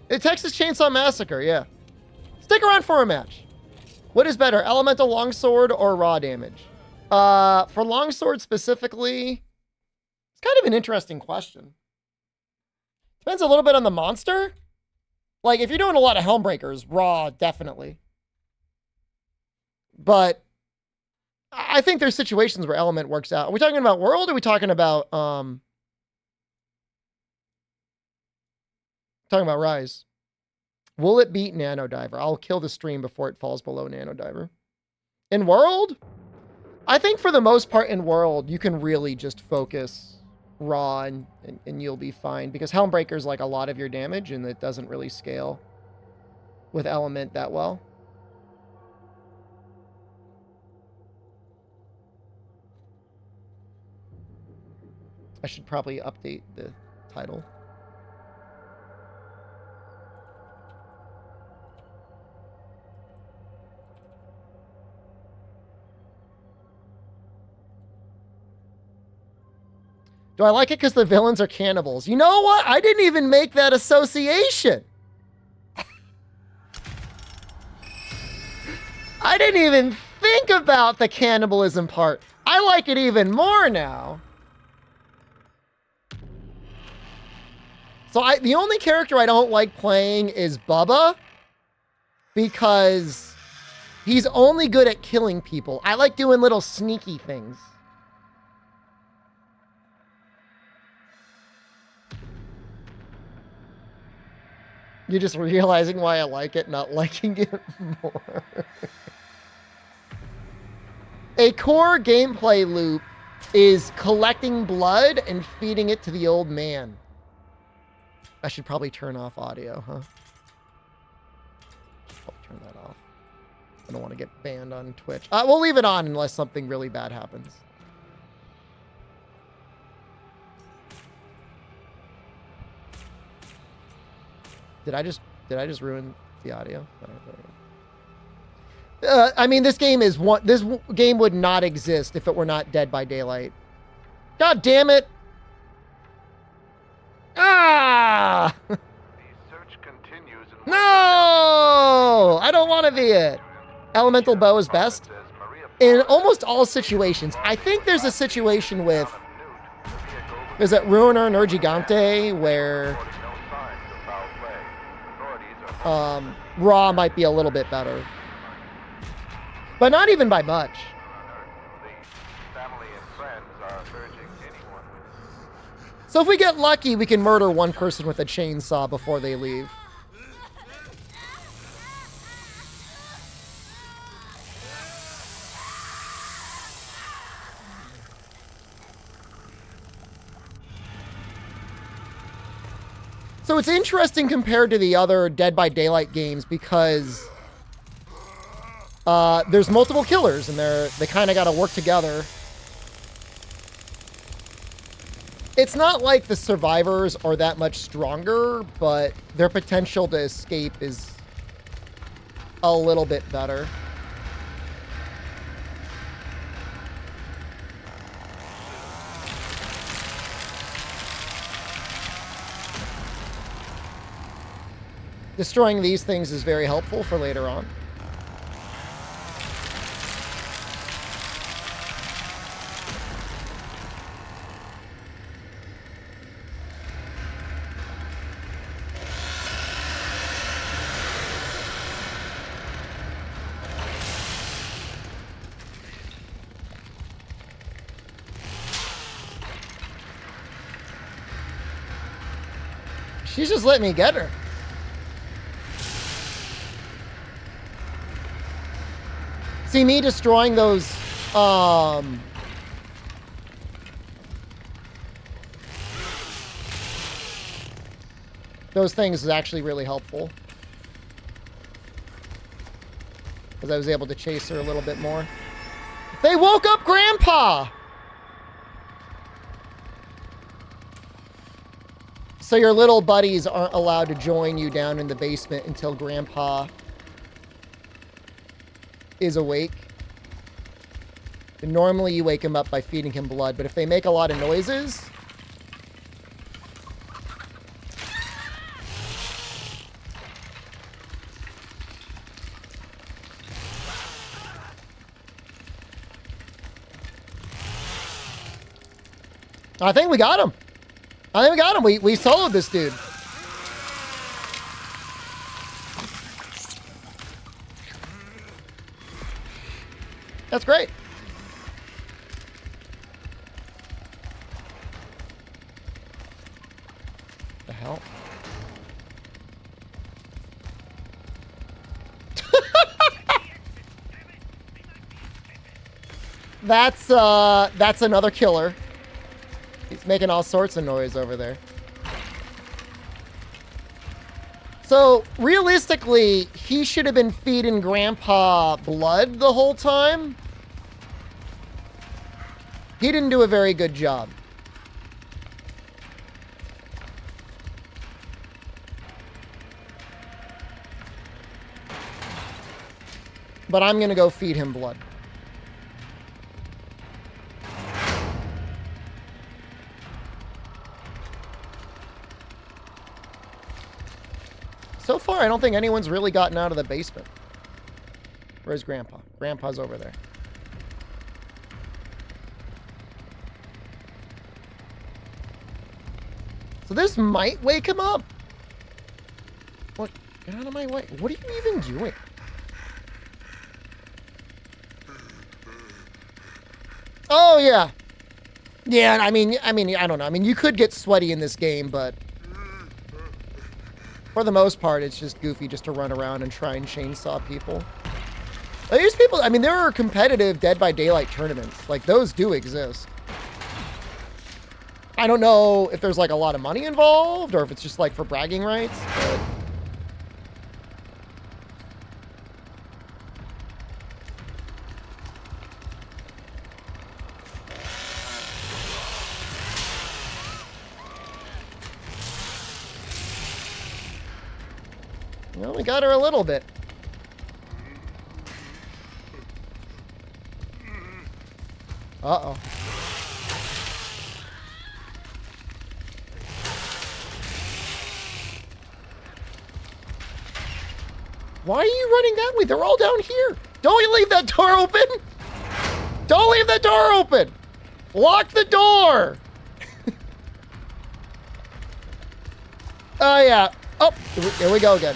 The Texas Chainsaw Massacre, yeah. Stick around for a match. What is better, elemental longsword or raw damage? For longsword specifically, it's kind of an interesting question. Depends a little bit on the monster. Like, if you're doing a lot of Helmbreakers, raw, definitely. But I think there's situations where element works out. Are we talking about world, or are we talking about, talking about Rise? Will it beat Nano Diver? I'll kill the stream before it falls below Nano Diver. In world, I think for the most part in world, you can really just focus raw and you'll be fine, because Helmbreaker's like a lot of your damage and it doesn't really scale with element that well. I should probably update the title. Do I like it because the villains are cannibals? You know what? I didn't even make that association. I didn't even think about the cannibalism part. I like it even more now. So the only character I don't like playing is Bubba, because he's only good at killing people. I like doing little sneaky things. You're just realizing why I like it, not liking it more. A core gameplay loop is collecting blood and feeding it to the old man. I should probably turn off audio, huh? Should probably turn that off. I don't want to get banned on Twitch. We'll leave it on unless something really bad happens. Did I just ruin the audio? I mean, this game would not exist if it were not Dead by Daylight. God damn it! Ah! The search continues. No! I don't want to be it. Elemental bow is best in almost all situations. I think there's a situation with, is it Ruiner and Urgigante where raw might be a little bit better, but not even by much. So if we get lucky, we can murder one person with a chainsaw before they leave. So it's interesting compared to the other Dead by Daylight games because there's multiple killers and they kind of got to work together. It's not like the survivors are that much stronger, but their potential to escape is a little bit better. Destroying these things is very helpful for later on. She's just letting me get her. See, me destroying those, those things is actually really helpful. Because I was able to chase her a little bit more. They woke up Grandpa! So your little buddies aren't allowed to join you down in the basement until Grandpa is awake. And normally you wake him up by feeding him blood, but if they make a lot of noises, I think we got him. I think we got him. We soloed this dude. That's great. The hell? That's another killer. He's making all sorts of noise over there. So, realistically, he should have been feeding Grandpa blood the whole time. He didn't do a very good job. But I'm gonna go feed him blood. So far, I don't think anyone's really gotten out of the basement. Where's Grandpa? Grandpa's over there. So this might wake him up. What? Get out of my way. What are you even doing? Oh, yeah. Yeah, I mean, I don't know. I mean, you could get sweaty in this game, but for the most part, it's just goofy just to run around and try and chainsaw people. There's people, I mean, there are competitive Dead by Daylight tournaments. Like, those do exist. I don't know if there's, like, a lot of money involved or if it's just, like, for bragging rights, but... Well, we got her a little bit. Uh-oh. Why are you running that way? They're all down here. Don't leave that door open. Don't leave that door open. Lock the door. Oh, yeah. Oh, here we go again.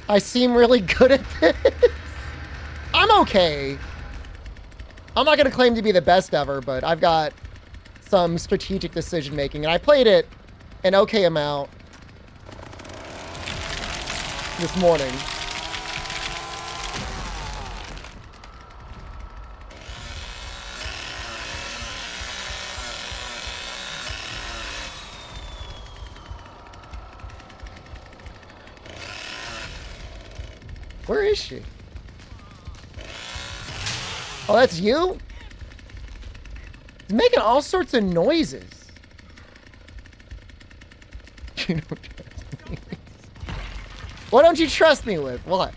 I seem really good at this. I'm okay. I'm not going to claim to be the best ever, but I've got some strategic decision making, and I played it an okay amount this morning. Where is she? Oh, that's you? He's making all sorts of noises. You don't trust me. What don't you trust me with? What?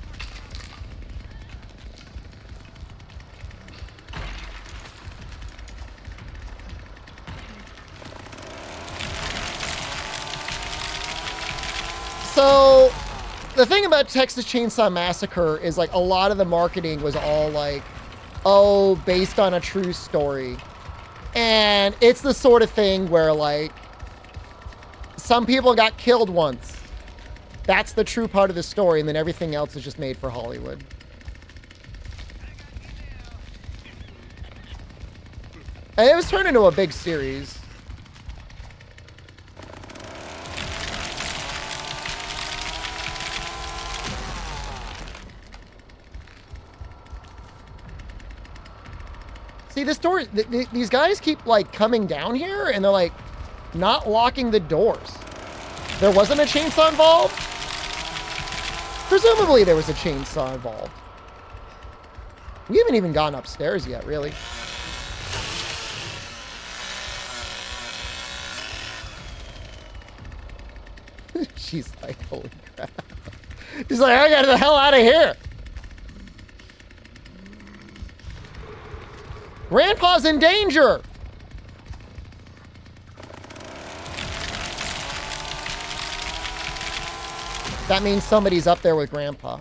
So, the thing about Texas Chainsaw Massacre is, like, a lot of the marketing was all, like, oh, based on a true story. And it's the sort of thing where, like, some people got killed once. That's the true part of the story, and then everything else is just made for Hollywood. And it was turned into a big series. See, this door, these guys keep, like, coming down here, and they're, like, not locking the doors. There wasn't a chainsaw involved? Presumably there was a chainsaw involved. We haven't even gone upstairs yet, really. She's like, holy crap. He's like, I gotta get the hell out of here. Grandpa's in danger. That means somebody's up there with Grandpa.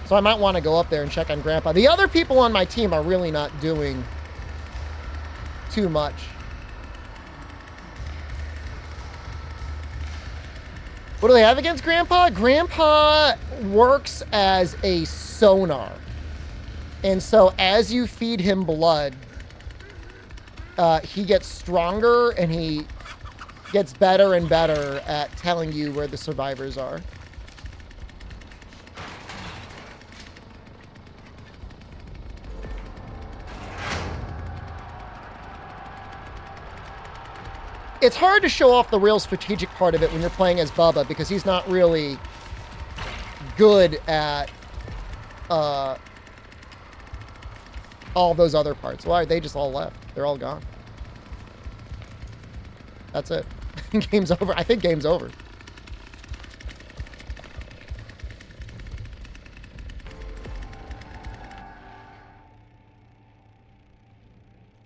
So I might want to go up there and check on Grandpa. The other people on my team are really not doing too much. What do they have against Grandpa? Grandpa works as a sonar. And so as you feed him blood, he gets stronger and he gets better and better at telling you where the survivors are. It's hard to show off the real strategic part of it when you're playing as Bubba because he's not really good at all those other parts. Why? They just all left. They're all gone. That's it. Game's over. I think game's over.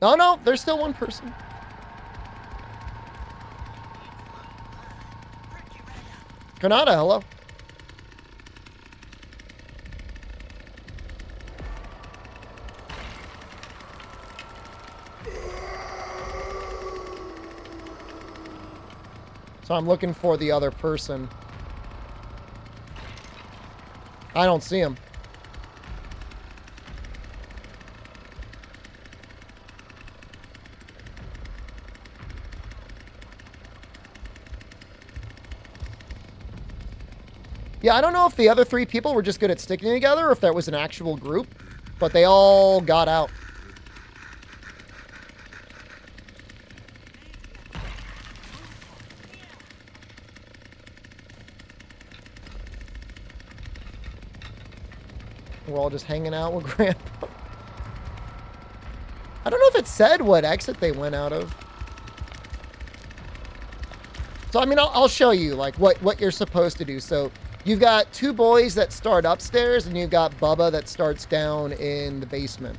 Oh no, there's still one person. Granada, hello. So I'm looking for the other person. I don't see him. Yeah, I don't know if the other three people were just good at sticking together or if that was an actual group, but they all got out. We're all just hanging out with Grandpa. I don't know if it said what exit they went out of. So, I mean, I'll show you, like, what you're supposed to do. So, you've got two boys that start upstairs, and you've got Bubba that starts down in the basement.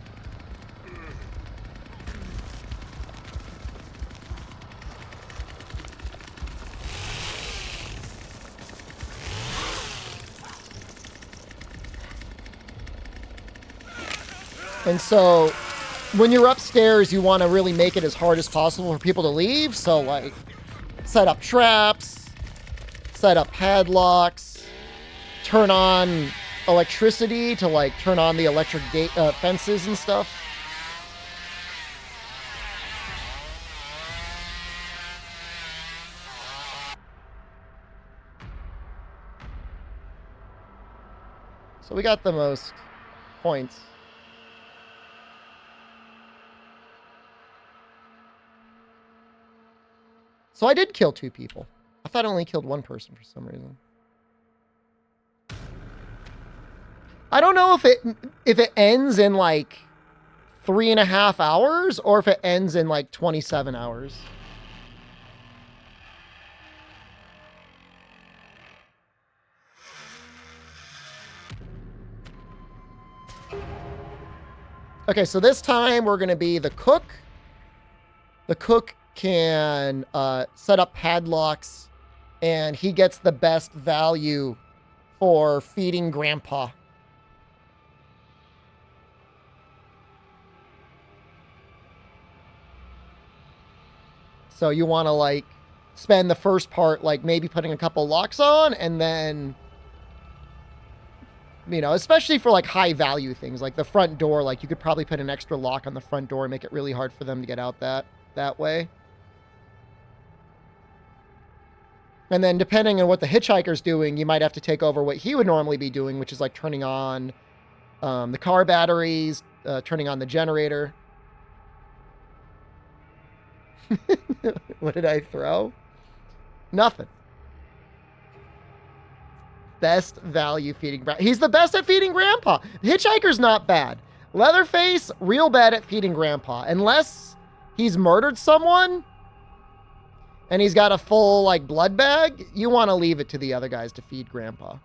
And so, when you're upstairs, you want to really make it as hard as possible for people to leave. So, like, set up traps, set up padlocks, turn on electricity to, like, turn on the electric gate fences and stuff. So we got the most points. So I did kill 2 people. I thought I only killed 1 person for some reason. I don't know if it ends in like 3.5 hours or if it ends in like 27 hours. Okay, so this time we're going to be the cook. The cook can set up padlocks, and he gets the best value for feeding Grandpa. So you want to, like, spend the first part, like, maybe putting a couple locks on, and then, you know, especially for, like, high-value things, like the front door, like, you could probably put an extra lock on the front door and make it really hard for them to get out that way. And then depending on what the hitchhiker's doing, you might have to take over what he would normally be doing, which is like turning on the car batteries, turning on the generator. What did I throw? Nothing. Best value feeding. He's the best at feeding Grandpa. The hitchiker's not bad. Leatherface, real bad at feeding Grandpa. Unless he's murdered someone and he's got a full, like, blood bag, you want to leave it to the other guys to feed Grandpa.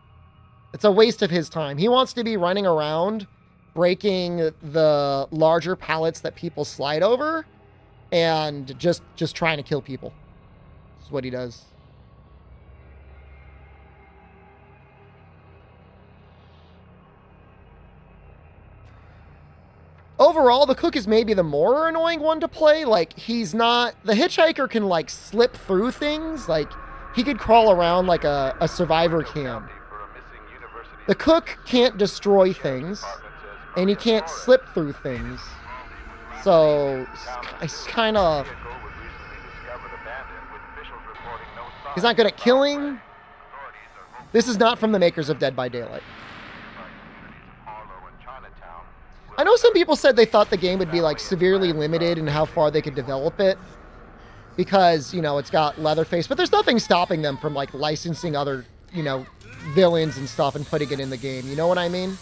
It's a waste of his time. He wants to be running around, breaking the larger pallets that people slide over, and just trying to kill people. This is what he does. Overall, the cook is maybe the more annoying one to play. Like, he's not... The hitchhiker can, like, slip through things. Like, he could crawl around like a survivor can. The cook can't destroy things, and he can't slip through things. So, it's kind of... He's not good at killing. This is not from the makers of Dead by Daylight. I know some people said they thought the game would be, like, severely limited in how far they could develop it because, you know, it's got Leatherface, but there's nothing stopping them from, like, licensing other, you know, villains and stuff and putting it in the game. You know what I mean?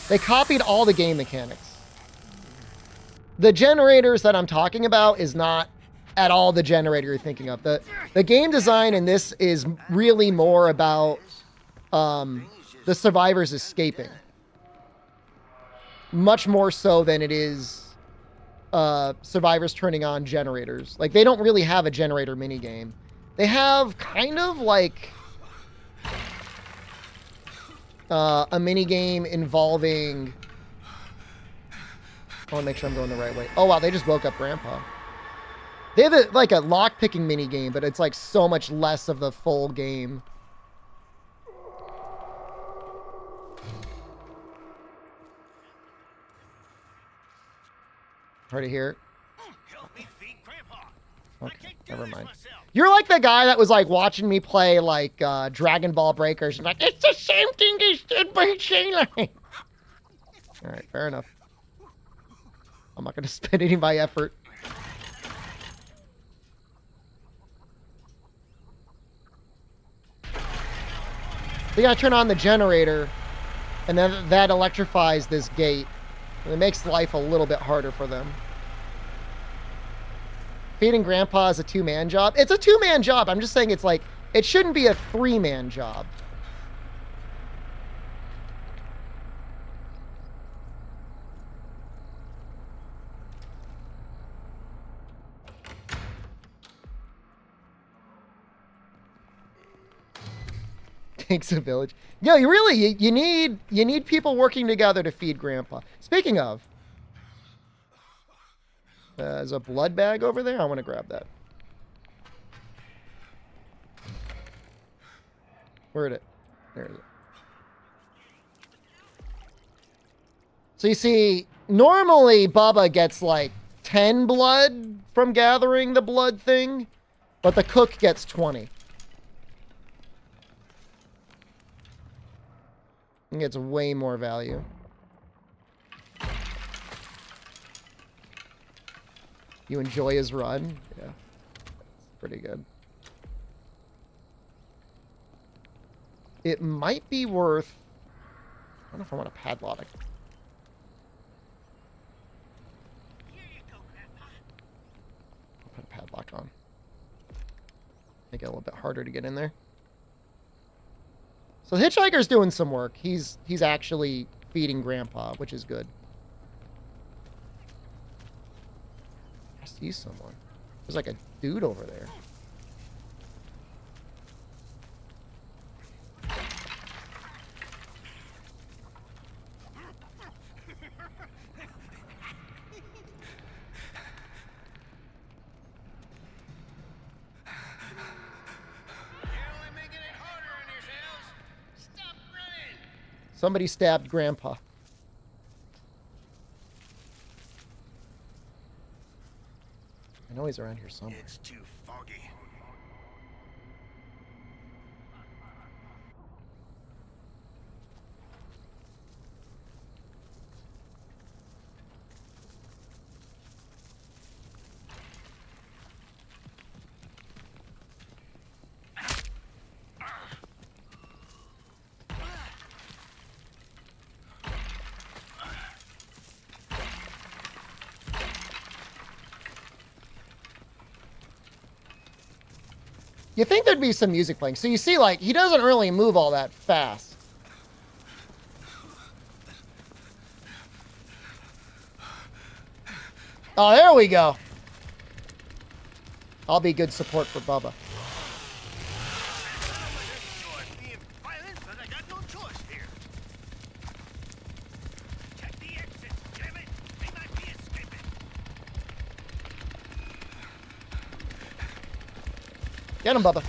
They copied all the game mechanics. The generators that I'm talking about is not at all the generator you're thinking of. The game design in this is really more about the survivors escaping. Much more so than it is survivors turning on generators. Like, they don't really have a generator minigame. They have kind of like a minigame involving... I want to make sure I'm going the right way. Oh, wow, they just woke up Grandpa. They have like a lock-picking minigame, but it's like so much less of the full game. Hard to hear. Okay, never mind. You're like the guy that was like watching me play like Dragon Ball Breakers and like, it's the same thing as Dead by Daylight. All right, fair enough. I'm not going to spend any of my effort. They gotta turn on the generator, and then that electrifies this gate. And it makes life a little bit harder for them. Feeding Grandpa is a two-man job. It's a two-man job. I'm just saying it's like, it shouldn't be a three-man job. Takes a village. No, you need people working together to feed Grandpa. Speaking of, there's a blood bag over there. I want to grab that. Where is it? There it is. So you see, normally Bubba gets like 10 blood from gathering the blood thing, but the cook gets 20. He gets way more value. You enjoy his run? Yeah. That's pretty good. It might be worth... I don't know if I want a padlock. I'll put a padlock on. Make it a little bit harder to get in there. So the hitchhiker's doing some work. He's actually feeding Grandpa, which is good. I see someone. There's like a dude over there. Somebody stabbed Grandpa. I know he's around here somewhere. It's too foggy. You think there'd be some music playing. So you see, like, he doesn't really move all that fast. Oh, there we go. I'll be good support for Bubba. Get him, Bubba.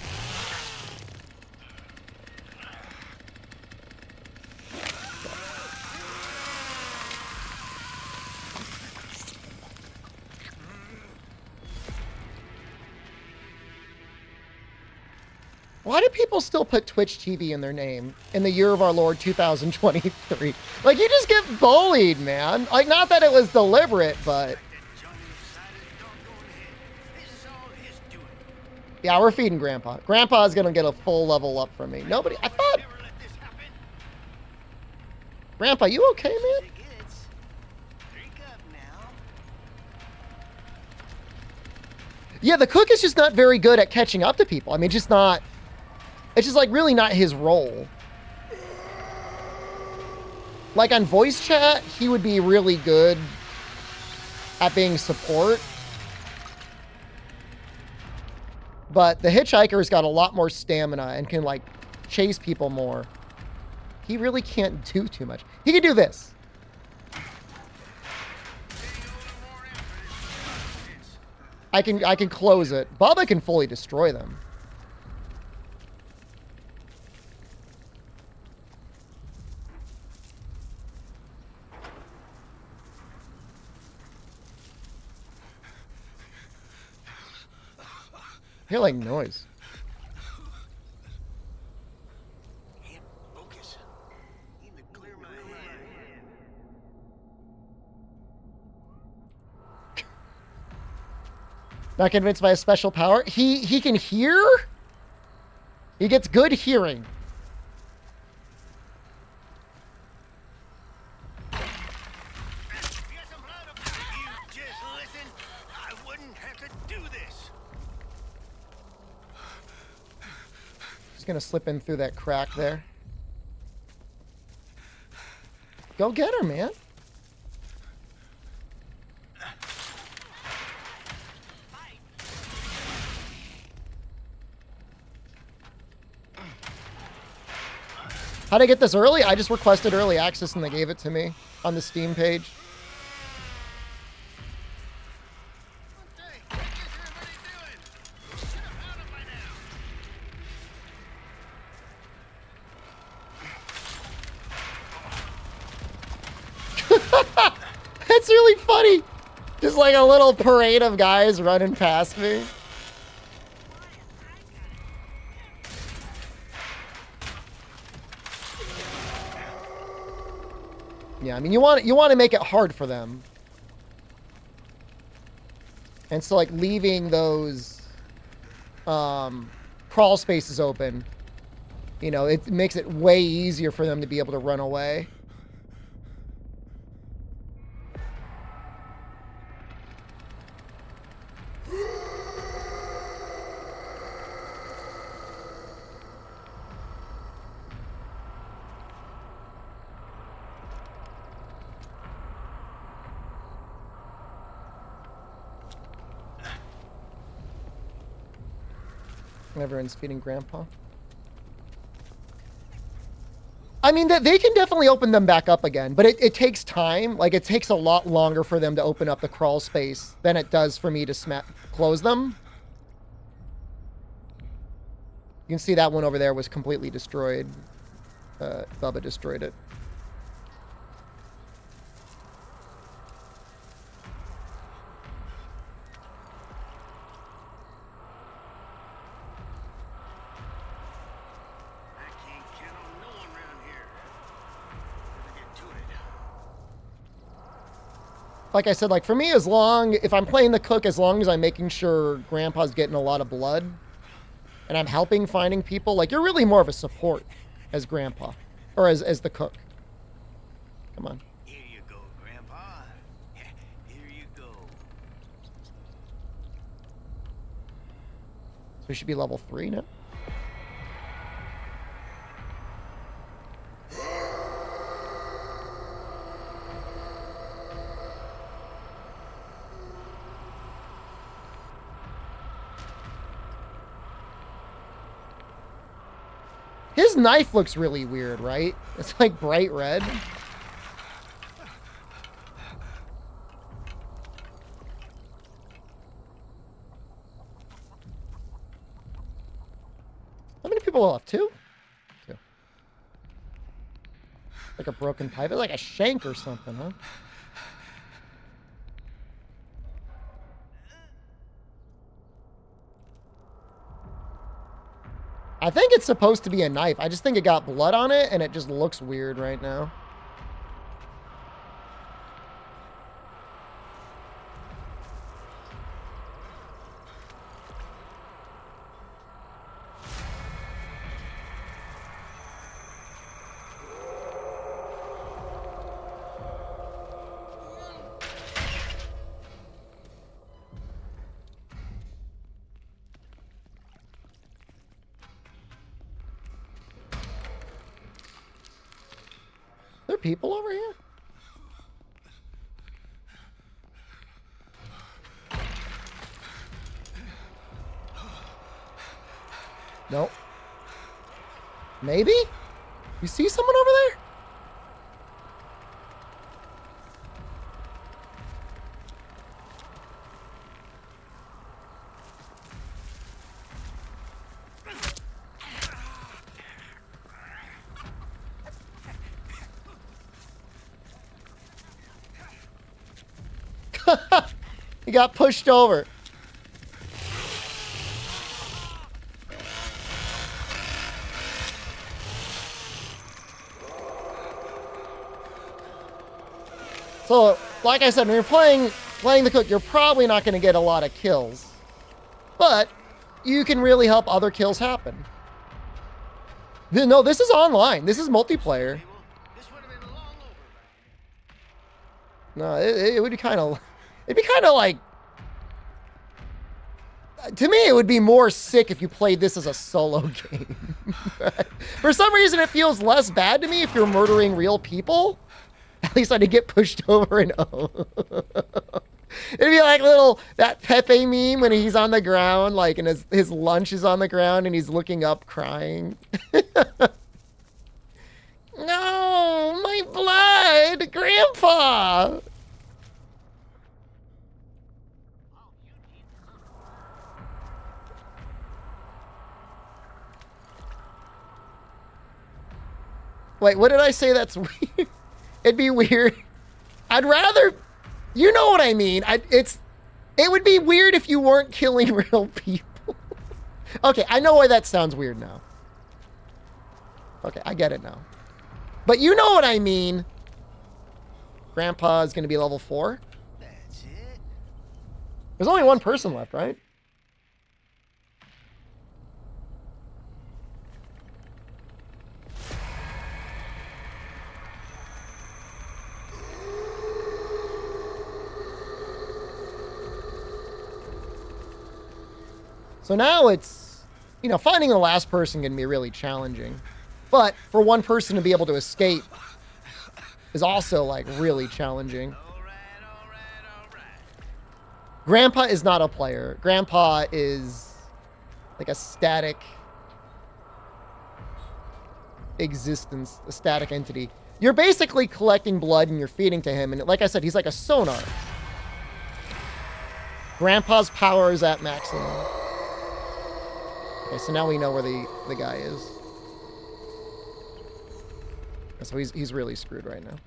Why do people still put Twitch TV in their name in the year of our Lord 2023? Like, you just get bullied, man. Like, not that it was deliberate, but... Yeah, we're feeding Grandpa. Grandpa's gonna get a full level up from me. Nobody... I thought... Grandpa, you okay, man? Yeah, the cook is just not very good at catching up to people. I mean, just not... It's just, like, really not his role. Like, on voice chat, he would be really good at being support. But the hitchhiker's got a lot more stamina and can, like, chase people more. He really can't do too much. He can do this. I can close it. Bubba can fully destroy them. I hear like noise. Can't focus. Need to clear my head. Not convinced by a special power. He can hear. He gets good hearing. Gonna slip in through that crack there. Go get her, man. How'd I get this early? I just requested early access and they gave it to me on the Steam page. That's really funny. Just like a little parade of guys running past me. Yeah, I mean, you want to make it hard for them. And so like leaving those crawl spaces open, you know, it makes it way easier for them to be able to run away. Everyone's feeding Grandpa. I mean, they can definitely open them back up again, but it takes time. Like, it takes a lot longer for them to open up the crawl space than it does for me to close them. You can see that one over there was completely destroyed. Bubba destroyed it. Like I said, like for me, if I'm playing the cook, as long as I'm making sure Grandpa's getting a lot of blood and I'm helping finding people, like you're really more of a support as Grandpa or as the cook. Come on. Here you go, Grandpa. Here you go. So he should be level 3 now. His knife looks really weird, right? It's like bright red. How many people left? Two? Two. Like a broken pipe. It's like a shank or something, huh? I think it's supposed to be a knife. I just think it got blood on it, and it just looks weird right now. Are there people over here? Nope. Maybe? You see someone over there? He got pushed over. So, like I said, when you're playing the cook, you're probably not going to get a lot of kills. But you can really help other kills happen. No, this is online. This is multiplayer. This would have been long over. No, it would be kind of... It'd be kind of like... To me, it would be more sick if you played this as a solo game. For some reason, it feels less bad to me if you're murdering real people. At least I didn't get pushed over and It'd be like that Pepe meme when he's on the ground, like, and his lunch is on the ground and he's looking up crying. No, my blood, Grandpa. Wait, what did I say that's weird? It'd be weird. I'd rather... You know what I mean. It would be weird if you weren't killing real people. Okay, I know why that sounds weird now. Okay, I get it now. But you know what I mean. Grandpa is going to be level 4. That's it. There's only one person left, right? So now it's, finding the last person can be really challenging. But for one person to be able to escape is also, like, really challenging. All right. Grandpa is not a player. Grandpa is like a static existence, a static entity. You're basically collecting blood and you're feeding to him. And like I said, he's like a sonar. Grandpa's power is at maximum. Okay, so now we know where the guy is. So he's really screwed right now.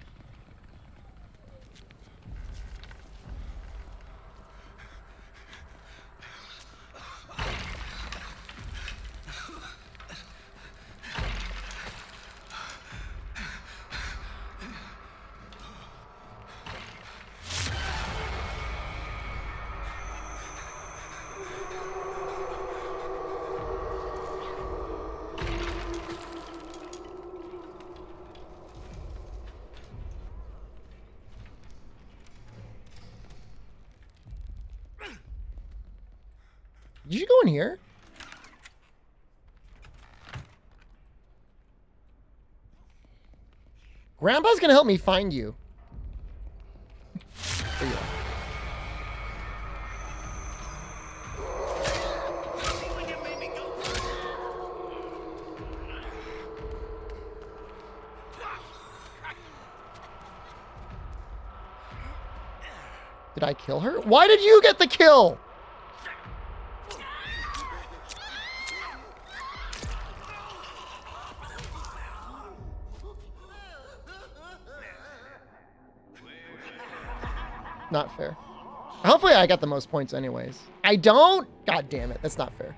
Did you go in here? Grandpa's gonna help me find you. There you are. Did I kill her? Why did you get the kill? Not fair. Hopefully I got the most points anyways. I don't? God damn it. That's not fair.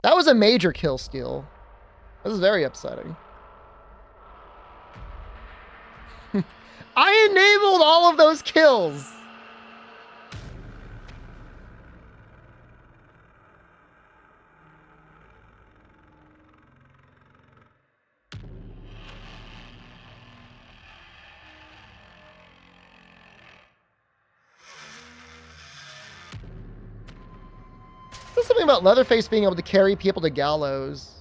That was a major kill steal. This is very upsetting. I enabled all of those kills. There's something about Leatherface being able to carry people to gallows.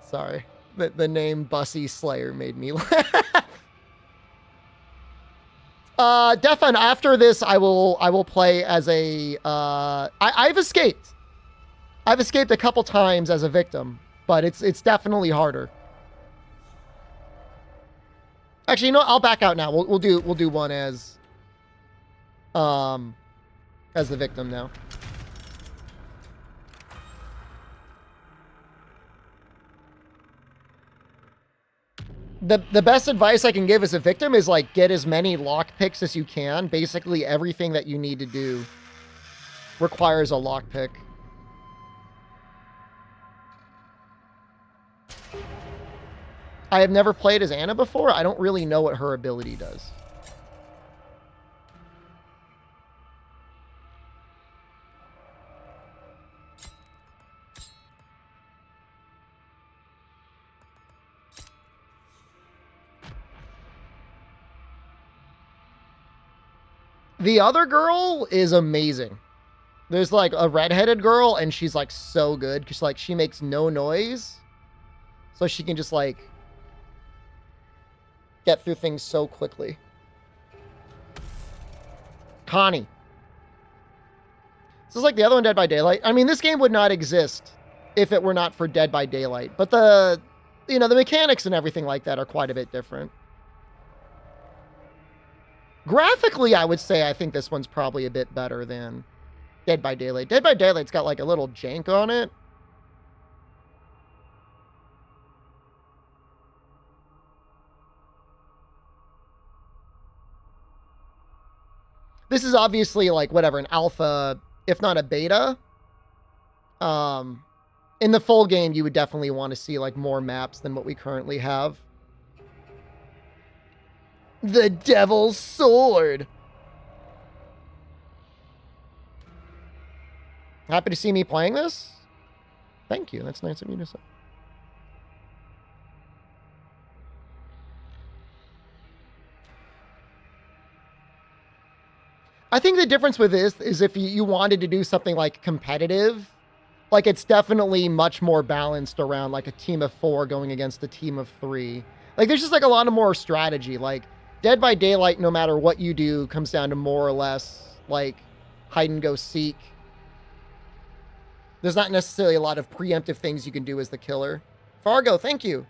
Sorry. The name Bussy Slayer made me laugh. Defun, after this, I will play as a, I've escaped. I've escaped a couple times as a victim, but it's definitely harder. Actually, you know what? I'll back out now. We'll do one as the victim now. The best advice I can give as a victim is, like, get as many lockpicks as you can. Basically, everything that you need to do requires a lockpick. I have never played as Anna before. I don't really know what her ability does. The other girl is amazing. There's like a redheaded girl and she's like so good because like she makes no noise. So she can just like get through things so quickly. Connie. This is like the other one, Dead by Daylight. I mean, this game would not exist if it were not for Dead by Daylight. But the mechanics and everything like that are quite a bit different. Graphically, I would say I think this one's probably a bit better than Dead by Daylight. Dead by Daylight's got like a little jank on it. This is obviously like whatever, an alpha, if not a beta. In the full game, you would definitely want to see like more maps than what we currently have. The Devil's Sword. Happy to see me playing this? Thank you. That's nice of you to say. I think the difference with this is if you wanted to do something like competitive, like it's definitely much more balanced around like a team of 4 going against a team of 3. Like there's just like a lot of more strategy. Like Dead by Daylight, no matter what you do, comes down to more or less like hide and go seek. There's not necessarily a lot of preemptive things you can do as the killer. Fargo, thank you.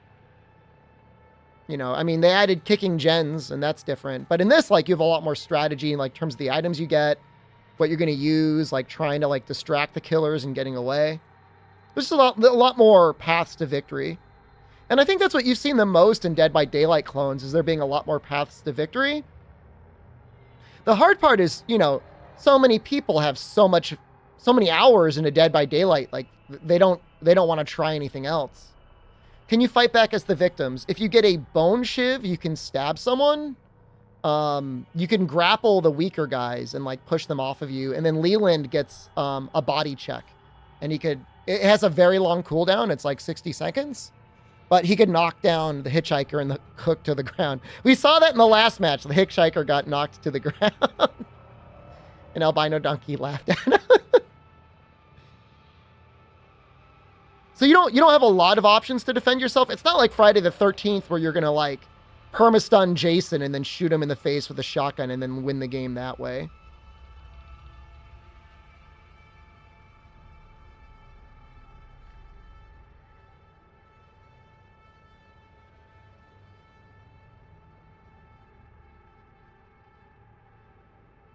You know, I mean, they added kicking gens, and that's different. But in this, like, you have a lot more strategy in, like, terms of the items you get, what you're going to use, like, trying to, like, distract the killers and getting away. There's just a lot more paths to victory. And I think that's what you've seen the most in Dead by Daylight clones, is there being a lot more paths to victory. The hard part is, you know, so many people have so many hours into Dead by Daylight, like, they don't want to try anything else. Can you fight back as the victims? If you get a bone shiv, you can stab someone. You can grapple the weaker guys and like push them off of you. And then Leland gets a body check. And he could It has a very long cooldown. It's like 60 seconds. But he could knock down the hitchhiker and the hook to the ground. We saw that in the last match. The hitchhiker got knocked to the ground. And Albino Donkey laughed at him. So you don't have a lot of options to defend yourself. It's not like Friday the 13th where you're gonna like perma-stun Jason and then shoot him in the face with a shotgun and then win the game that way.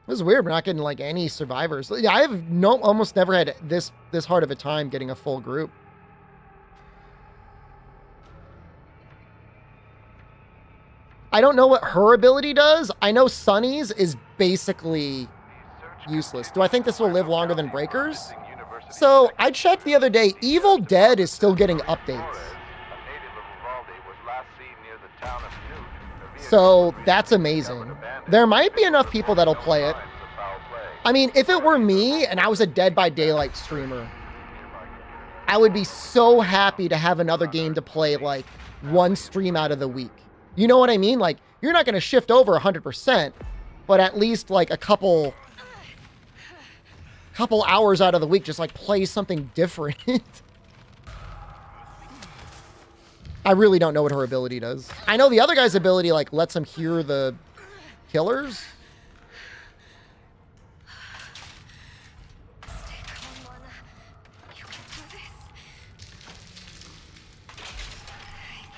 This is weird. We're not getting like any survivors. Yeah, I have almost never had this hard of a time getting a full group. I don't know what her ability does. I know Sunny's is basically useless. Do I think this will live longer than Breakers? So I checked the other day. Evil Dead is still getting updates. So that's amazing. There might be enough people that'll play it. I mean, if it were me and I was a Dead by Daylight streamer, I would be so happy to have another game to play like one stream out of the week. You know what I mean? Like, you're not going to shift over 100%, but at least like a couple hours out of the week, just like play something different. I really don't know what her ability does. I know the other guy's ability like lets him hear the killers.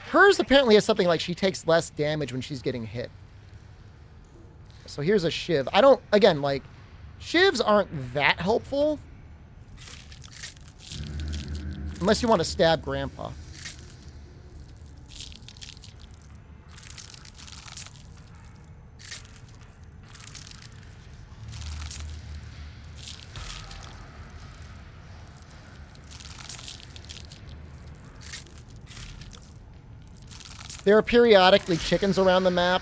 Hers apparently has something like she takes less damage when she's getting hit. So here's a shiv. I don't, again, like, shivs aren't that helpful. Unless you want to stab Grandpa. There are periodically chickens around the map.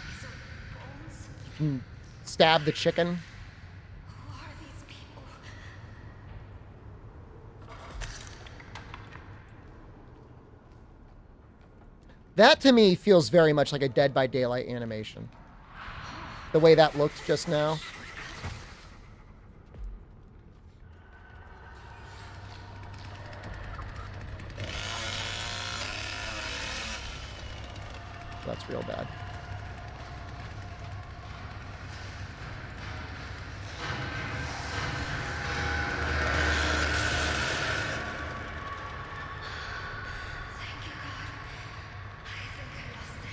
You can stab the chicken. Who are these people? That to me feels very much like a Dead by Daylight animation. The way that looked just now. That's real bad. Thank you, God. I think I lost them.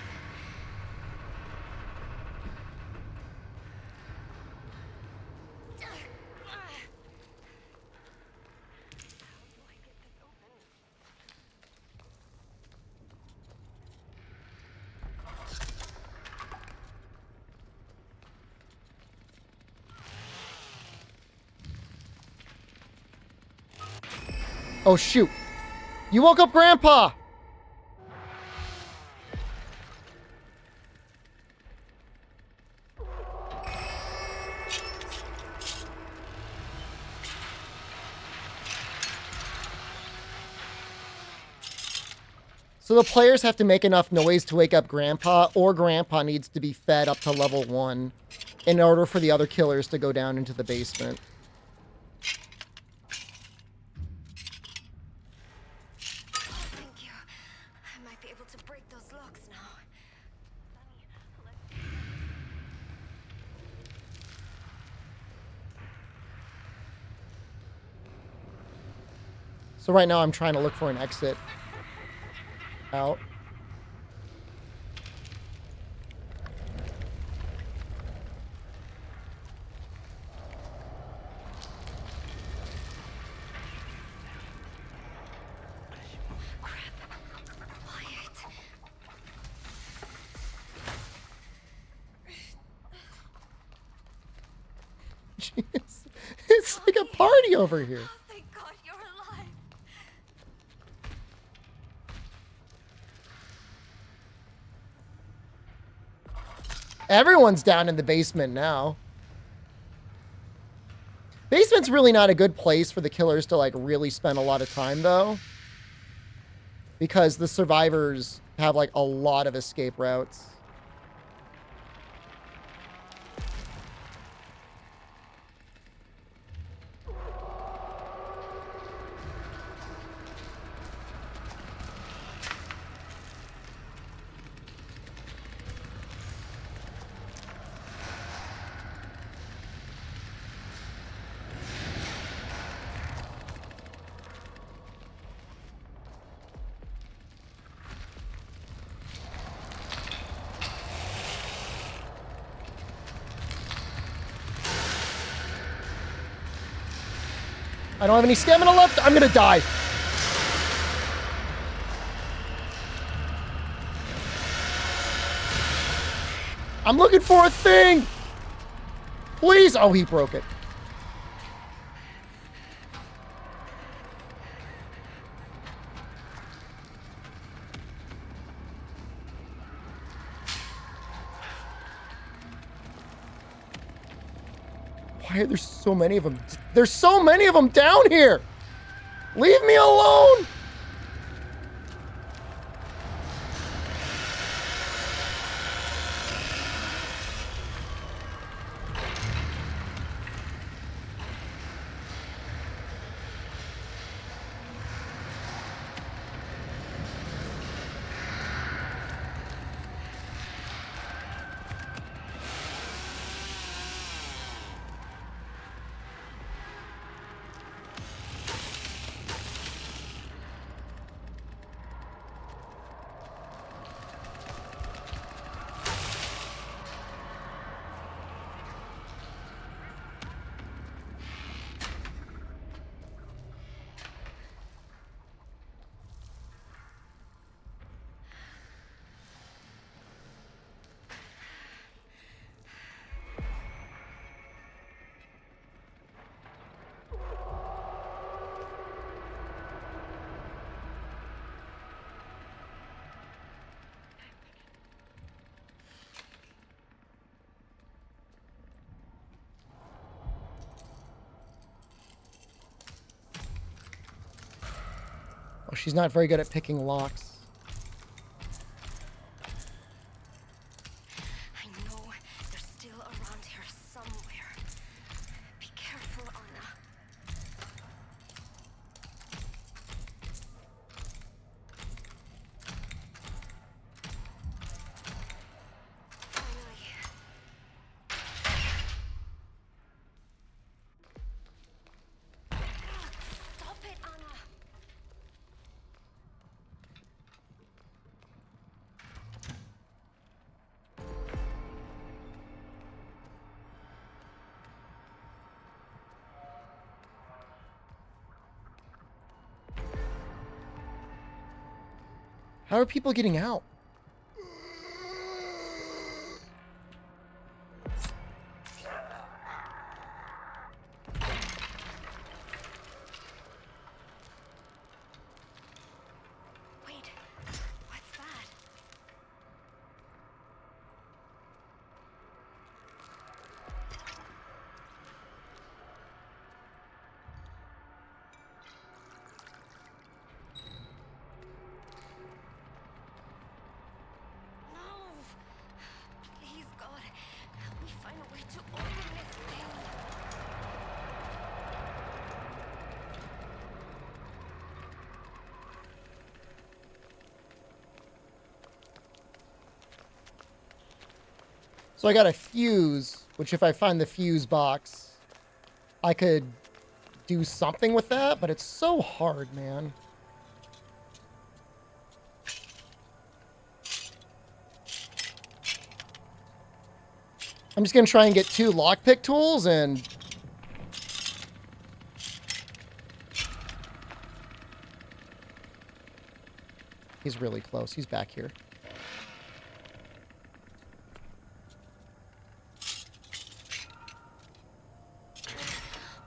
Oh, shoot. You woke up Grandpa! So the players have to make enough noise to wake up Grandpa, or Grandpa needs to be fed up to level 1 in order for the other killers to go down into the basement. Thank you. I might be able to break those locks now. So right now I'm trying to look for an exit out. Jeez. It's like a party over here. Thank God you're alive. Everyone's down in the basement now. Basement's really not a good place for the killers to like really spend a lot of time though. Because the survivors have like a lot of escape routes. I don't have any stamina left. I'm gonna die. I'm looking for a thing. Please. Oh, he broke it. Why are there so many of them? There's so many of them down here. Leave me alone. Oh, she's not very good at picking locks. I know they're still around here somewhere. Be careful, Anna. Finally. Stop it, Anna. How are people getting out? Wait, what's that? No! Please, God, help me find a way to open this thing. So I got a fuse, which if I find the fuse box, I could do something with that, but it's so hard, man. I'm just going to try and get 2 lockpick tools and... He's really close. He's back here.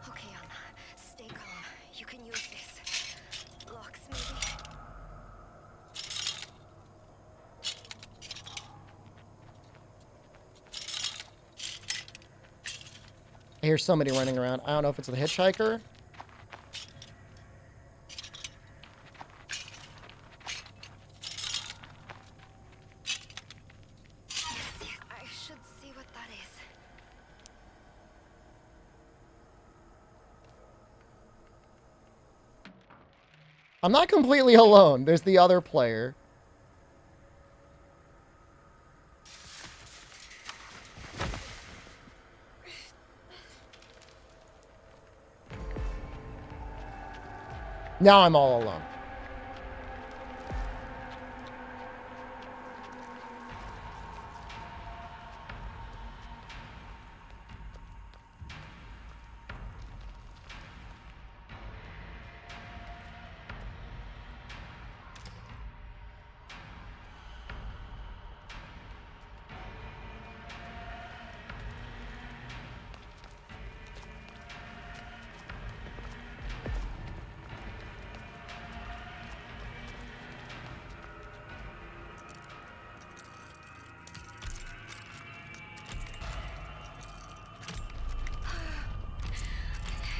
Okay, Anna, stay calm. You can use this. Locks, maybe? I hear somebody running around. I don't know if it's the hitchhiker. Yes, I should see what that is. I'm not completely alone. There's the other player. Now I'm all alone.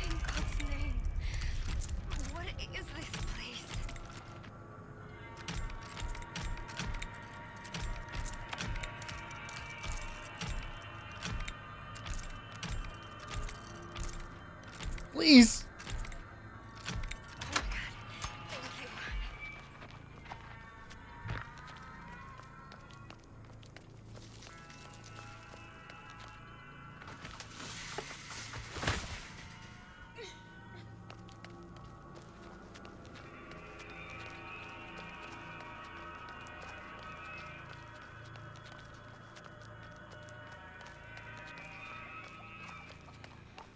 In God's name. What is this place? Please. Oh my God. Thank you.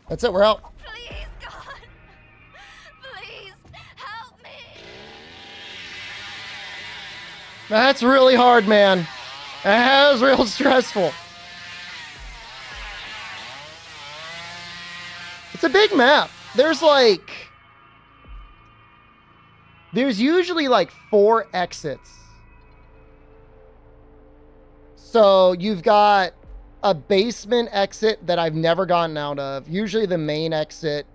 That's it. We're out. Please, God. Please help me. That's really hard, man. That was real stressful. It's a big map. There's usually like 4 exits. So you've got a basement exit that I've never gotten out of. Usually the main exit.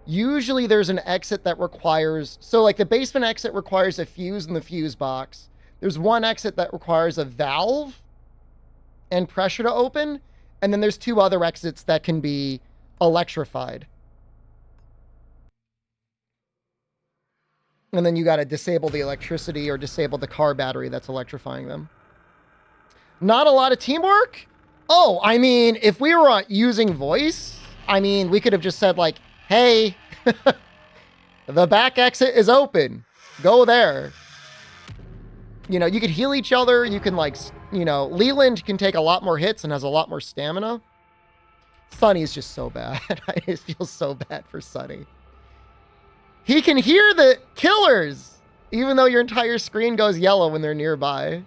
Usually there's an exit that requires... So like the basement exit requires a fuse in the fuse box. There's one exit that requires a valve and pressure to open. And then there's 2 other exits that can be electrified. And then you got to disable the electricity or disable the car battery that's electrifying them. Not a lot of teamwork? Oh, I mean, if we were using voice, I mean, we could have just said like, hey, the back exit is open. Go there. You know, you could heal each other. You can like, you know, Leland can take a lot more hits and has a lot more stamina. Sunny's just so bad. I just feel so bad for Sunny. He can hear the killers, even though your entire screen goes yellow when they're nearby.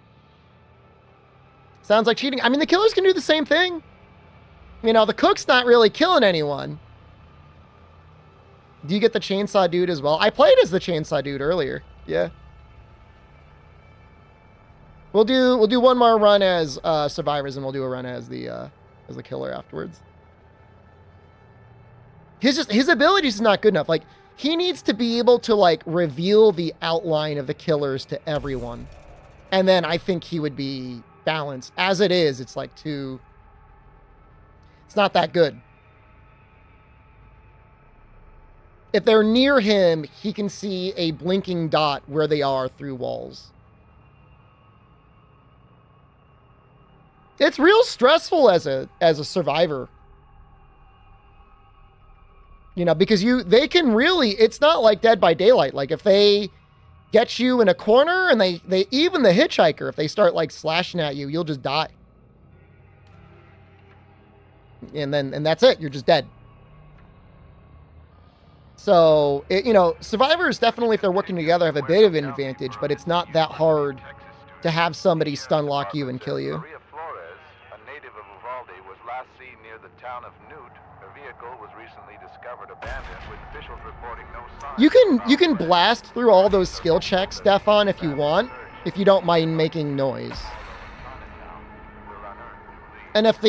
Sounds like cheating. I mean, the killers can do the same thing. You know, the cook's not really killing anyone. Do you get the chainsaw dude as well? I played as the chainsaw dude earlier. Yeah. We'll do one more run as survivors, and we'll do a run as the killer afterwards. His abilities is not good enough. Like, he needs to be able to like reveal the outline of the killers to everyone, and then I think he would be balanced. As it is, it's like too... It's not that good. If they're near him, he can see a blinking dot where they are through walls. It's real stressful as a survivor. You know, because they can really... It's not like Dead by Daylight. Like, if they get you in a corner and they even the hitchhiker, if they start like slashing at you, you'll just die. And that's it. You're just dead. So, you know, survivors definitely, if they're working together, have a bit of an advantage, but it's not that hard to have somebody stun lock you and kill you. Maria Flores, a native of Uvalde, was last seen near the town of Newt. Her vehicle was recently discovered abandoned, with officials reporting no signs. You can blast through all those skill checks, Stefan, if you want, if you don't mind making noise. And if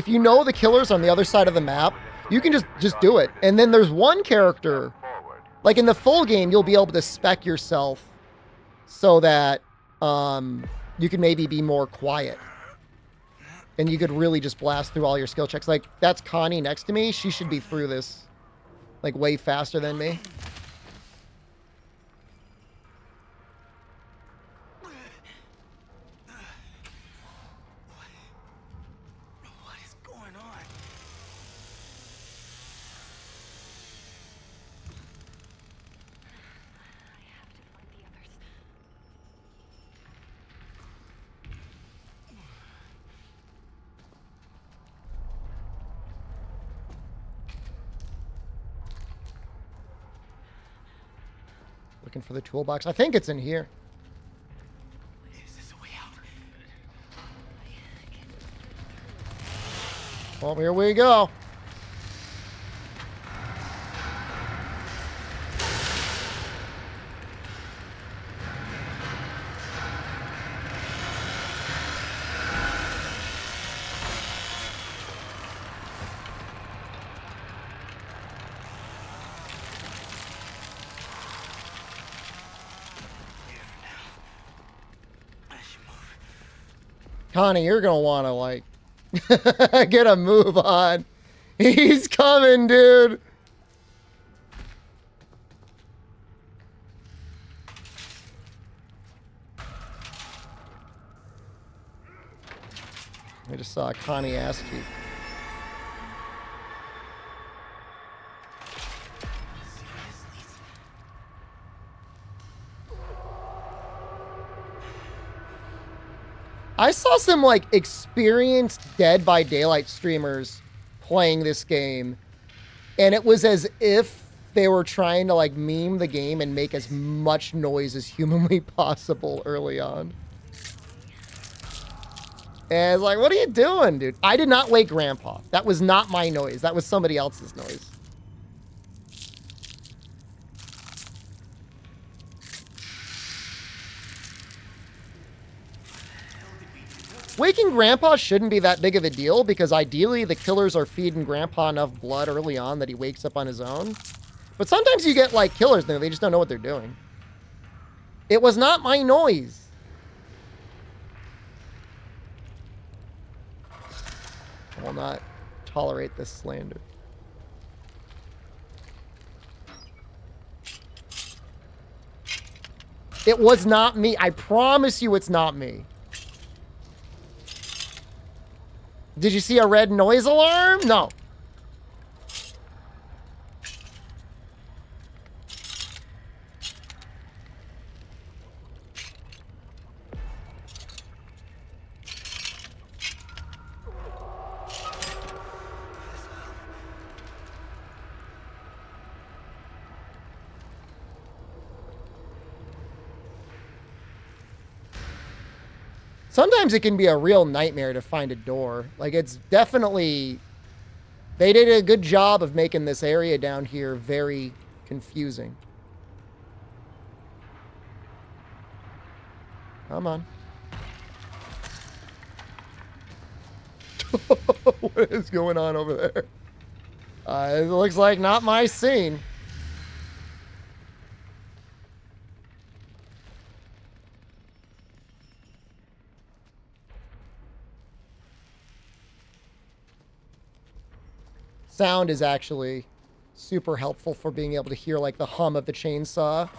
you know the killer's on the other side of the map, You can just do it. And then there's one character, Forward. like in the full game, you'll be able to spec yourself so that you can maybe be more quiet. And you could really just blast through all your skill checks. Like, that's Connie next to me. She should be through this, like, way faster than me. What is going on? I have to find the others. Looking for the toolbox. I think it's in here. Is this a way out? Well, here we go. I should move. Connie, you're gonna want to, like, get a move on. He's coming, dude. I just saw Connie ask you. I saw some, like, experienced Dead by Daylight streamers playing this game, and it was as if they were trying to, like, meme the game and make as much noise as humanly possible early on. And it's like, what are you doing, dude? I did not wake Grandpa. That was not my noise. That was somebody else's noise. Waking Grandpa shouldn't be that big of a deal because ideally the killers are feeding Grandpa enough blood early on that he wakes up on his own. But sometimes you get, like, killers there. They just don't know what they're doing. It was not my noise. I will not tolerate this slander. It was not me. I promise you it's not me. Did you see a red noise alarm? No. Sometimes it can be a real nightmare to find a door. Like, it's definitely... They did a good job of making this area down here very confusing. Come on. What is going on over there? It looks like not my scene. Sound is actually super helpful for being able to hear, like, the hum of the chainsaw.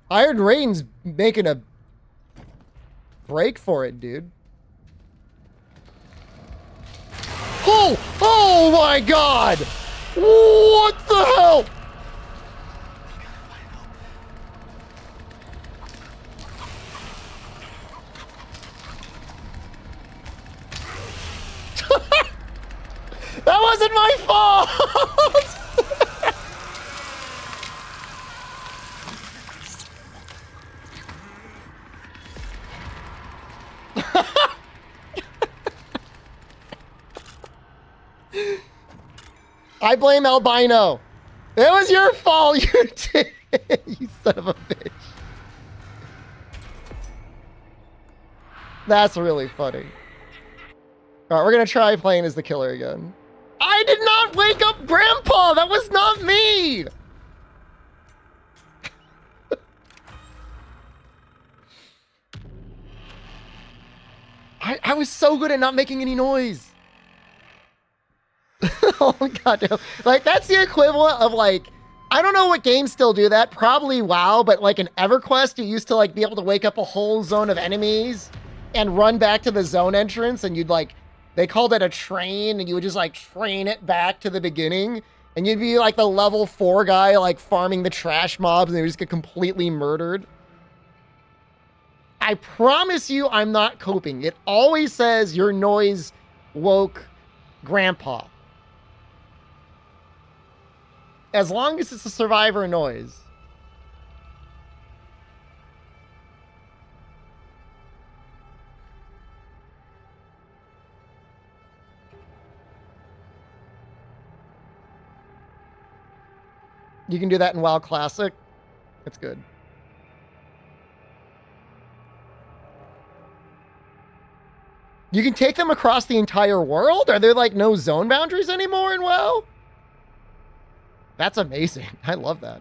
Iron Raiden's making a break for it, dude. Oh! Oh my god! What the hell? That wasn't my fault! I blame Albino. It was your fault, you did. You son of a bitch. That's really funny. All right, we're gonna try playing as the killer again. I did not wake up Grandpa. That was not me. I was so good at not making any noise. Oh my god, like that's the equivalent of like, I don't know what games still do that, probably WoW, but like in EverQuest, you used to like be able to wake up a whole zone of enemies and run back to the zone entrance, and you'd like, they called it a train, and you would just like train it back to the beginning, and you'd be like the level 4 guy like farming the trash mobs, and they would just get completely murdered. I promise you I'm not coping. It always says your noise woke Grandpa. As long as it's a survivor noise. You can do that in WoW Classic. That's good. You can take them across the entire world? Are there like no zone boundaries anymore in WoW? That's amazing. I love that.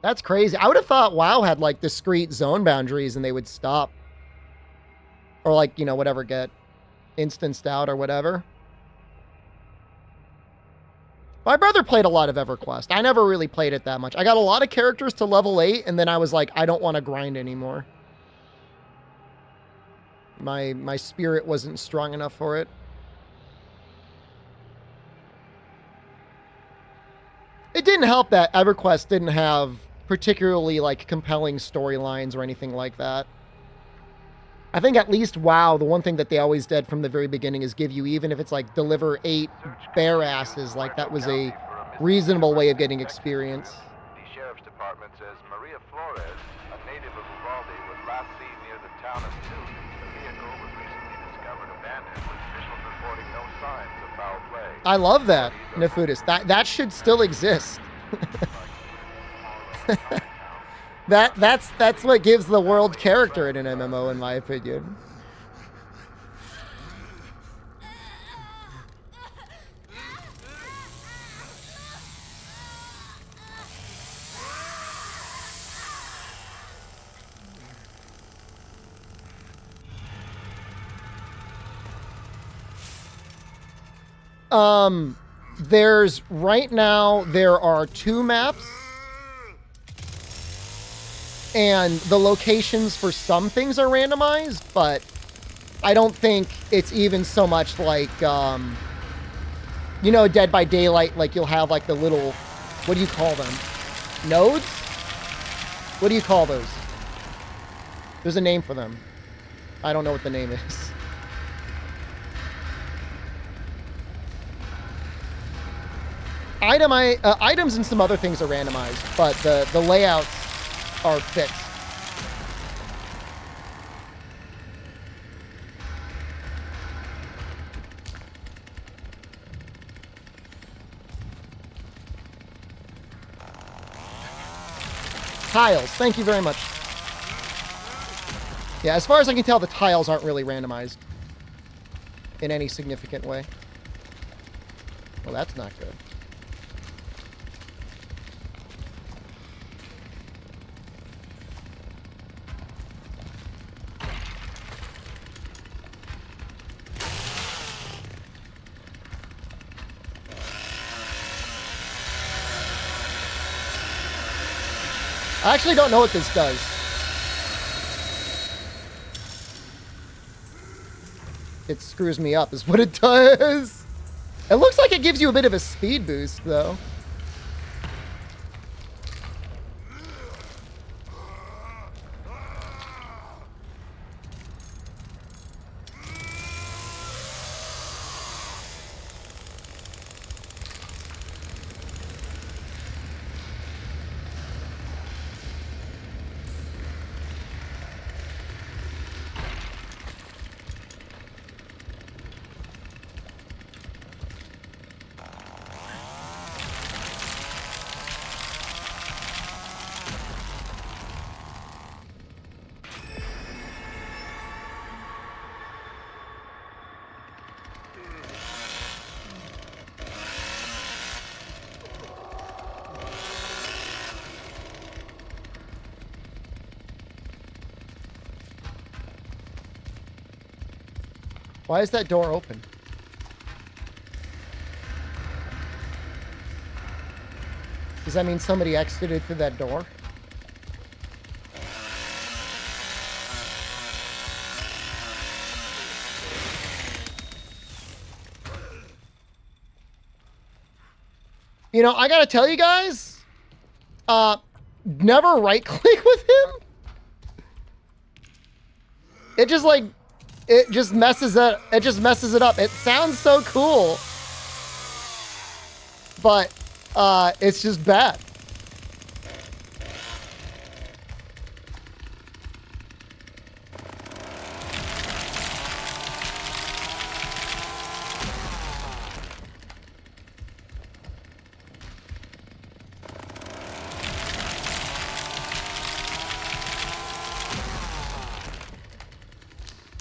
That's crazy. I would have thought WoW had like discrete zone boundaries and they would stop. Or like, you know, whatever, get instanced out or whatever. My brother played a lot of EverQuest. I never really played it that much. I got a lot of characters to level 8 and then I was like, I don't want to grind anymore. My spirit wasn't strong enough for it. It didn't help that EverQuest didn't have particularly like compelling storylines or anything like that. I think at least WoW, the one thing that they always did from the very beginning is give you, even if it's like deliver 8 bare asses, like that was a reasonable way of getting experience. The sheriff's department says Maria Flores, a native of Uvalde, was last seen near the town of Newt. The vehicle was recently discovered abandoned, with officials reporting no signs of foul play. I love that, Nefudis. That should still exist. That's what gives the world character in an MMO, in my opinion. There's right now there are 2 maps. And the locations for some things are randomized, but I don't think it's even so much like, you know, Dead by Daylight, like you'll have like the little, what do you call them? Nodes? What do you call those? There's a name for them. I don't know what the name is. Items and some other things are randomized, but the layouts are fixed. Tiles, thank you very much. Yeah, as far as I can tell, the tiles aren't really randomized in any significant way. Well, that's not good. I actually don't know what this does. It screws me up is what it does. It looks like it gives you a bit of a speed boost, though. Why is that door open? Does that mean somebody exited through that door? You know, I gotta tell you guys, never right click with him. It just like, it just messes it. It just messes it up. It sounds so cool, but it's just bad.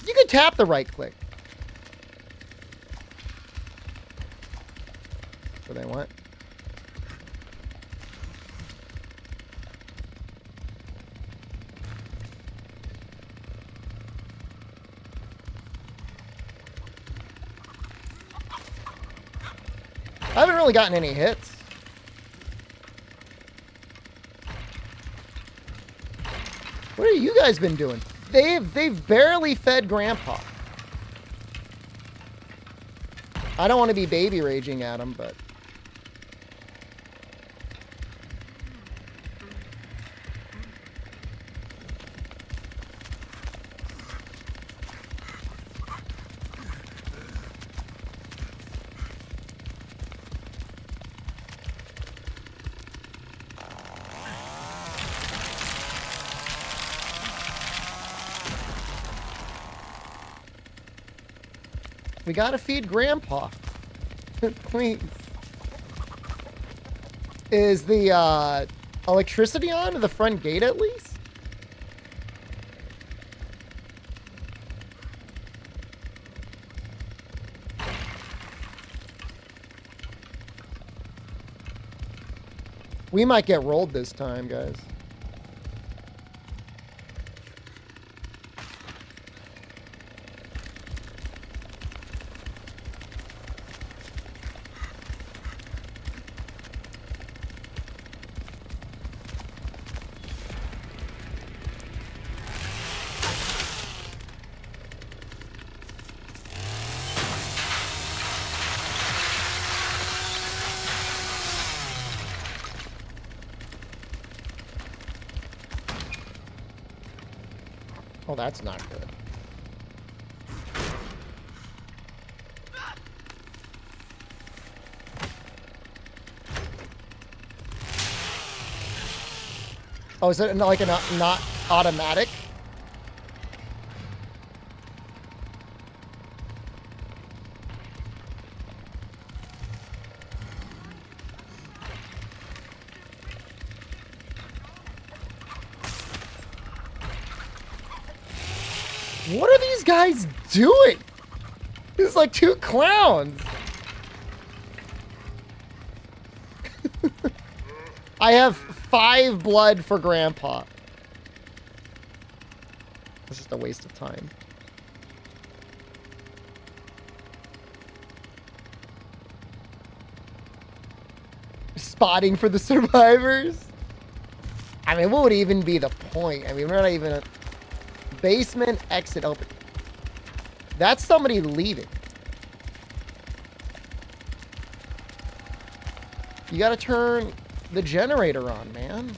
You can tap the right click. What they want. I haven't really gotten any hits. What have you guys been doing? They've barely fed Grandpa. I don't want to be baby raging at him, but we gotta feed Grandpa. Please. Is the electricity on to the front gate at least? We might get rolled this time, guys. Oh, that's not good. Oh, is it like a not automatic? What are these guys doing? It's like two clowns. I have 5 blood for Grandpa. This is just a waste of time. Spotting for the survivors? I mean, what would even be the point? I mean, we're not even a basement exit open. That's somebody leaving. You gotta turn the generator on, man.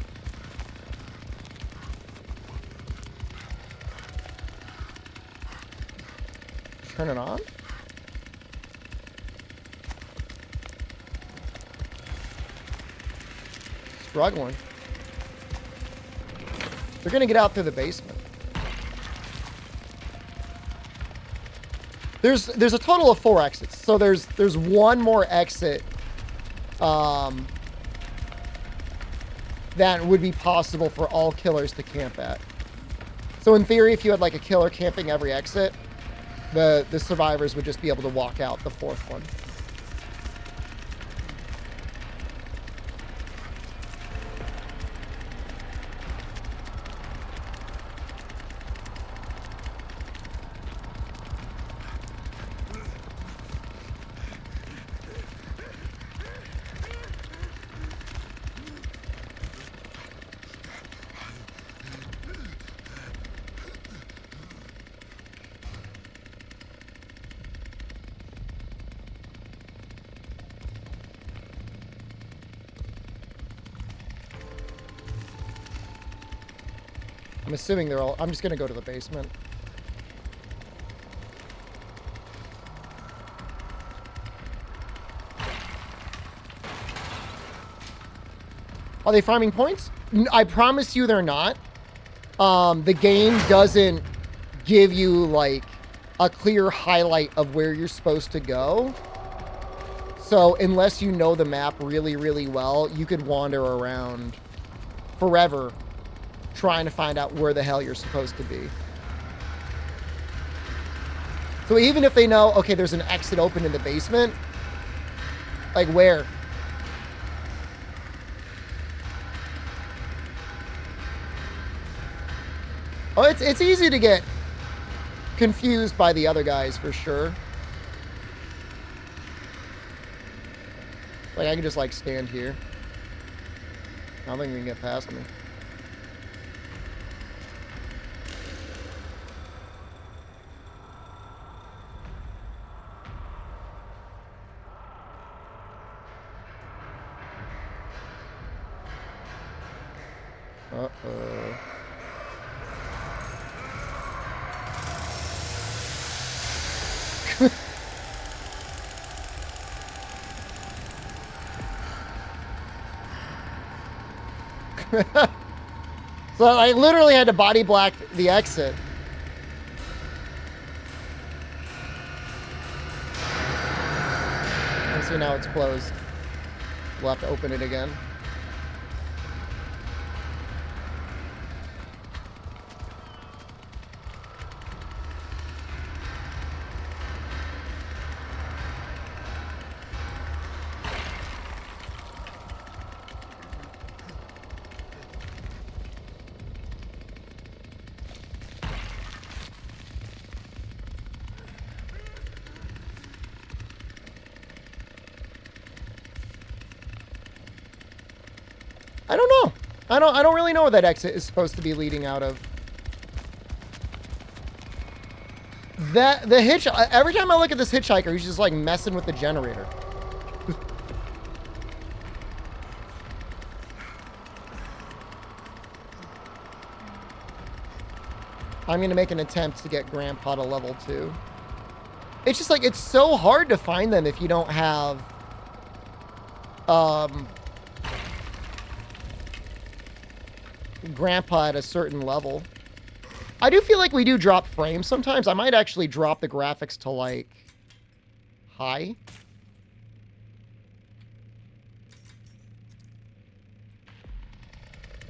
Turn it on? Struggling. They're gonna get out through the basement. There's a total of 4 exits. So there's one more exit that would be possible for all killers to camp at. So in theory, if you had like a killer camping every exit, the survivors would just be able to walk out the 4th one. I'm assuming they're all... I'm just going to go to the basement. Are they farming points? I promise you they're not. The game doesn't give you, like, a clear highlight of where you're supposed to go. So, unless you know the map really, really well, you could wander around forever trying to find out where the hell you're supposed to be. So even if they know, okay, there's an exit open in the basement, like where? Oh, it's easy to get confused by the other guys for sure. Like, I can just, like, stand here. I don't think we can get past me. Uh-oh. So I literally had to body block the exit. And see, now it's closed. We'll have to open it again. I don't know. I don't really know where that exit is supposed to be leading out of. Every time I look at this hitchhiker, he's just like messing with the generator. I'm gonna make an attempt to get Grandpa to level 2. It's just like, it's so hard to find them if you don't have Grandpa at a certain level. I do feel like we do drop frames sometimes. I might actually drop the graphics to, like, high.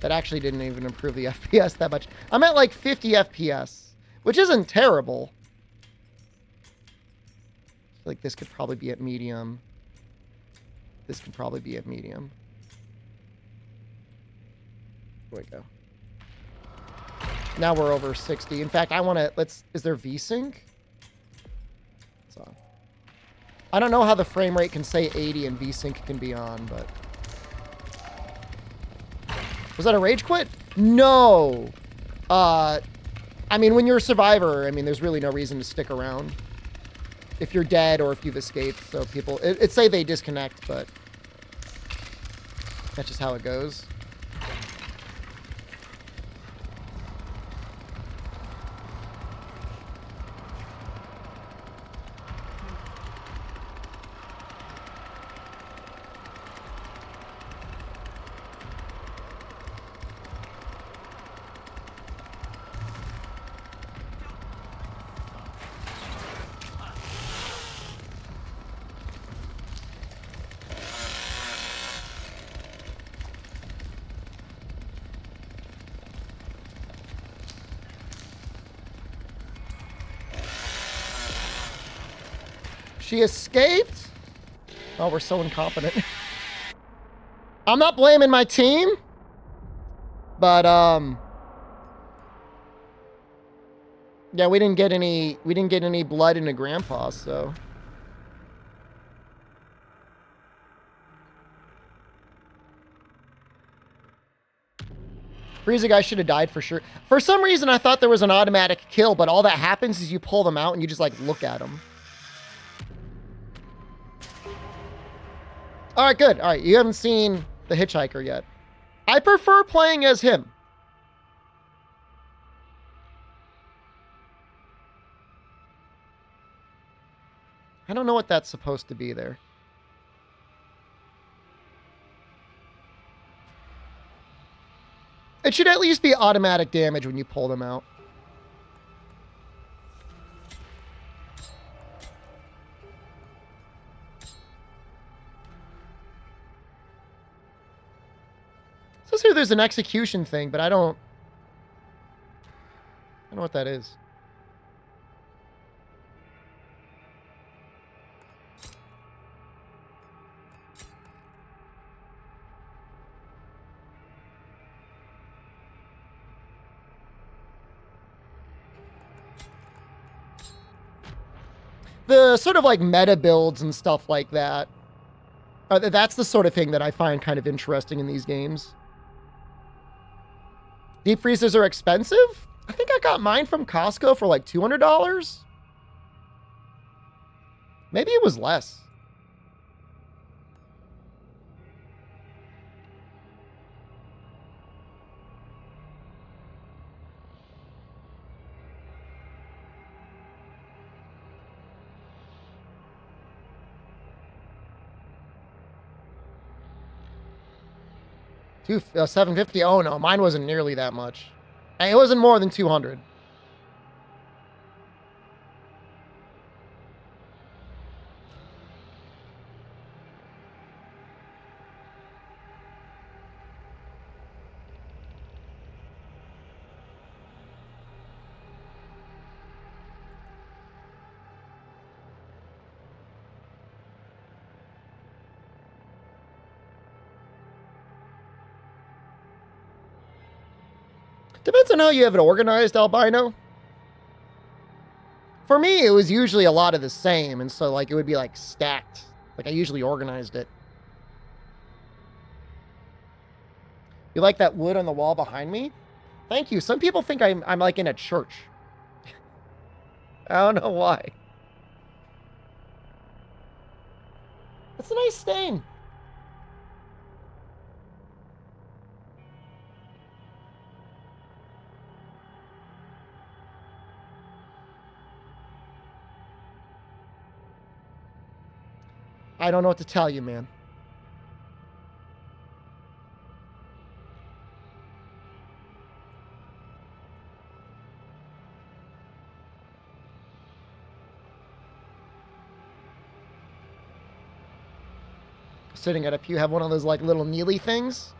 That actually didn't even improve the FPS that much. I'm at, like, 50 FPS, which isn't terrible. Like, this could probably be at medium. This could probably be at medium. There we go. Now we're over 60. In fact, I want to, is there VSync? It's on. I don't know how the frame rate can say 80 and VSync can be on, but. Was that a rage quit? No. I mean, when you're a survivor, I mean, there's really no reason to stick around. If you're dead or if you've escaped. So people, it say they disconnect, but that's just how it goes. She escaped? Oh, we're so incompetent. I'm not blaming my team. But, yeah, we didn't get any blood into Grandpa, so. Frieza guy should have died for sure. For some reason, I thought there was an automatic kill, but all that happens is you pull them out and you just, like, look at them. All right, good. All right, you haven't seen the hitchhiker yet. I prefer playing as him. I don't know what that's supposed to be there. It should at least be automatic damage when you pull them out. It says here there's an execution thing, but I don't know what that is. The sort of like meta builds and stuff like that. That's the sort of thing that I find kind of interesting in these games. Deep freezers are expensive? I think I got mine from Costco for like $200. Maybe it was less. $750. Oh no, mine wasn't nearly that much. And it wasn't more than 200. Depends on how you have it organized, albino. For me, it was usually a lot of the same, and so like it would be like stacked. Like I usually organized it. You like that wood on the wall behind me? Thank you. Some people think I'm like in a church. I don't know why. It's a nice stain. I don't know what to tell you, man. Sitting at a pew, have one of those like little kneely things.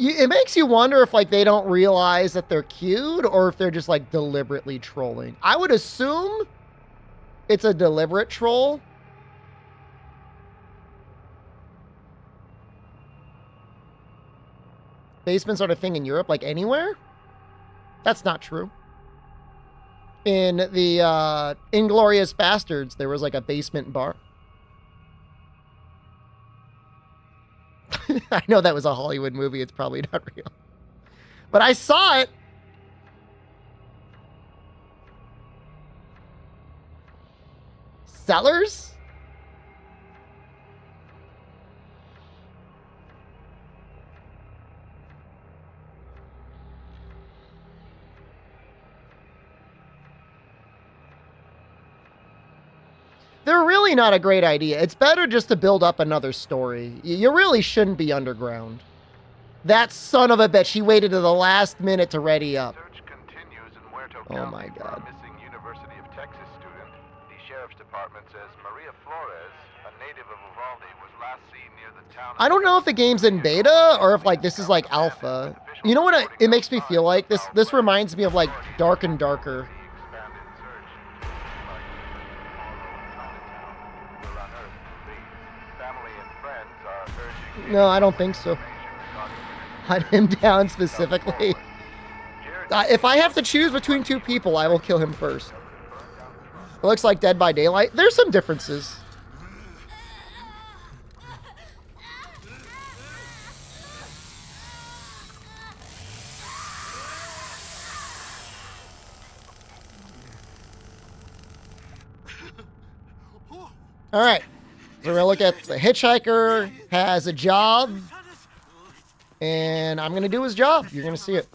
It makes you wonder if like they don't realize that they're cute or if they're just like deliberately trolling. I would assume it's a deliberate troll. Basements aren't a thing in Europe, like anywhere? That's not true. In the Inglourious Bastards, there was like a basement bar. I know that was a Hollywood movie. It's probably not real. But I saw it. Cellars? They're really not a great idea. It's better just to build up another story. You really shouldn't be underground. That son of a bitch, he waited to the last minute to ready up. Search continues in Muerto Oh County my for God. a missing University of Texas student. The sheriff's department says Maria Flores, a native of Uvalde, was last seen near the town. I don't know if the game's in beta or if like this is like alpha. You know what it makes me feel like? This reminds me of like Dark and Darker. No, I don't think so. Hunt him down specifically. If I have to choose between two people, I will kill him first. It looks like Dead by Daylight. There's some differences. All right. So we're going to look at the hitchhiker has a job. And I'm going to do his job. You're going to see it.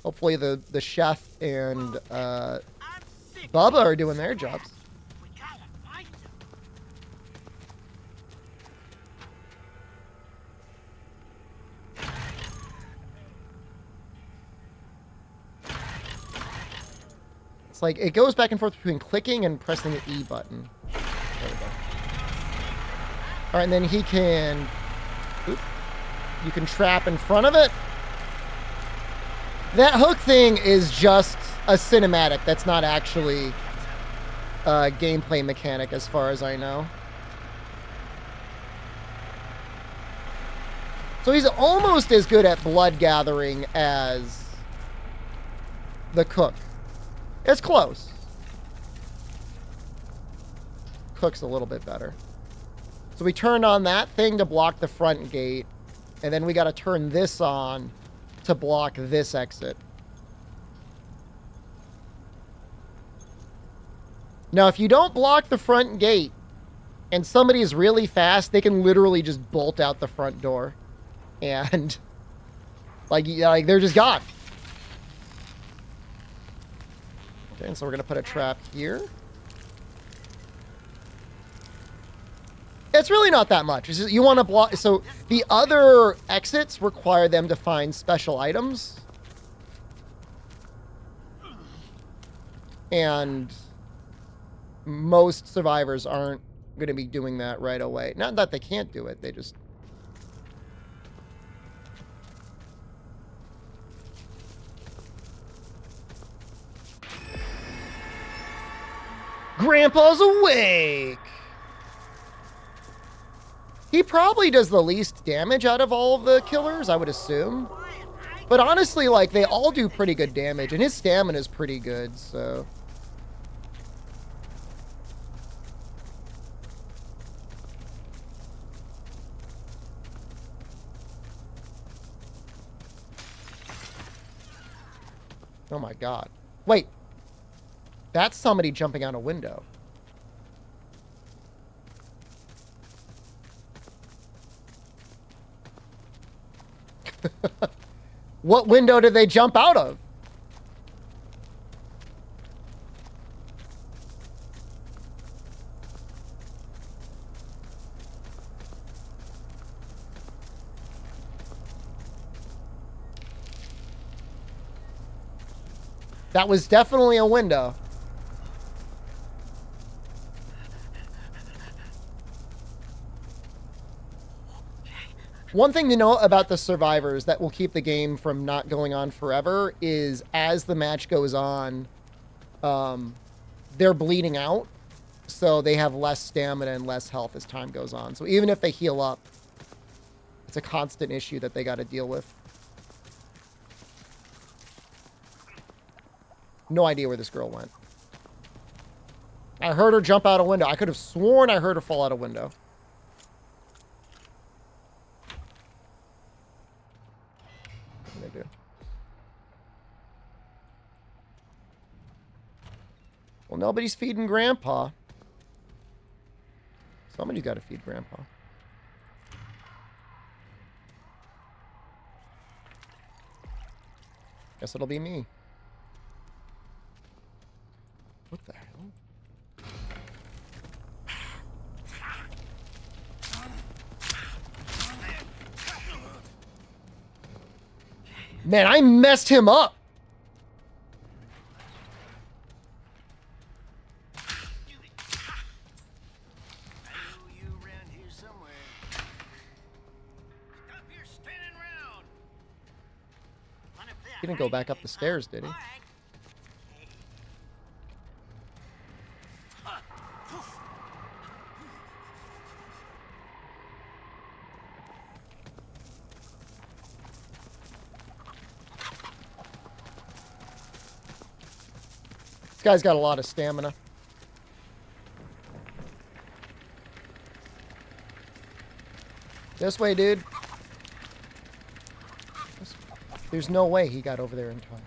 Hopefully the chef and Bubba are doing their jobs. We gotta find them. It's like it goes back and forth between clicking and pressing the E button. There we go. All right, and then he can... Oop, you can trap in front of it. That hook thing is just a cinematic. That's not actually a gameplay mechanic as far as I know. So he's almost as good at blood gathering as the cook. It's close. Cook's a little bit better. So we turned on that thing to block the front gate. And then we got to turn this on to block this exit. Now, if you don't block the front gate and somebody is really fast, they can literally just bolt out the front door. And like they're just gone. Okay, and so we're going to put a trap here. It's really not that much. It's just, you want to block. So the other exits require them to find special items. And most survivors aren't going to be doing that right away. Not that they can't do it. They just... Grandpa's awake! He probably does the least damage out of all of the killers, I would assume. But honestly, like, they all do pretty good damage, and his stamina is pretty good, so... Oh my god. Wait. That's somebody jumping out a window. What window did they jump out of? That was definitely a window. One thing to know about the survivors that will keep the game from not going on forever is as the match goes on, they're bleeding out. So they have less stamina and less health as time goes on. So even if they heal up, it's a constant issue that they got to deal with. No idea where this girl went. I heard her jump out a window. I could have sworn I heard her fall out a window. What did I do? Well, nobody's feeding Grandpa. Somebody's got to feed Grandpa. Guess it'll be me. What the hell? Man, I messed him up. He didn't go back up the stairs, did he? This guy's got a lot of stamina. This way, dude. There's no way he got over there in time.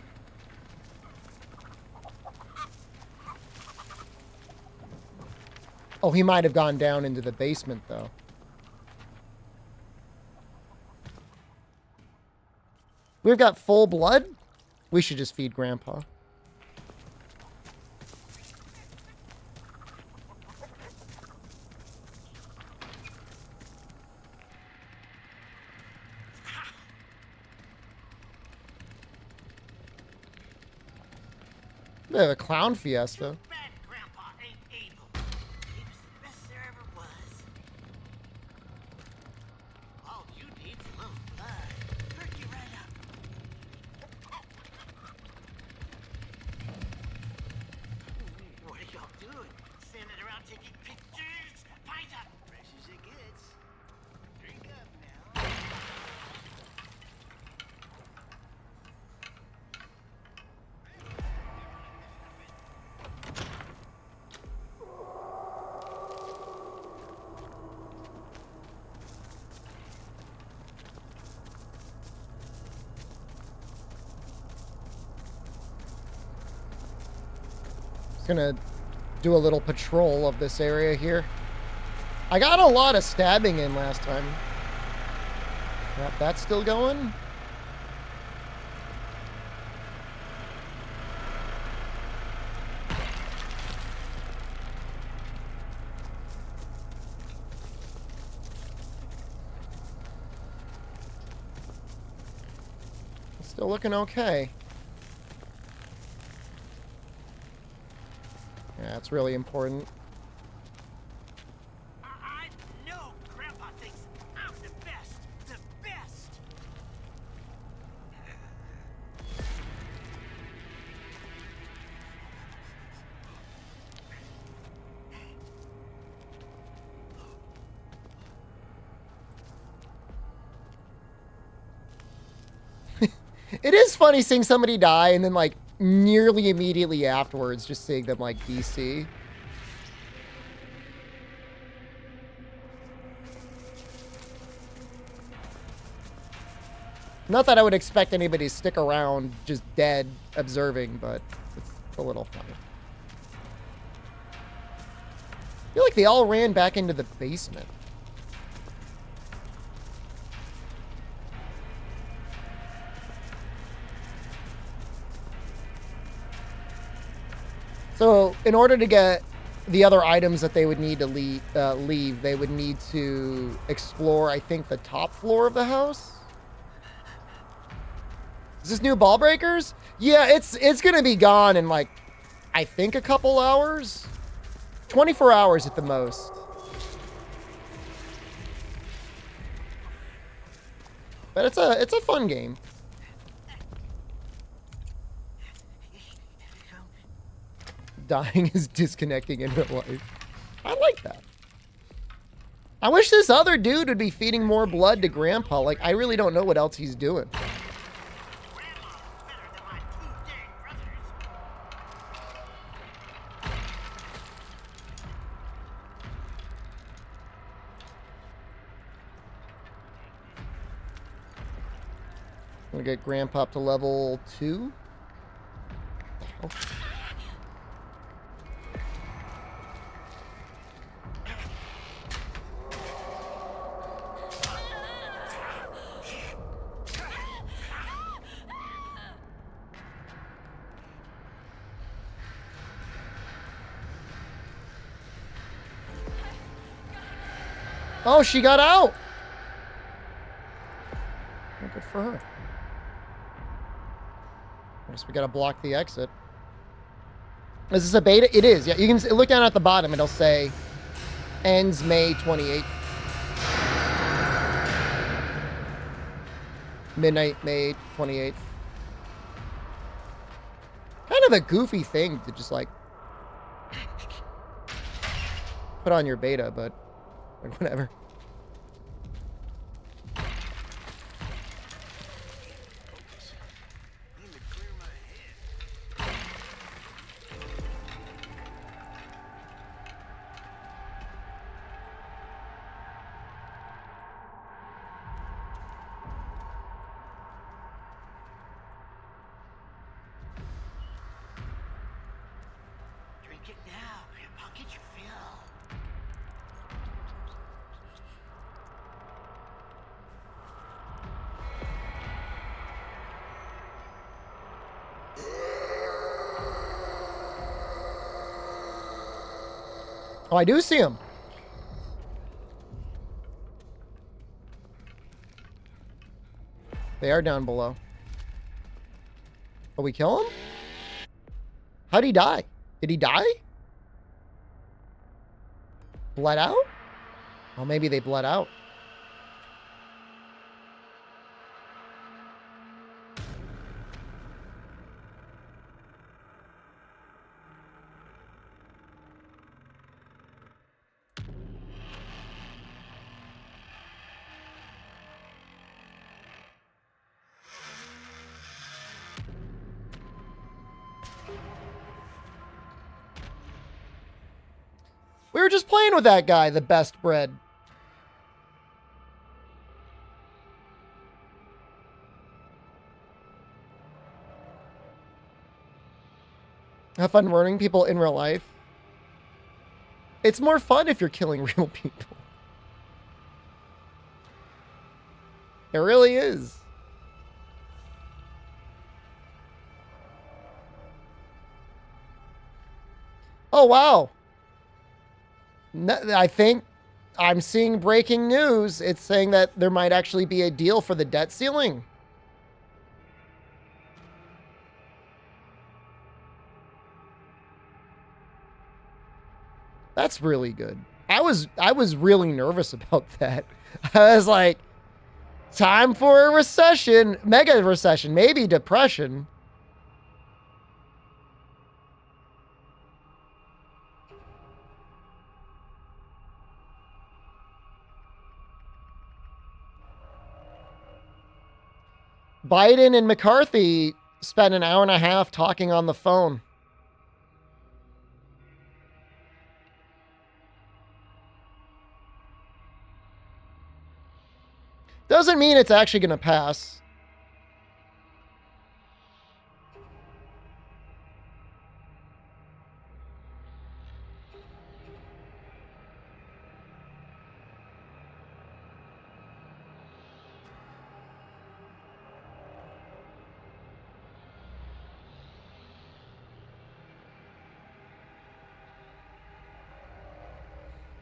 Oh, he might have gone down into the basement, though. We've got full blood? We should just feed Grandpa. Bit of a clown fiesta. Bad Grandpa ain't able. He was the best there ever was. All you need's a little blood. Perk you right up. What are y'all doing? Standing around taking pictures? Find up. Fresh as it gets. Drink up now. Just gonna do a little patrol of this area here. I got a lot of stabbing in last time. Yep, that's still going. Still looking okay. Yeah, that's really important. I know Grandpa thinks I'm the best. The best. It is funny seeing somebody die and then, like, nearly immediately afterwards just seeing them, like, DC. Not that I would expect anybody to stick around just dead observing, but it's a little funny. I feel like they all ran back into the basement. So, in order to get the other items that they would need to leave, they would need to explore, I think, the top floor of the house. Is this new ball breakers? Yeah, it's gonna be gone in, like, I think a couple hours. 24 hours at the most. But it's a fun game. Dying is disconnecting in real life. I like that. I wish this other dude would be feeding more blood to Grandpa. Like, I really don't know what else he's doing. Grandma's better than my two dead brothers. I'm gonna get Grandpa up to level 2. Oh. Oh, she got out. Well, good for her. I guess we gotta block the exit. Is this a beta? It is. Yeah, you can look down at the bottom. It'll say ends May 28th. Midnight, May 28th. Kind of a goofy thing to just, like, put on your beta, but like, whatever. Need to clear my head. Drink it now, Grandpa. Get your fill. Oh, I do see him. They are down below. Oh, we kill him? How'd he die? Did he die? Bled out? Oh, maybe they bled out. We were just playing with that guy, the best bred. Have fun murdering people in real life. It's more fun if you're killing real people. It really is. Oh, wow. I think I'm seeing breaking news. It's saying that there might actually be a deal for the debt ceiling. That's really good. I was really nervous about that. I was like, time for a recession, mega recession, maybe depression. Biden and McCarthy spent an hour and a half talking on the phone. Doesn't mean it's actually going to pass.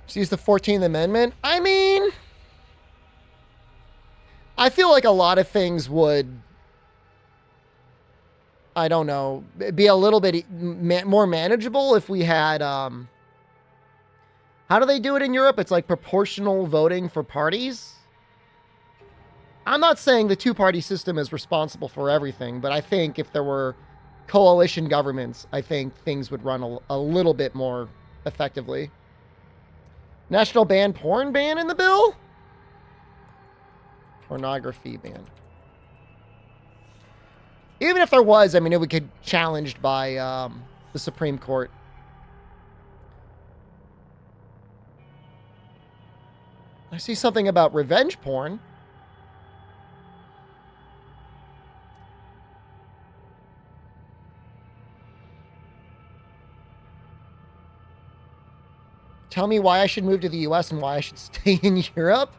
Just use the 14th Amendment. I mean, I feel like a lot of things would, I don't know, be a little bit more manageable if we had, how do they do it in Europe? It's like proportional voting for parties. I'm not saying the two-party system is responsible for everything, but I think if there were coalition governments, I think things would run a little bit more effectively. National porn ban in the bill? Pornography ban. Even if there was, I mean, it would get challenged by the Supreme Court. I see something about revenge porn. Tell me why I should move to the US and why I should stay in Europe.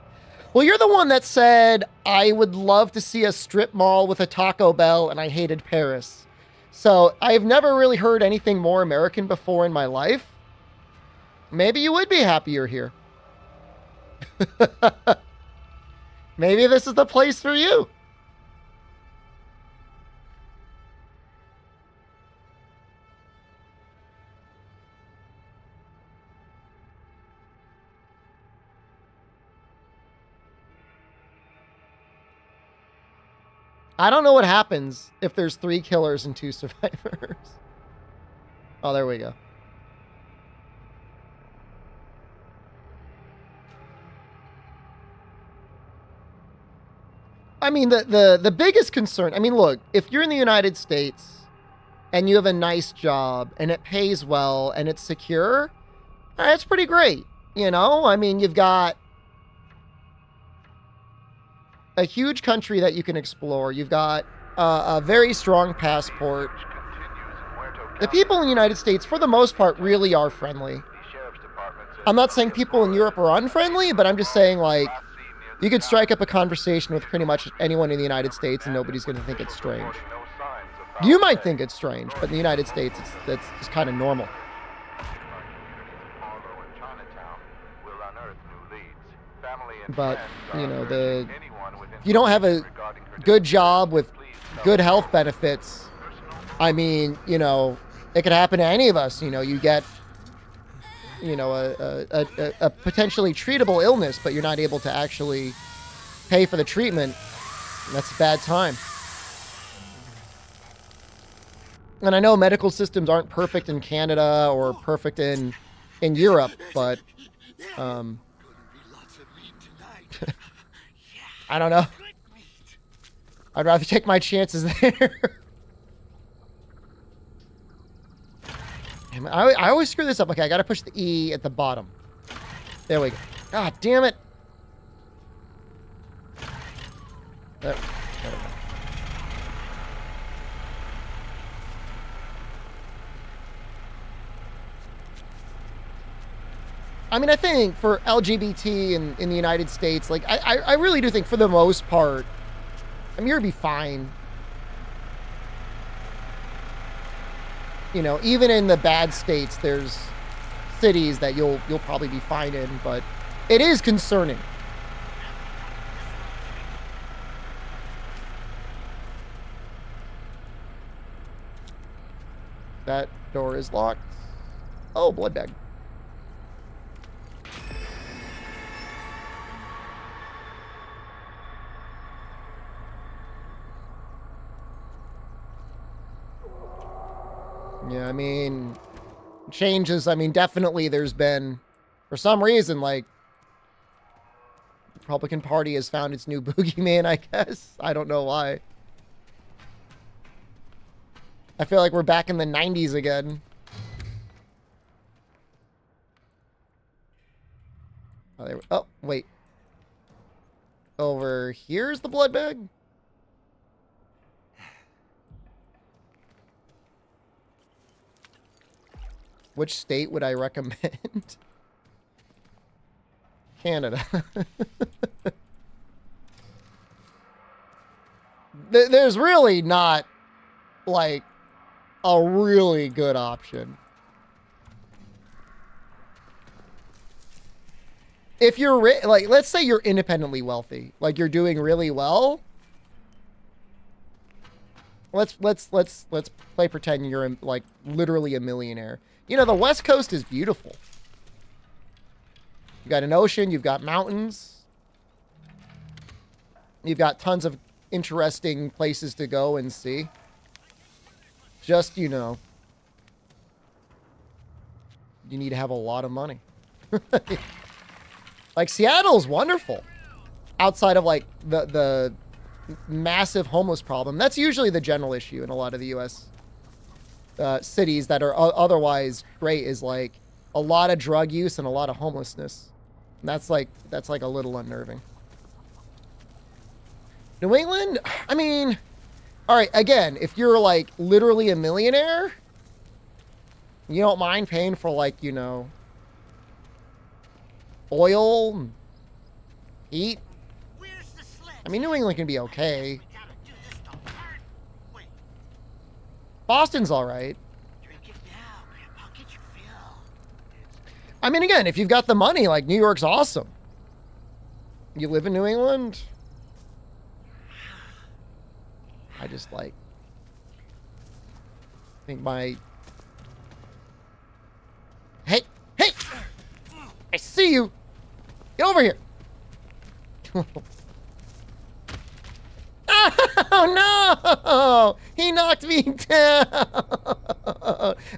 Well, you're the one that said, I would love to see a strip mall with a Taco Bell and I hated Paris. So I've never really heard anything more American before in my life. Maybe you would be happier here. Maybe this is the place for you. I don't know what happens if there's 3 killers and 2 survivors. Oh, there we go. I mean, the biggest concern, I mean, look, if you're in the United States and you have a nice job and it pays well and it's secure, that's pretty great. You know, I mean, you've got a huge country that you can explore. You've got a very strong passport. The people in the United States, for the most part, really are friendly. I'm not saying people in Europe are unfriendly, but I'm just saying, like, you could strike up a conversation with pretty much anyone in the United States and nobody's going to think it's strange. You might think it's strange, but in the United States, that's just kind of normal. unearth new leads. Family and But, friends you are know, urging anyone with if you don't have a information regarding her good disappearance job to with please tell good the health police. benefits, I mean, you know, it could happen to any of us. You know, you get, you know, a potentially treatable illness, but you're not able to actually pay for the treatment. That's a bad time. And I know medical systems aren't perfect in Canada or perfect in Europe, but Gonna be lots of meat tonight. I don't know. Good meat. I'd rather take my chances there. Damn it, I always screw this up. Okay, I gotta push the E at the bottom. There we go. God damn it. There we go. I mean, I think for LGBT in the United States, like, I really do think for the most part, I mean, you're gonna be fine. You know, even in the bad states, there's cities that you'll probably be fine in, but it is concerning. That door is locked. Oh, blood bag. Yeah, I mean, changes. I mean, definitely there's been, for some reason, like, the Republican Party has found its new boogeyman, I guess. I don't know why. I feel like we're back in the 90s again. Oh, oh, wait. Over here's the blood bag? Which state would I recommend? Canada. There's really not, like, a really good option. If you're, like, let's say you're independently wealthy. Like, you're doing really well. Let's play pretend you're, like, literally a millionaire. You know, the West Coast is beautiful. You got an ocean, you've got mountains. You've got tons of interesting places to go and see. Just, you know, you need to have a lot of money. Like, Seattle's wonderful. Outside of, like, the massive homeless problem. That's usually the general issue in a lot of the U.S. Cities that are otherwise great, is, like, a lot of drug use and a lot of homelessness. And that's like a little unnerving. New England, I mean, all right, again, if you're, like, literally a millionaire, you don't mind paying for, like, you know, oil, heat. Where's the sled? I mean, New England can be okay. We gotta do this the hard way. Boston's all right. Drink it now, Grandpa. Get your fill. I mean, again, if you've got the money, like, New York's awesome. You live in New England? I just, like, think my... Hey! Hey! I see you! Get over here! Oh, no! He knocked me down!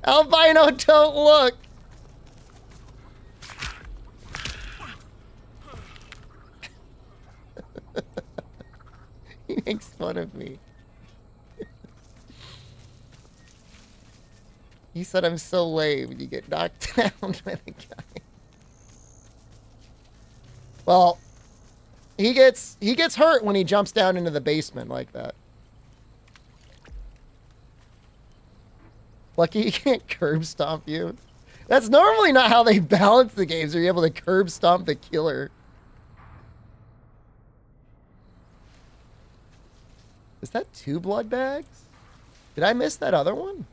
Albino, don't look! He makes fun of me. He said I'm so lame when you get knocked down by the guy. Well, he gets hurt when he jumps down into the basement like that. Lucky he can't curb stomp you. That's normally not how they balance the games, where you're able to curb stomp the killer. Is that 2 blood bags? Did I miss that other one?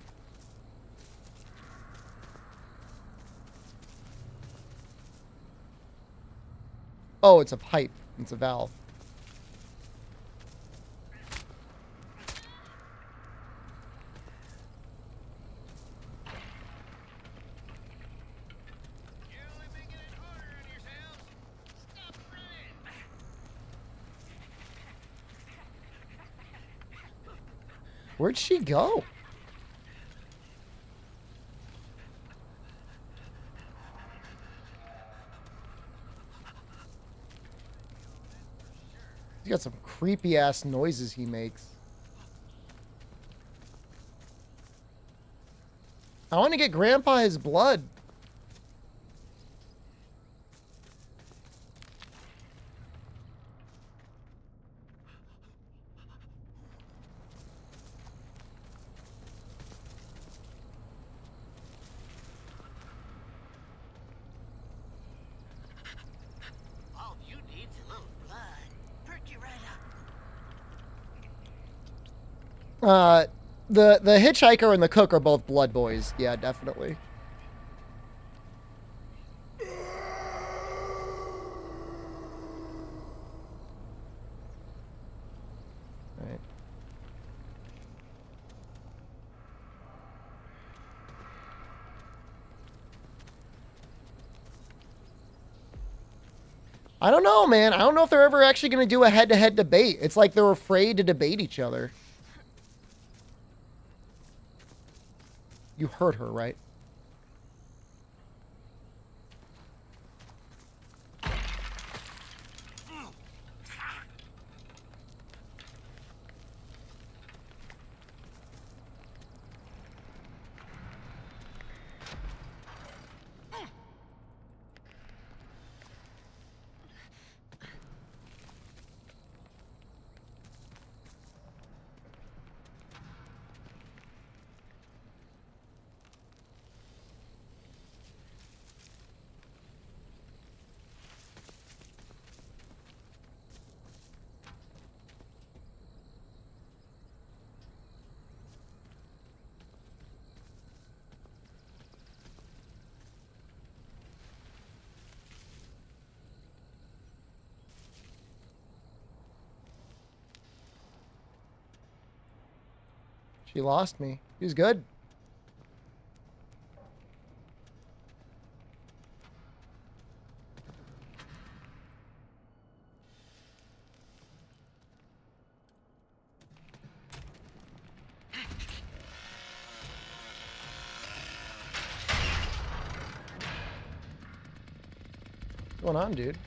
Oh, it's a pipe. It's a valve. You're only making it harder on yourselves. Stop running. Where'd she go? He's got some creepy ass noises he makes. I want to get Grandpa his blood. All you need's a little blood. Perk you right up. The hitchhiker and the cook are both blood boys. Yeah, definitely. Right. I don't know, man. I don't know if they're ever actually going to do a head-to-head debate. It's like they're afraid to debate each other. You heard her, right? She lost me. He was good. What's going on, dude?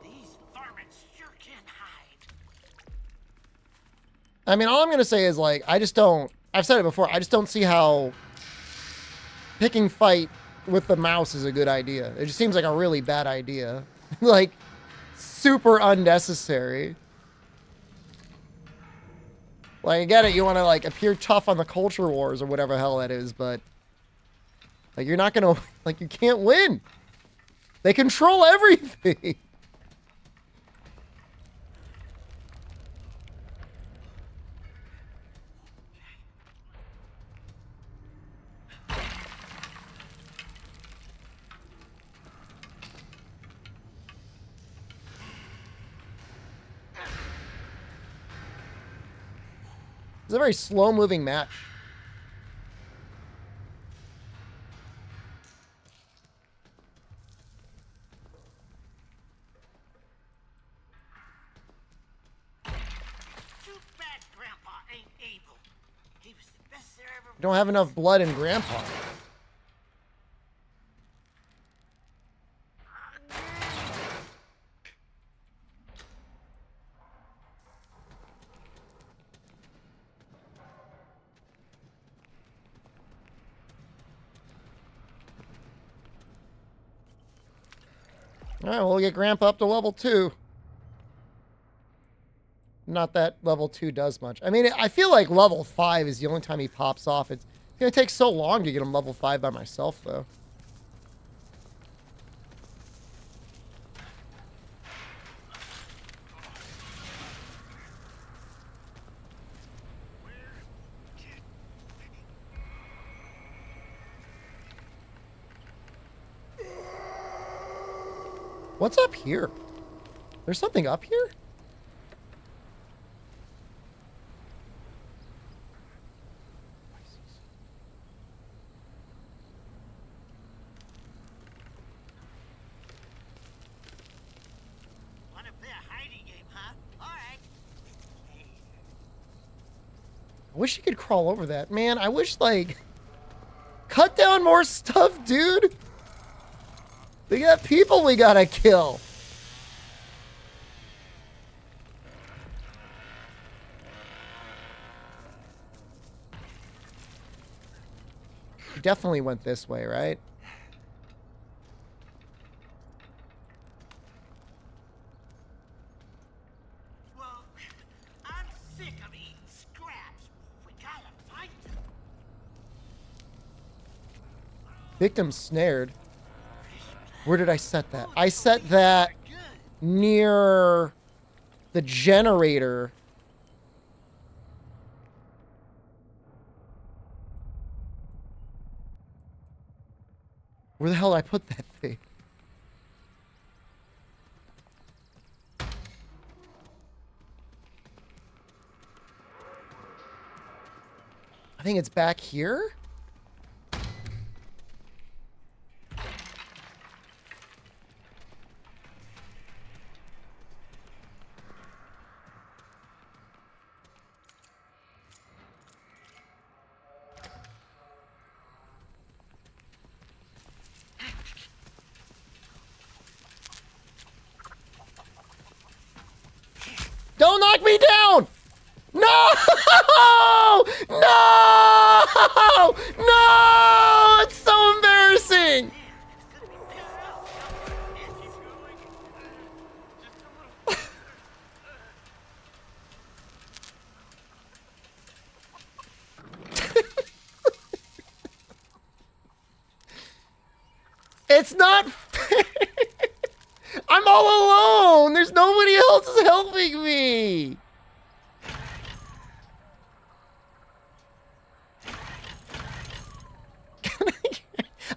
These varmints sure can hide. I mean, all I'm going to say is, like, I just don't... I've said it before. I just don't see how picking fight with the mouse is a good idea. It just seems like a really bad idea. Like, super unnecessary. Like, I get it. You want to, like, appear tough on the culture wars or whatever the hell that is, but... Like, you're not going to... Like, you can't win. They control everything. It's a very slow-moving match. Too bad Grandpa ain't able. He was the best there ever You don't have enough blood in Grandpa. All right, well, we'll get Grandpa up to level 2. Not that level 2 does much. I mean, I feel like level 5 is the only time he pops off. It's going to take so long to get him level 5 by myself, though. What's up here? There's something up here? Want to play a hiding game, huh? All right. I wish you could crawl over that. Man, I wish, like... Cut down more stuff, dude! We got people we gotta kill. You definitely went this way, right? Well, I'm sick of eating scraps. We gotta fight them. Victim snared. Where did I set that? I set that near the generator. Where the hell did I put that thing? I think it's back here. Don't knock me down! No! No! No! It's so embarrassing! It's not fair. I'm all alone. There's nobody else helping me.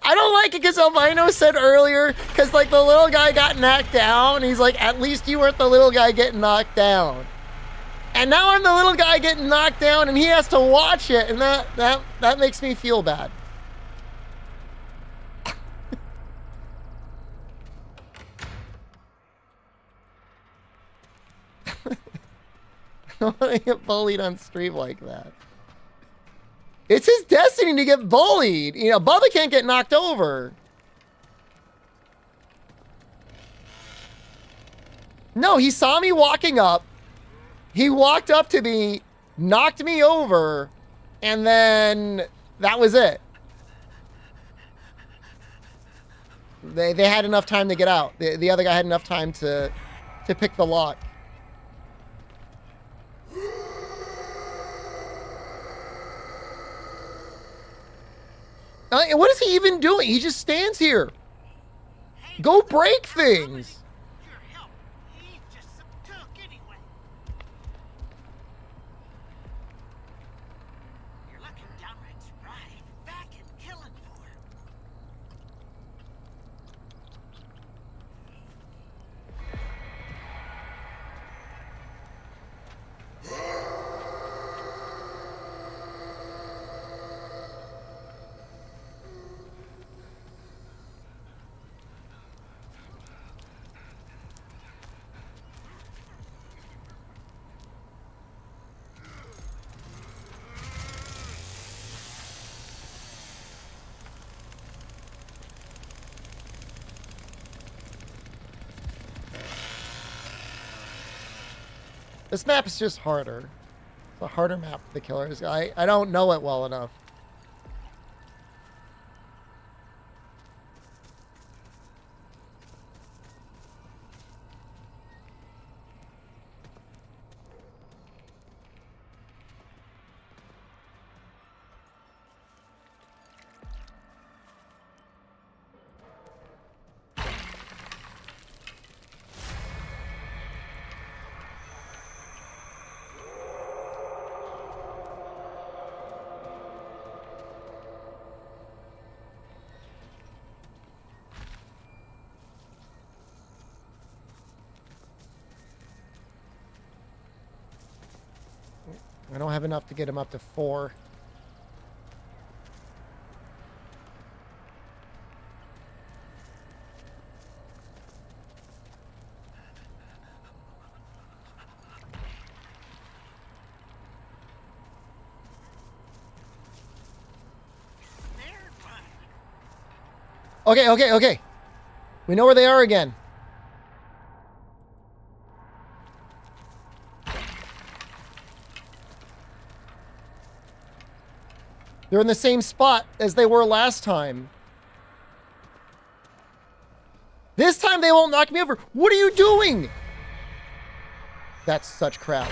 I don't like it because Albino said earlier, because like the little guy got knocked down. He's like, at least you weren't the little guy getting knocked down. And now I'm the little guy getting knocked down, and he has to watch it, and that makes me feel bad. I don't want to get bullied on stream like that. It's his destiny to get bullied. You know, Bubba can't get knocked over. No, he saw me walking up. He walked up to me, knocked me over, and then that was it. They had enough time to get out. The other guy had enough time to pick the lock. What is he even doing? He just stands here. Go break things. Your help. He's just some cook anyway. You're looking downright spry. Back and killing for him. This map is just harder. It's a harder map for the killers. I don't know it well enough. I don't have enough to get him up to 4. Okay, okay, okay. We know where they are again. They're in the same spot as they were last time. This time they won't knock me over. What are you doing? That's such crap.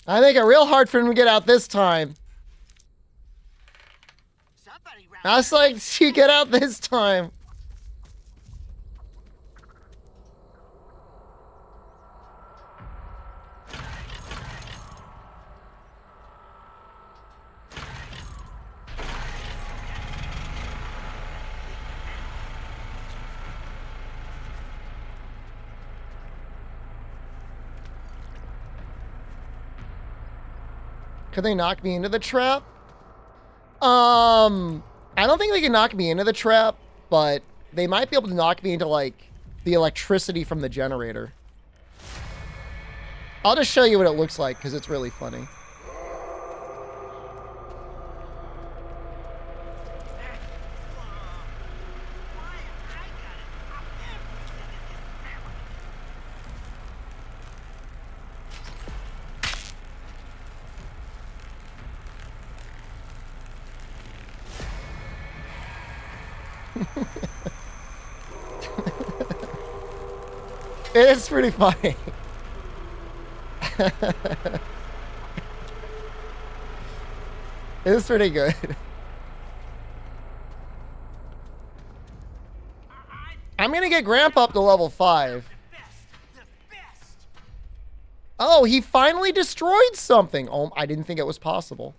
I make it real hard for him to get out this time. Somebody round I was like, she get out this time. Could they knock me into the trap? I don't think they can knock me into the trap, but they might be able to knock me into, like, the electricity from the generator. I'll just show you what it looks like, because it's really funny. It's pretty funny. It's pretty good. I'm gonna get Grandpa up to level 5. the best. Oh, he finally destroyed something. Oh, I didn't think it was possible.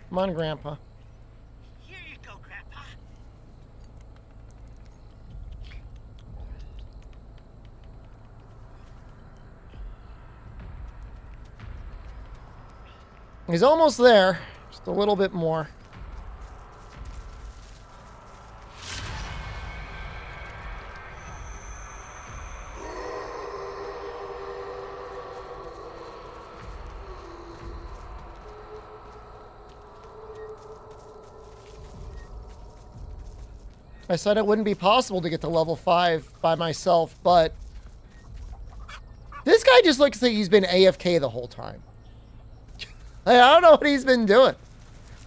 Come on, Grandpa. Here you go, Grandpa. He's almost there. Just a little bit more. I said it wouldn't be possible to get to level 5 by myself, but this guy just looks like he's been AFK the whole time. I don't know what he's been doing.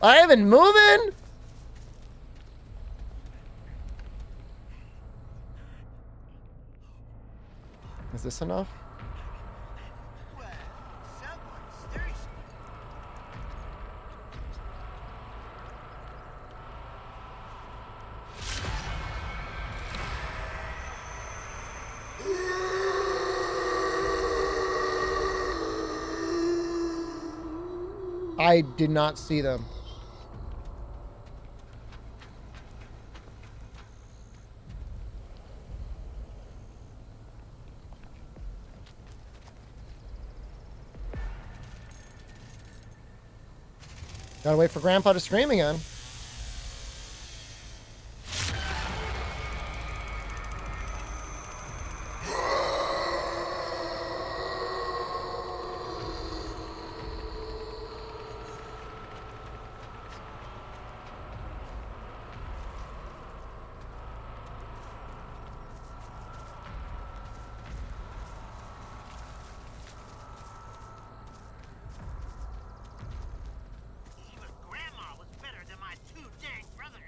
I have been moving. Is this enough? Well, someone's thirsty. I did not see them. Gotta wait for Grandpa to scream again. Even Grandma was better than my two dang brothers.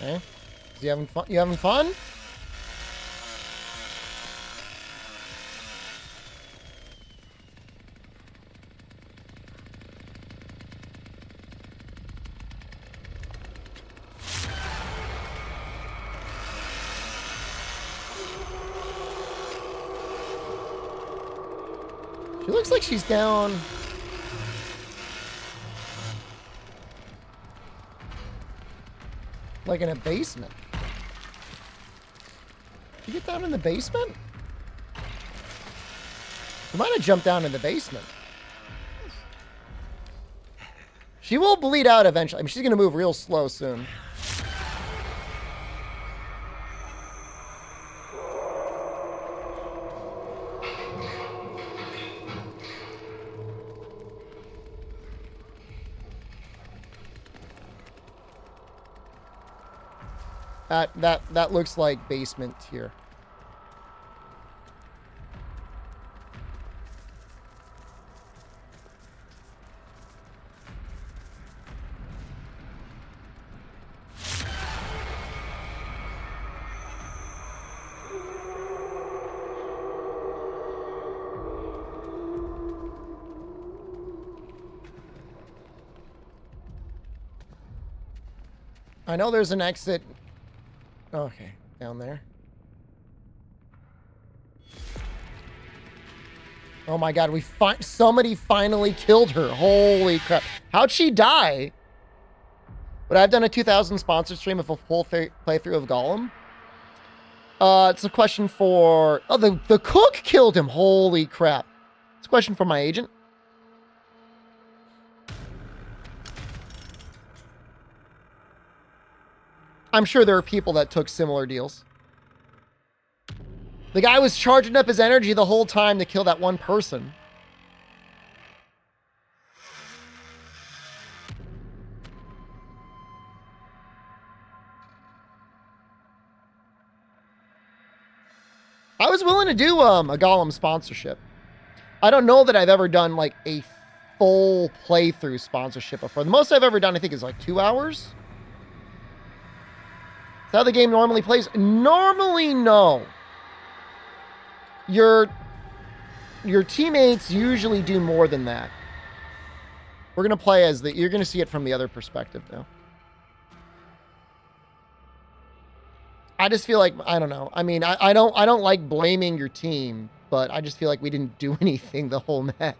Okay. Is he having fun? You having fun? She looks like she's down. Like in a basement. Did you get down in the basement? You might have jumped down in the basement. She will bleed out eventually. I mean, she's going to move real slow soon. That looks like basement here. I know there's an exit. Okay, down there. Oh my god, somebody finally killed her. Holy crap. How'd she die? Would I have done a 2000 sponsored stream of a full playthrough of Gollum? It's a question for... Oh, the cook killed him. Holy crap. It's a question for my agent. I'm sure there are people that took similar deals. The guy was charging up his energy the whole time to kill that one person. I was willing to do a Gollum sponsorship. I don't know that I've ever done like a full playthrough sponsorship before. The most I've ever done, I think, is like 2 hours. Is that how the game normally plays? Normally, no. Your teammates usually do more than that. We're gonna play as you're gonna see it from the other perspective now. I just feel like, I don't know. I mean, I don't like blaming your team, but I just feel like we didn't do anything the whole match.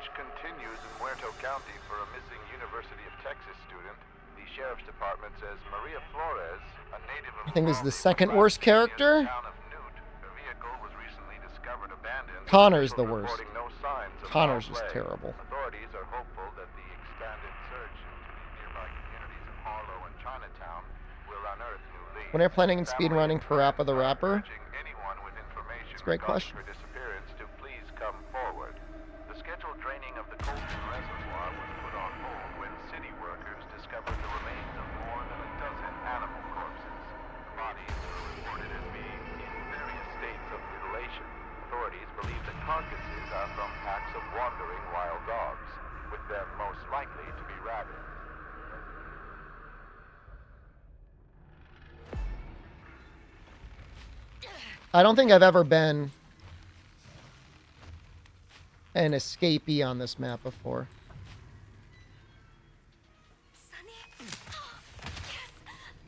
search continues in Muerto County for a missing University of Texas student. The sheriff's department says Maria Flores, a native of I think this is the Uvalde, second was worst last seen near character. the town of Newt. Her vehicle was recently discovered abandoned. Connor's the officials worst. reporting no signs of Connor's foul just play. terrible. Authorities are hopeful that the expanded search into the nearby communities of Harlow and Chinatown will unearth new leads. When they're planning on speedrunning Parappa the Rapper, Urging anyone with information it's a great regarding question. her disappearance to please come forward. The scheduled draining of the Colton Reservoir was put on hold when city workers discovered the remains of more than a dozen animal corpses. The bodies were reported as being in various states of mutilation. Authorities believe the carcasses are from packs of wandering wild dogs, with them most likely to be rabid. I don't think I've ever been an escapee on this map before. Sonny? Yes!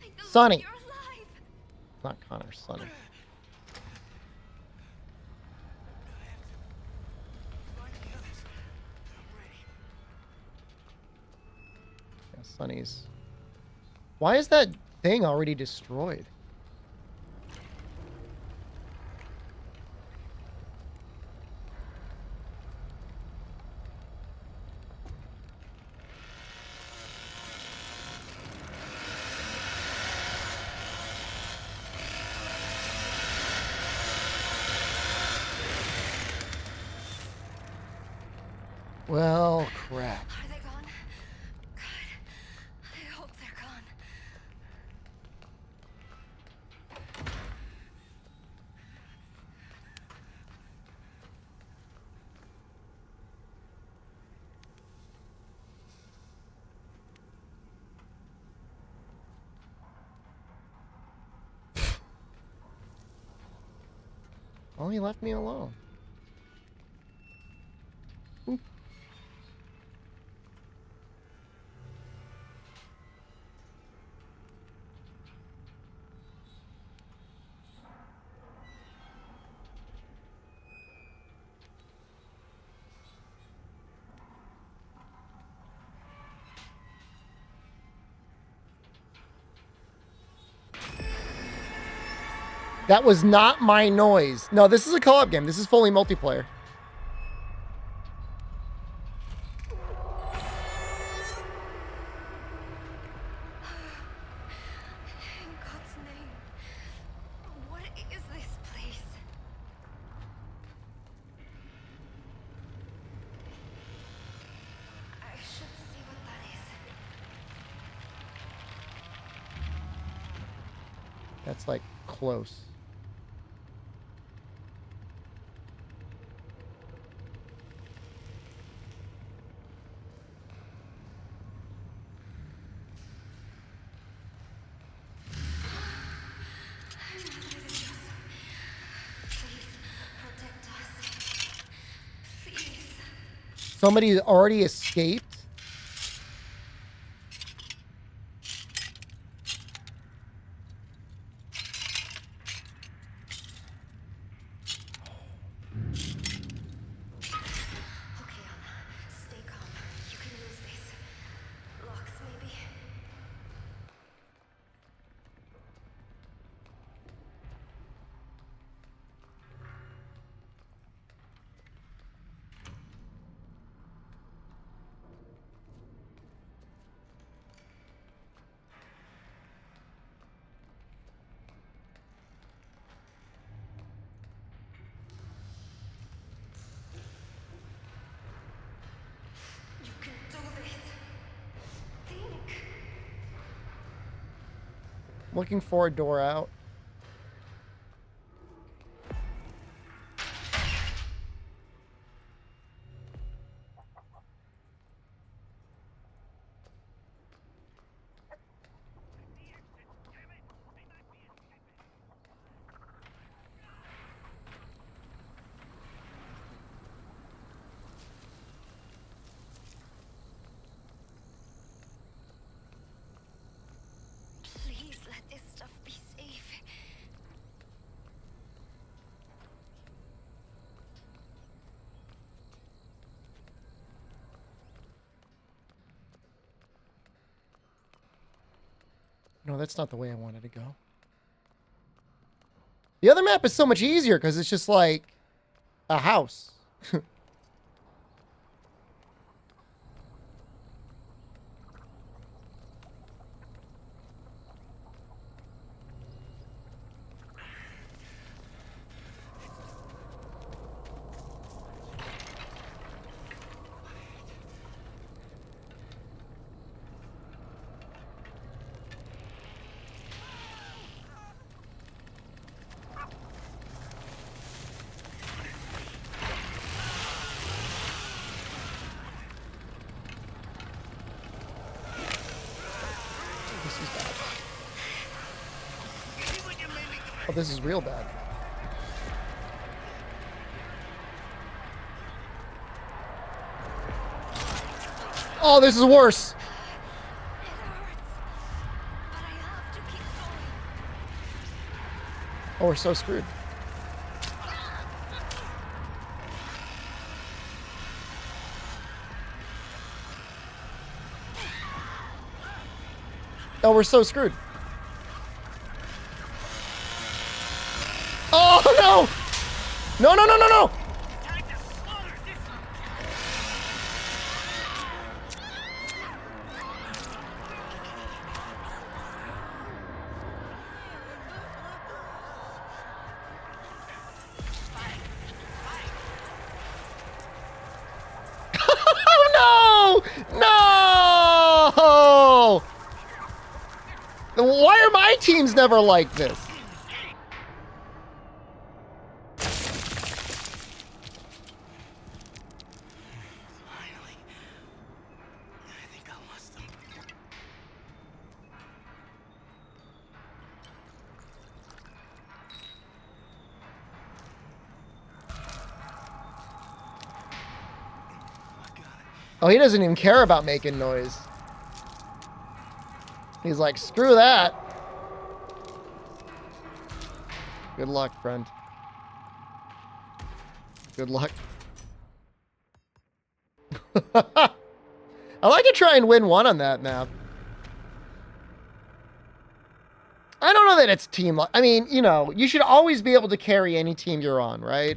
Thank the Lord Sonny. you're alive! Not Connor, Sonny. Find the others. I'm ready. Yeah, Sonny's. Why is that thing already destroyed? Well, crap. Are they gone? God, I hope they're gone. Well, he left me alone. Ooh. That was not my noise. No, this is a co-op game. This is fully multiplayer. In God's name, what is this place? I should see what that is. That's like close. Please protect us. Please. Somebody already escaped. Okay, Anna. Stay calm. You can use this. Locks, maybe? You can do this. Think. Looking for a door out. Please let this stuff be safe. No, that's not the way I wanted to go. The other map is so much easier because it's just like a house. This is bad. Oh, this is real bad. Oh, this is worse. It hurts. But I have to keep going. Oh, we're so screwed. Oh, we're so screwed. Oh, no! No, no, no, no, no! Time to slaughter this one. Oh, no! No! Why are my teams never like this? Finally. I think I lost them. I got it. Oh, he doesn't even care about making noise. He's like, screw that. Good luck, friend. Good luck. I like to try and win one on that map. I don't know that it's team. I mean, you know, you should always be able to carry any team you're on, right?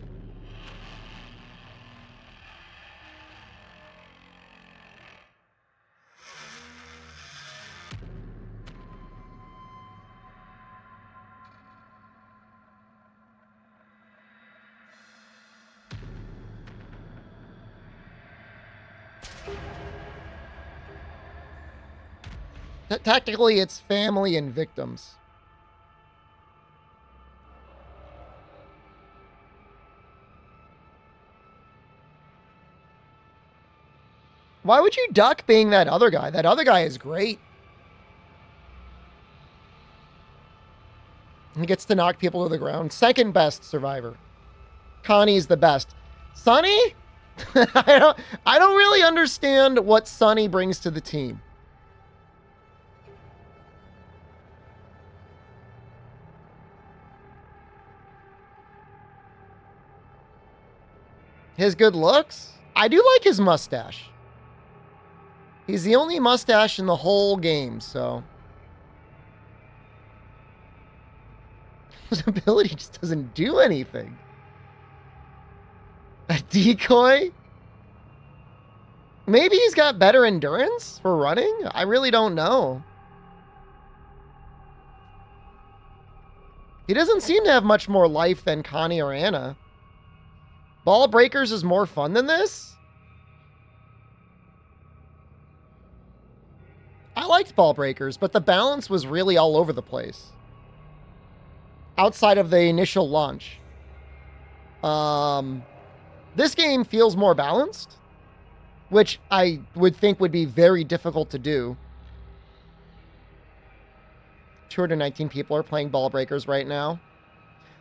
Tactically, it's family and victims. Why would you duck being that other guy? That other guy is great. He gets to knock people to the ground. Second best survivor. Connie's the best. Sonny? I don't really understand what Sonny brings to the team. His good looks? I do like his mustache. He's the only mustache in the whole game, so. His ability just doesn't do anything. A decoy? Maybe he's got better endurance for running? I really don't know. He doesn't seem to have much more life than Connie or Anna. Ball Breakers is more fun than this? I liked Ball Breakers, but the balance was really all over the place. Outside of the initial launch. This game feels more balanced, which I would think would be very difficult to do. 219 people are playing Ball Breakers right now.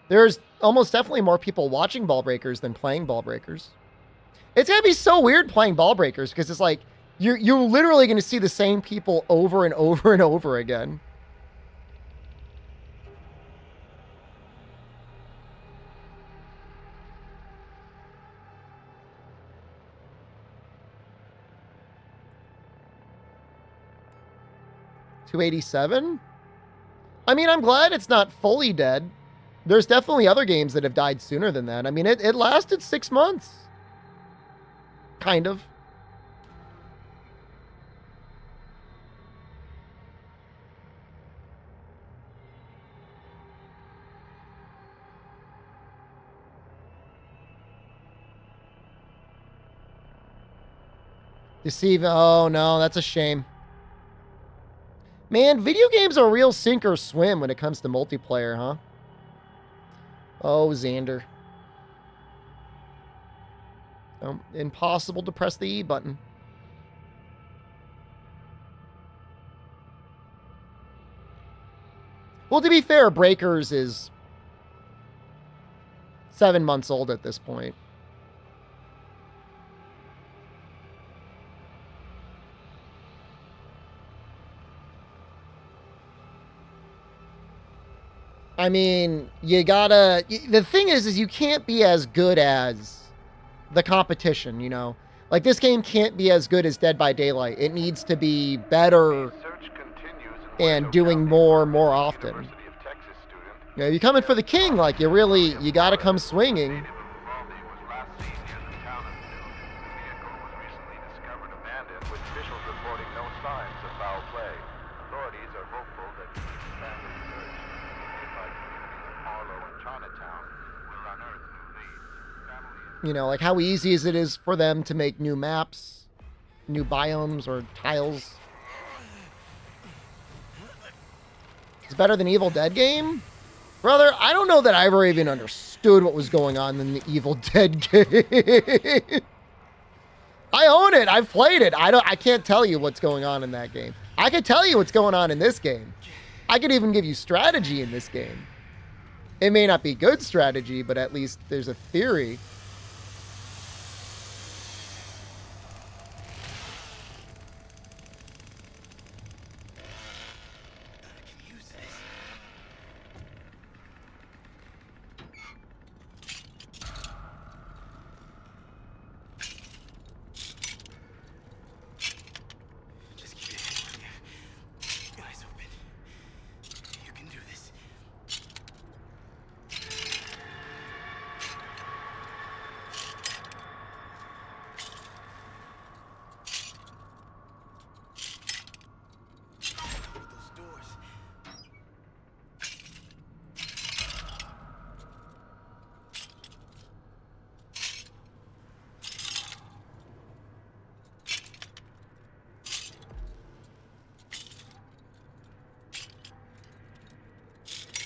There's almost definitely more people watching Ball Breakers than playing Ball Breakers. It's gonna be so weird playing Ball Breakers because it's like you're literally gonna see the same people over and over and over again. $287? I mean, I'm glad it's not fully dead. There's definitely other games that have died sooner than that. I mean, it lasted 6 months. Kind of. Deceive. Oh, no, that's a shame. Man, video games are real sink or swim when it comes to multiplayer, huh? Oh, Xander. Impossible to press the E button. Well, to be fair, Breakers is 7 months old at this point. I mean, you gotta... The thing is you can't be as good as the competition, you know? Like, this game can't be as good as Dead by Daylight. It needs to be better and doing more often. You know, you're coming for the king, like, you gotta come swinging. You know, like how easy is it is for them to make new maps, new biomes, or tiles. It's better than Evil Dead game? Brother, I don't know that I ever even understood what was going on in the Evil Dead game. I own it. I've played it. I can't tell you what's going on in that game. I can tell you what's going on in this game. I could even give you strategy in this game. It may not be good strategy, but at least there's a theory.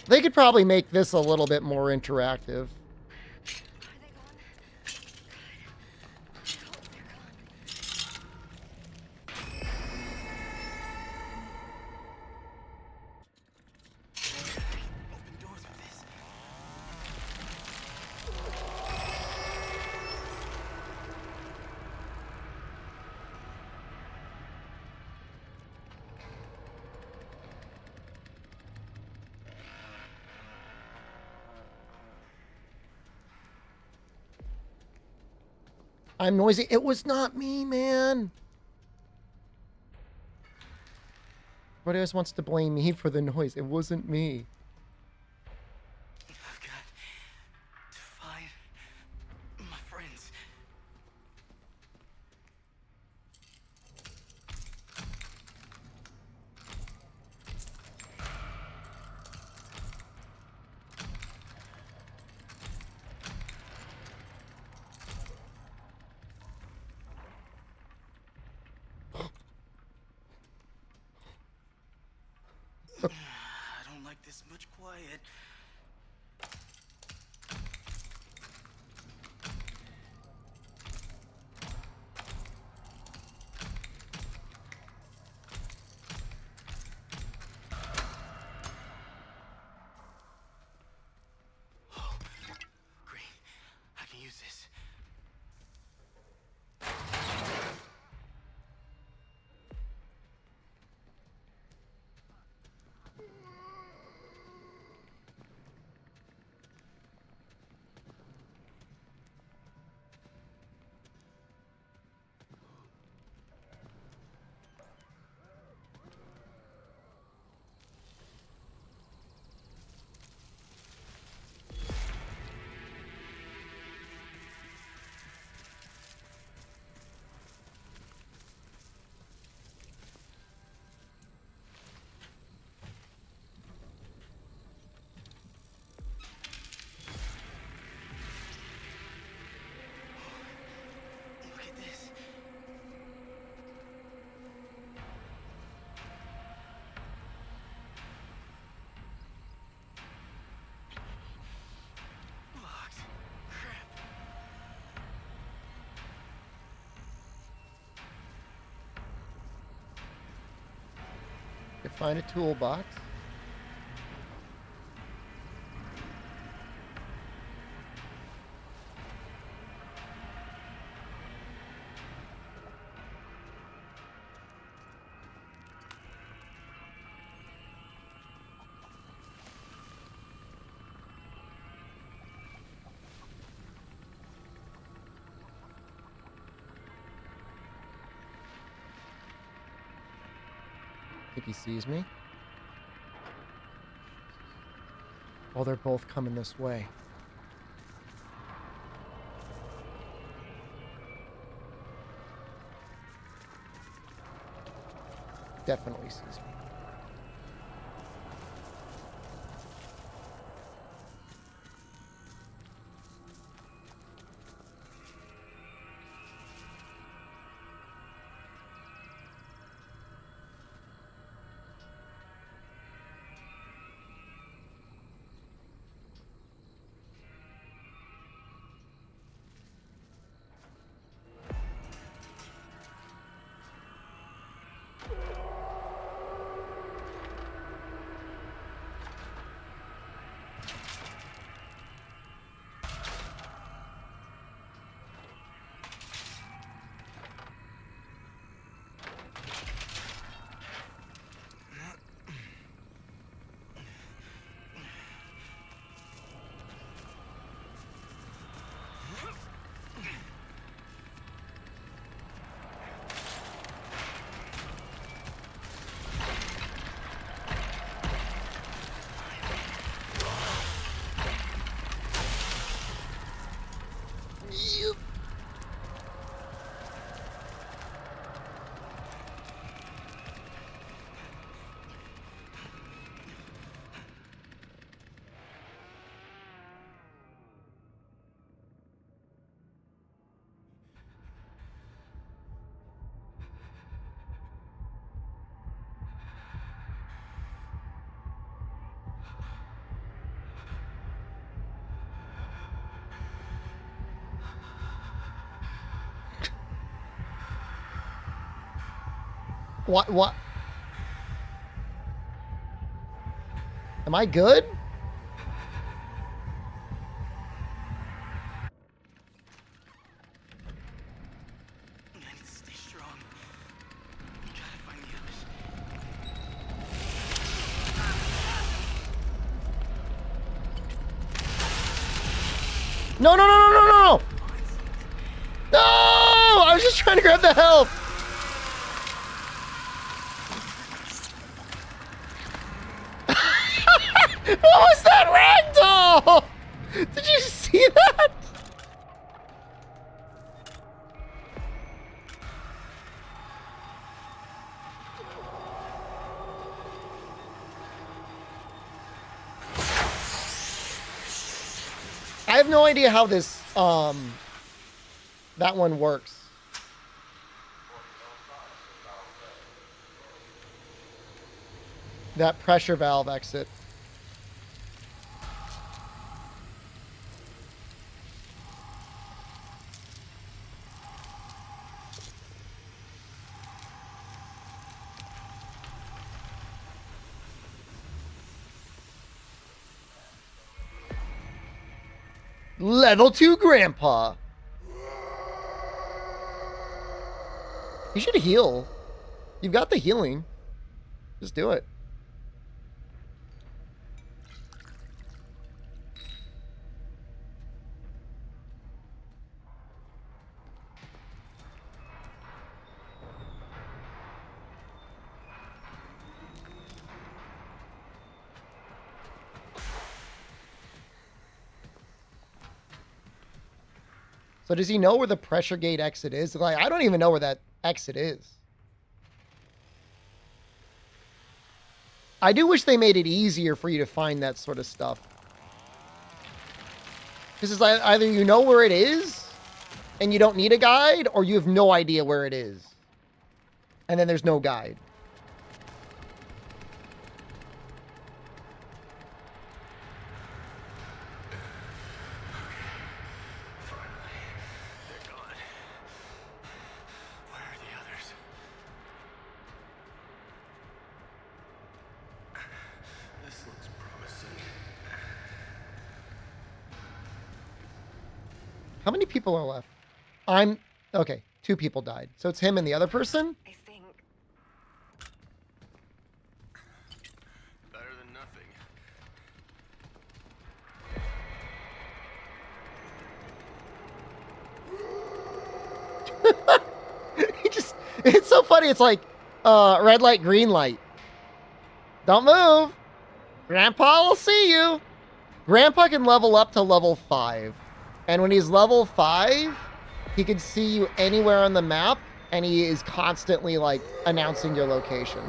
They could probably make this a little bit more interactive. I'm noisy. It was not me, man. Everybody else wants to blame me for the noise. It wasn't me. I've got to find my friends. I don't like this much quiet. Oh, great. I can use this. Find a toolbox. Think he sees me? Oh, they're both coming this way. Definitely sees me. What? Am I good? I need to stay strong. Gotta find the others. No, no, no, no, no, no! No! I was just trying to grab the health! What was that ragdoll? Did you see that? I have no idea how this, that one works. That pressure valve exit. Level 2 Grandpa. You should heal. You've got the healing. Just do it. So does he know where the pressure gate exit is? Like, I don't even know where that exit is. I do wish they made it easier for you to find that sort of stuff. Because it's like either you know where it is and you don't need a guide, or you have no idea where it is. And then there's no guide. How many people are left? I'm okay. 2 people died. So it's him and the other person? I think. Better than nothing. He just, it's so funny. It's like, red light, green light. Don't move. Grandpa will see you. Grandpa can level up to level 5. And when he's level 5, he can see you anywhere on the map, and he is constantly, like, announcing your location.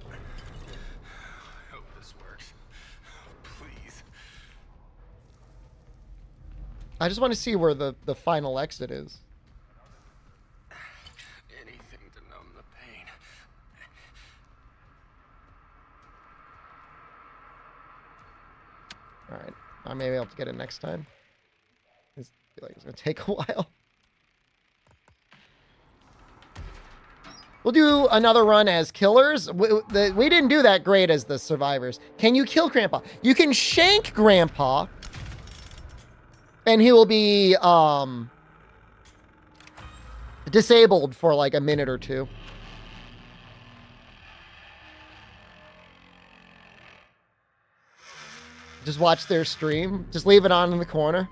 I hope this works. Please. I just want to see where the final exit is. Anything to numb the pain. All right. I may be able to get it next time. I feel like it's going to take a while. We'll do another run as killers. We didn't do that great as the survivors. Can you kill Grandpa? You can shank Grandpa, and he will be disabled for like a minute or 2. Just watch their stream. Just leave it on in the corner.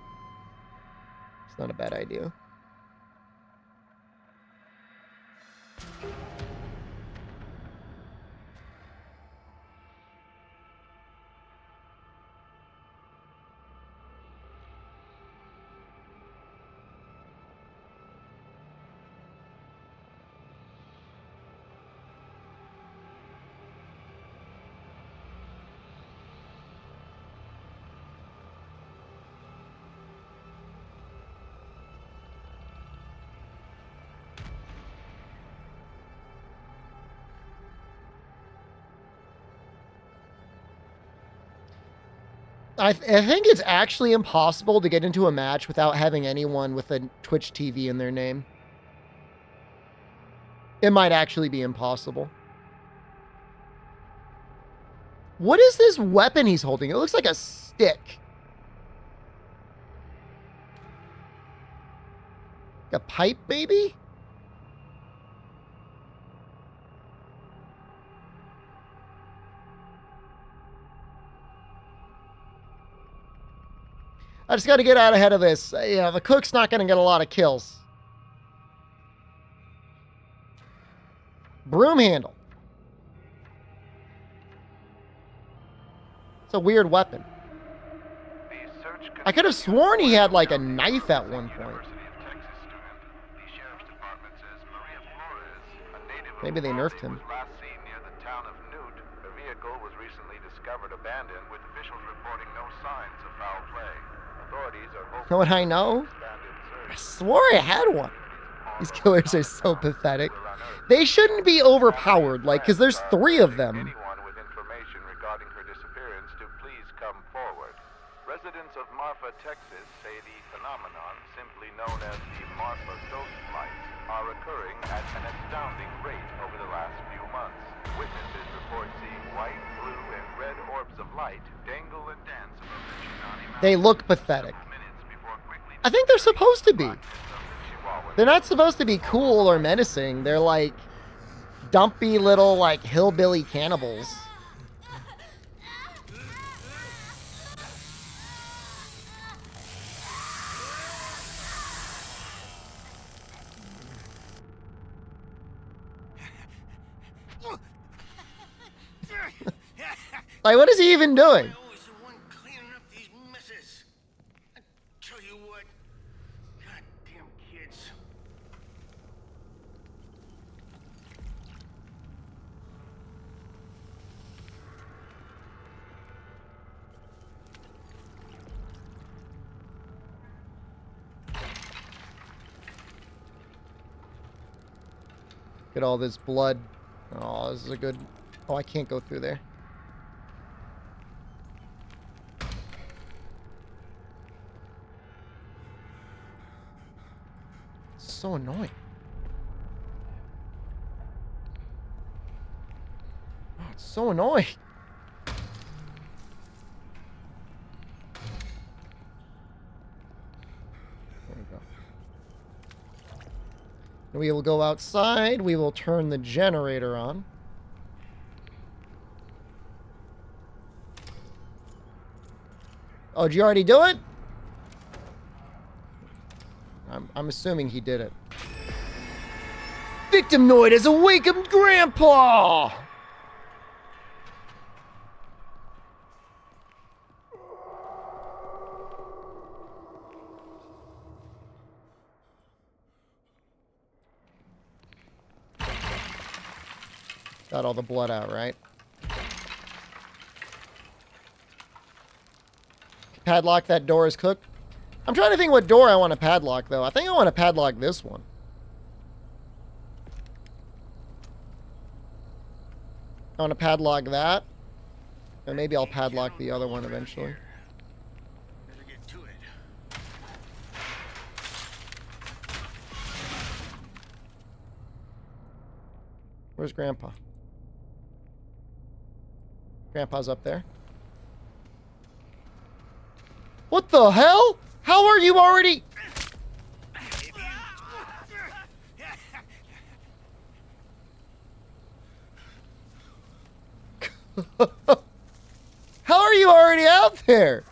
It's not a bad idea. I think it's actually impossible to get into a match without having anyone with a Twitch TV in their name. It might actually be impossible. What is this weapon he's holding? It looks like a stick. A pipe, maybe? I just got to get out ahead of this. You know, the cook's not going to get a lot of kills. Broom handle. It's a weird weapon. I could have sworn he had like a knife at one point. Maybe they nerfed him. Last seen near the town of Newt, the vehicle was recently discovered abandoned, with officials reporting no signs of foul play. Authorities are hoping. You know what I know? I swore I had one. These killers are so pathetic. They shouldn't be overpowered, like, because there's 3 of them. Anyone with information regarding her disappearance to please come forward. Residents of Marfa, Texas say the phenomenon, simply known as the Marfa ghost lights, are occurring at an astounding rate over the last few months. Witnesses report seeing white, blue, and red orbs of light dangle and dance above the Chinani Mountains. They look pathetic. I think they're supposed to be. They're not supposed to be cool or menacing. They're like dumpy little like hillbilly cannibals. Like, what is he even doing? Always the one cleaning up these messes. I tell you what, goddamn kids. Look at all this blood. Oh, this is a good... Oh, I can't go through there. It's so annoying. It's so annoying. There we go. We will go outside. We will turn the generator on. Oh, did you already do it? I'm assuming he did it. Victimoid has awakened Grandpa! Got all the blood out, right? Padlock that door is cooked. I'm trying to think what door I want to padlock, though. I think I want to padlock this one. I want to padlock that. And maybe I'll padlock the other one eventually. Better get to it. Where's Grandpa? Grandpa's up there. What the hell? How are you already... How are you already out there?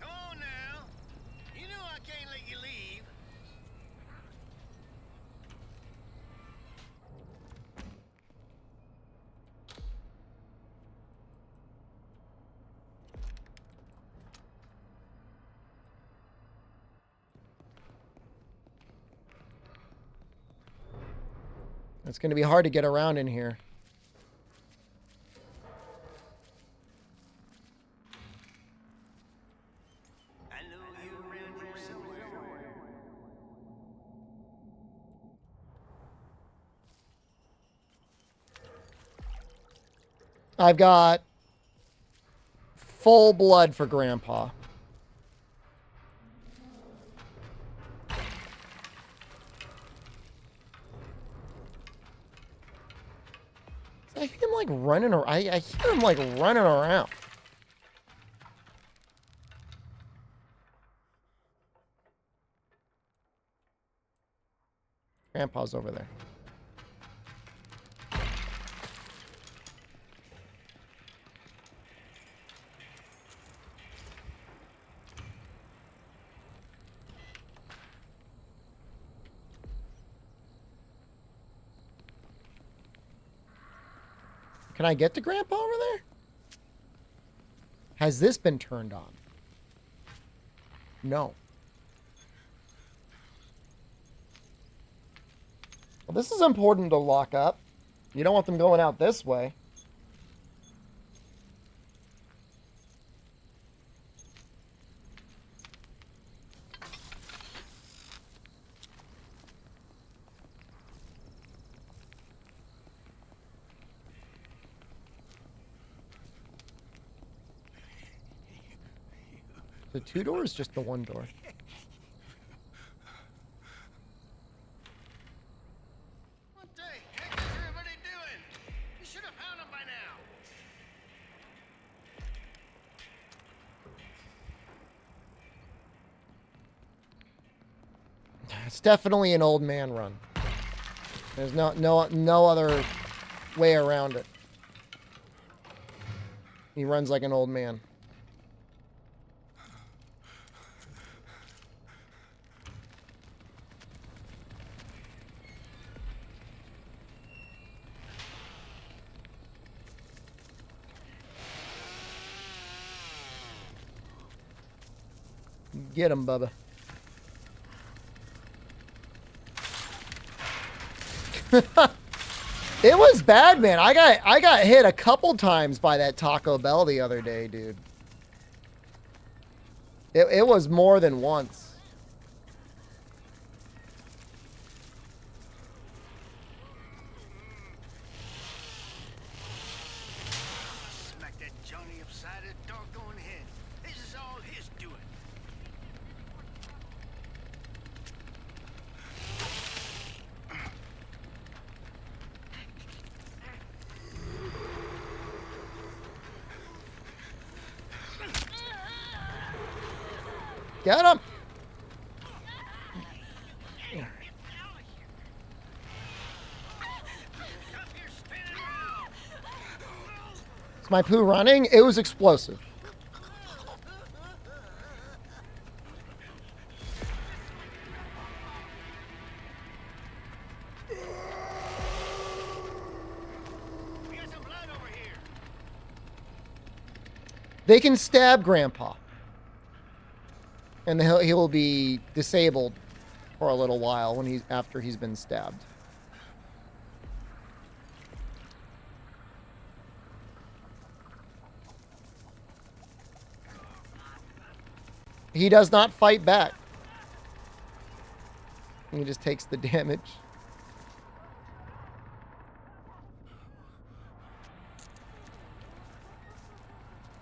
Come on now. You know I can't let you leave. It's going to be hard to get around in here. I know you're around here somewhere. I've got full blood for Grandpa. I hear him like running around. I hear him like running around. Grandpa's over there. Can I get to Grandpa over there? Has this been turned on? No. Well, this is important to lock up. You don't want them going out this way. The 2 doors, just the 1 door. What the heck is everybody doing? You should have found them by now. It's definitely an old man run. There's no other way around it. He runs like an old man. Get him, Bubba. It was bad, man. I got hit a couple times by that Taco Bell the other day, dude. It was more than once. Smack that Johnny upside his doggone head. This is all his doing. Get him! Is my poo running? It was explosive. We got some blood over here. They can stab Grandpa. And he'll be disabled for a little while when after he's been stabbed. He does not fight back. He just takes the damage.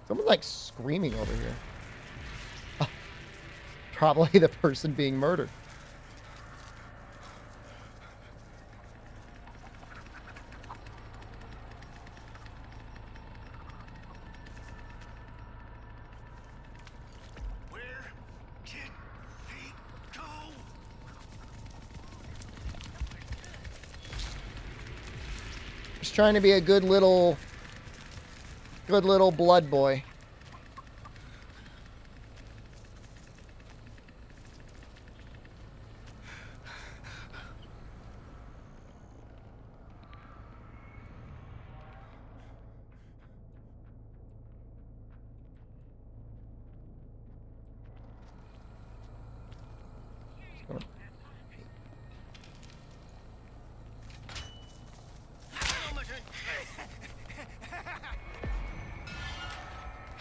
Someone's like screaming over here. Probably the person being murdered. Where did he go? Just trying to be a good little blood boy.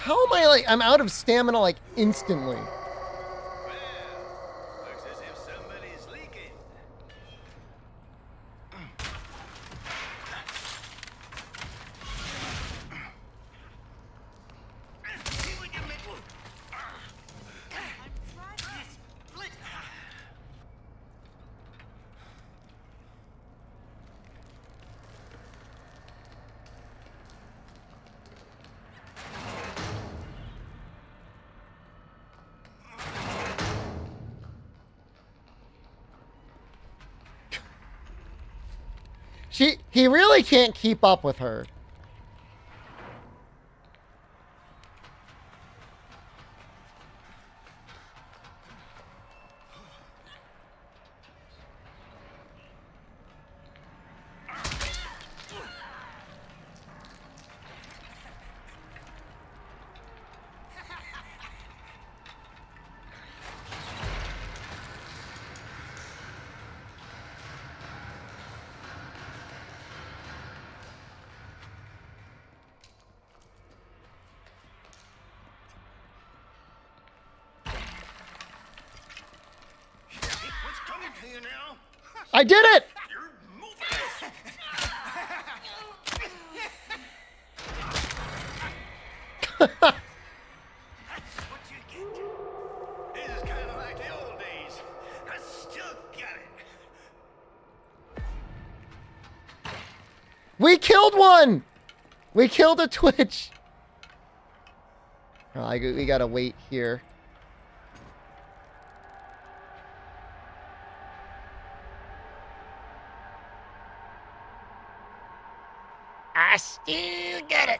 How am I like, I'm out of stamina like instantly. Well, looks as if somebody's leaking. See what you make. Split. He really can't keep up with her. What's coming to you now? I did it! You're moving. That's what you get. This is kind of like the old days. I still got it. We killed one! We killed a Twitch. Oh, we gotta wait here. I still get it.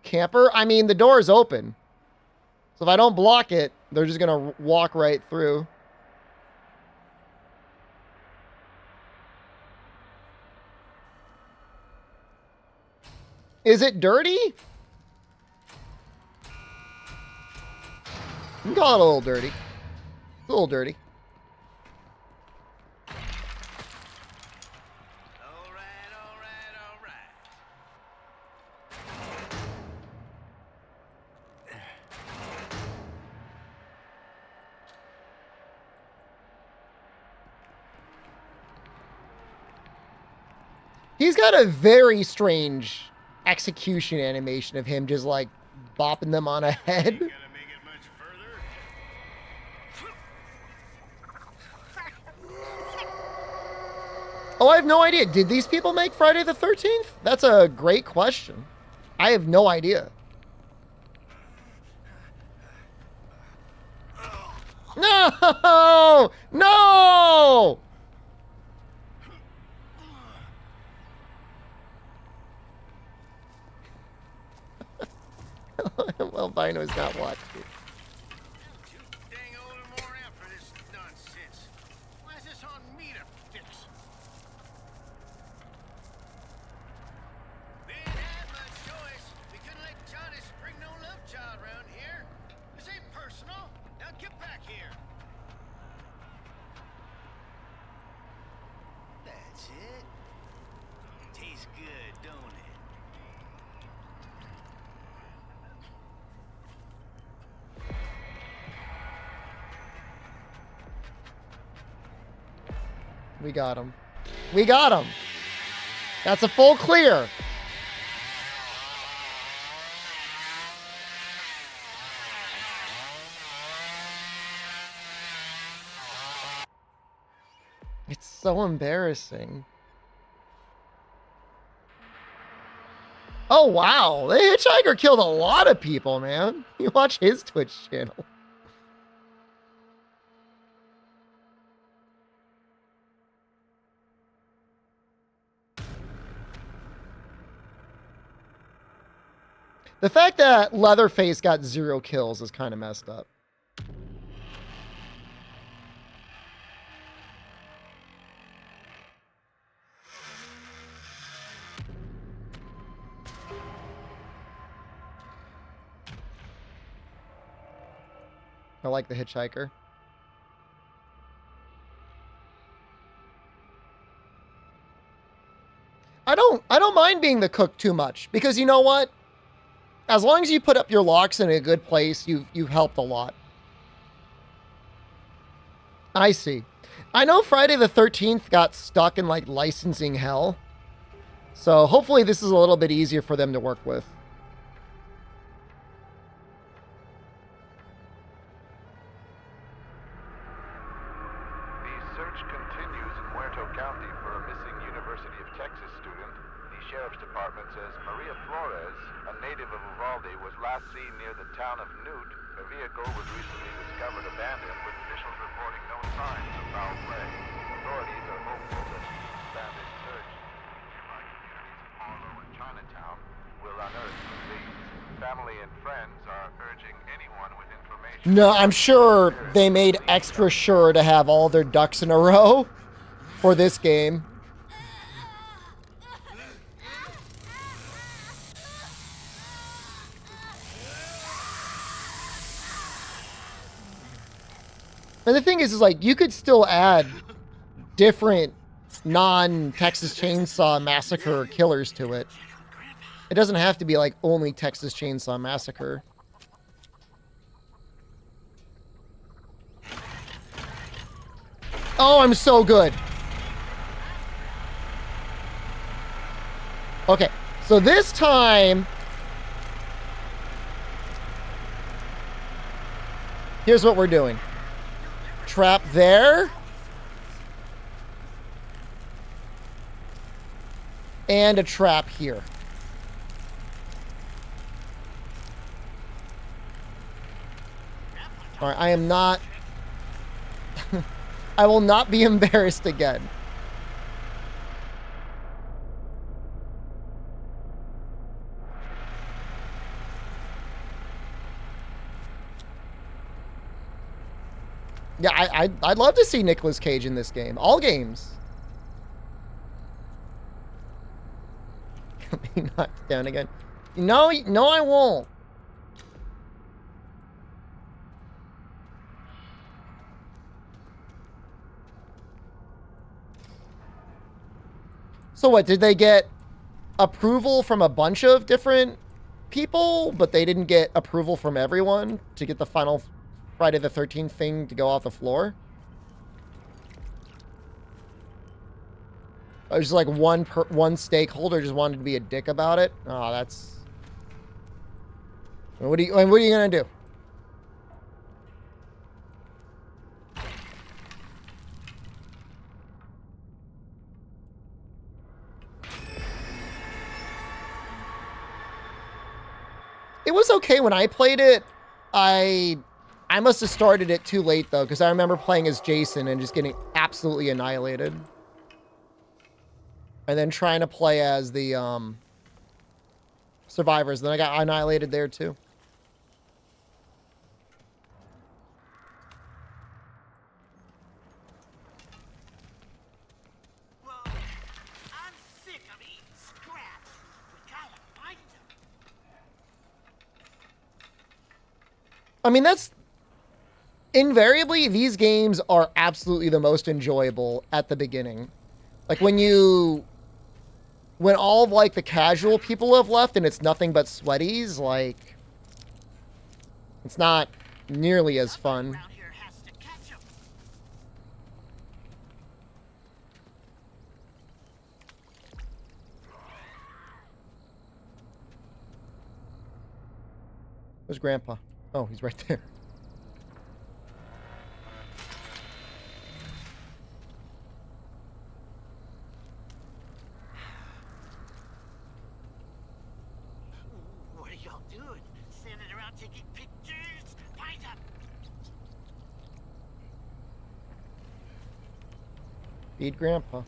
Camper? I mean, the door is open. So if I don't block it, they're just going to walk right through. Is it dirty? You can call it a little dirty. It's a little dirty. All right, all right, all right. He's got a very strange execution animation of him just like bopping them on a head. Gonna make it much further? Oh, I have no idea. Did these people make Friday the 13th? That's a great question. I have no idea. No! No! Albino's not watching. Too dang old and worn out for this nonsense. Why is this on me to fix? We ain't had much choice. We couldn't let Johnny spring no love child around here. This ain't personal. Now get back here. That's it. Tastes good, don't it? We got him. We got him. That's a full clear. It's so embarrassing. Oh, wow. The hitchhiker killed a lot of people, man. You watch his Twitch channel. The fact that Leatherface got 0 kills is kind of messed up. I like the hitchhiker. I don't mind being the cook too much, because you know what? As long as you put up your locks in a good place, you've helped a lot. I see. I know Friday the 13th got stuck in like licensing hell. So hopefully this is a little bit easier for them to work with. The search continues in Muerto County for a missing University of Texas student. The Sheriff's Department says Maria Flores, a native of Uvalde, was last seen near the town of Newt. Her vehicle was recently discovered abandoned, with officials reporting no signs of foul play. Authorities are hopeful that the expanded search in nearby communities of Harlow and Chinatown will unearth the leads. Family and friends are urging anyone with information... No, I'm sure they made extra sure to have all their ducks in a row for this game. And the thing is like, you could still add different non-Texas Chainsaw Massacre killers to it. It doesn't have to be like only Texas Chainsaw Massacre. Oh, I'm so good. Okay, so this time... here's what we're doing. Trap there. And a trap here. All right, I am not... I will not be embarrassed again. Yeah, I'd love to see Nicolas Cage in this game. All games. Be knocked down again. No, I won't. So what, did they get approval from a bunch of different people, but they didn't get approval from everyone to get the final Friday the 13th thing to go off the floor? It was just like one stakeholder just wanted to be a dick about it. Oh, that's... What are you gonna do? It was okay when I played it. I must have started it too late though, because I remember playing as Jason and just getting absolutely annihilated. And then trying to play as the survivors. Then I got annihilated there too. Well, I'm sick of eating scraps. We gotta fight them. I mean, that's invariably, these games are absolutely the most enjoyable at the beginning. Like when all of like the casual people have left and it's nothing but sweaties, like it's not nearly as fun. Around here has to catch 'em. Where's Grandpa? Oh, he's right there. What are y'all doing? Standing around taking pictures? Fight up. Feed Grandpa.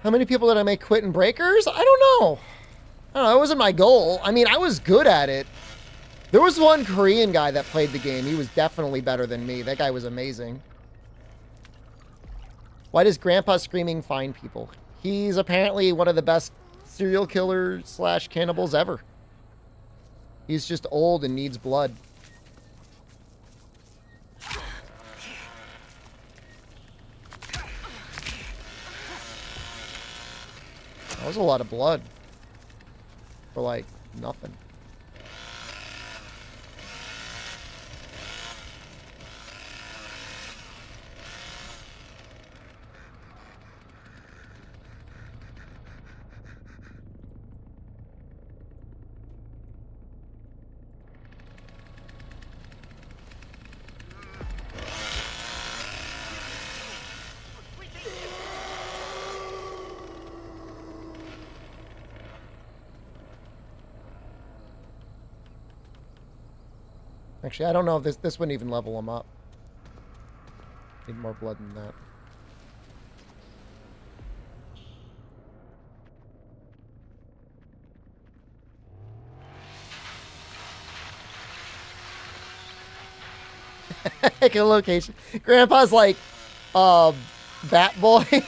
How many people did I make quit in Breakers? I don't know. That wasn't my goal. I mean, I was good at it. There was one Korean guy that played the game. He was definitely better than me. That guy was amazing. Why does Grandpa Screaming find people? He's apparently one of the best serial killers slash cannibals ever. He's just old and needs blood. That was a lot of blood. For like nothing. Actually, I don't know if this wouldn't even level him up. Need more blood than that. Echolocation. Grandpa's like, Bat Boy. The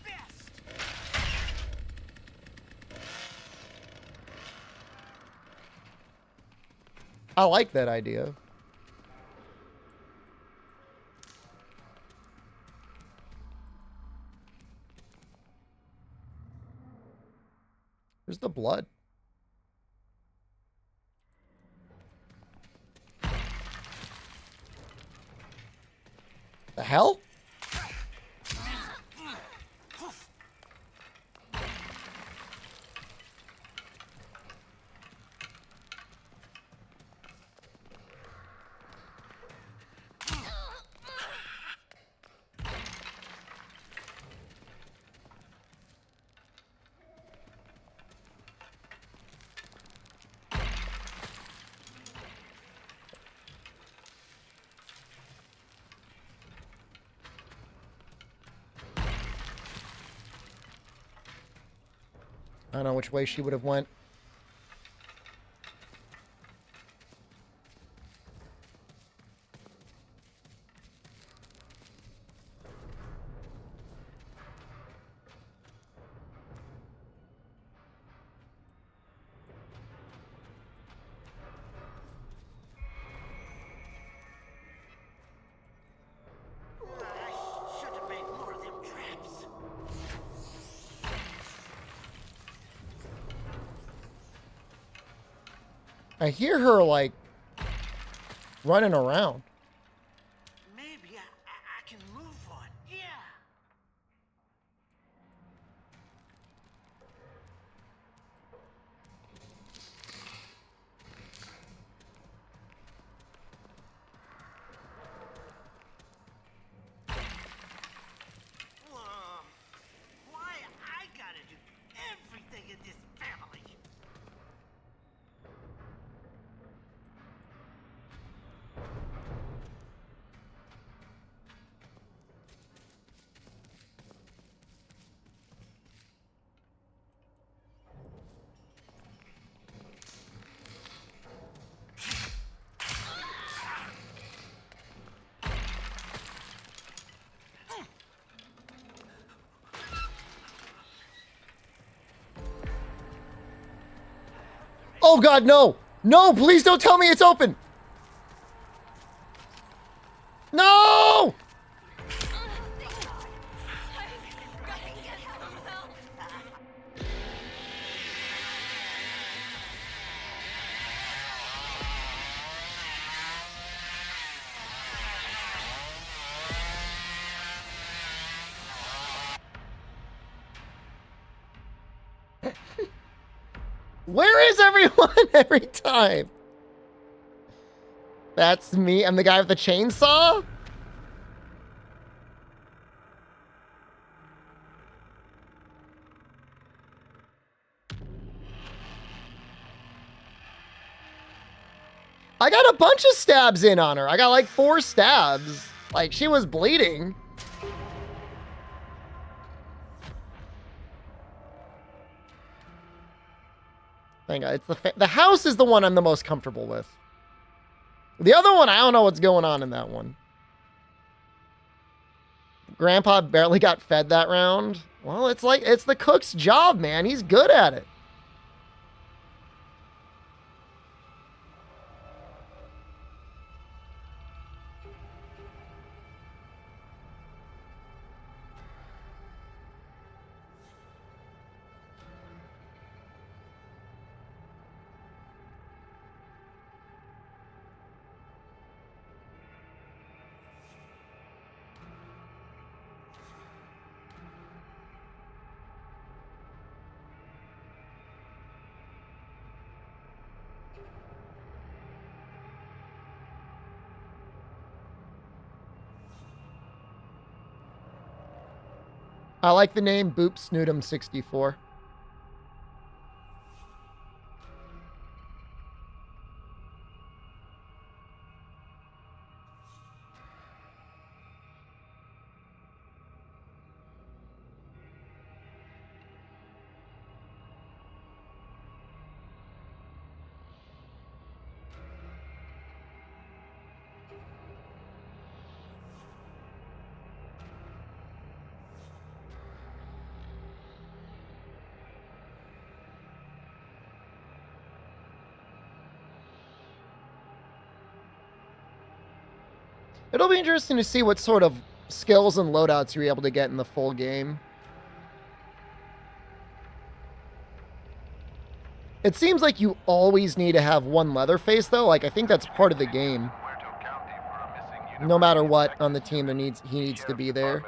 best. I like that idea. Where's the blood? The hell? I don't know which way she would have went. I should have made more of them traps. I hear her like running around. Maybe I can move one. Yeah. Oh God, no. No, please don't tell me it's open. No! Where is everyone every time? That's me. I'm the guy with the chainsaw? I got a bunch of stabs in on her. I got like 4 stabs. Like, she was bleeding. Thank God. It's the house is the one I'm the most comfortable with. The other one, I don't know what's going on in that one. Grandpa barely got fed that round. Well, it's like, it's the cook's job, man. He's good at it. I like the name Boop Snoodum 64. It'll be interesting to see what sort of skills and loadouts you're able to get in the full game. It seems like you always need to have one Leatherface, though. Like, I think that's part of the game. No matter what on the team, he needs to be there.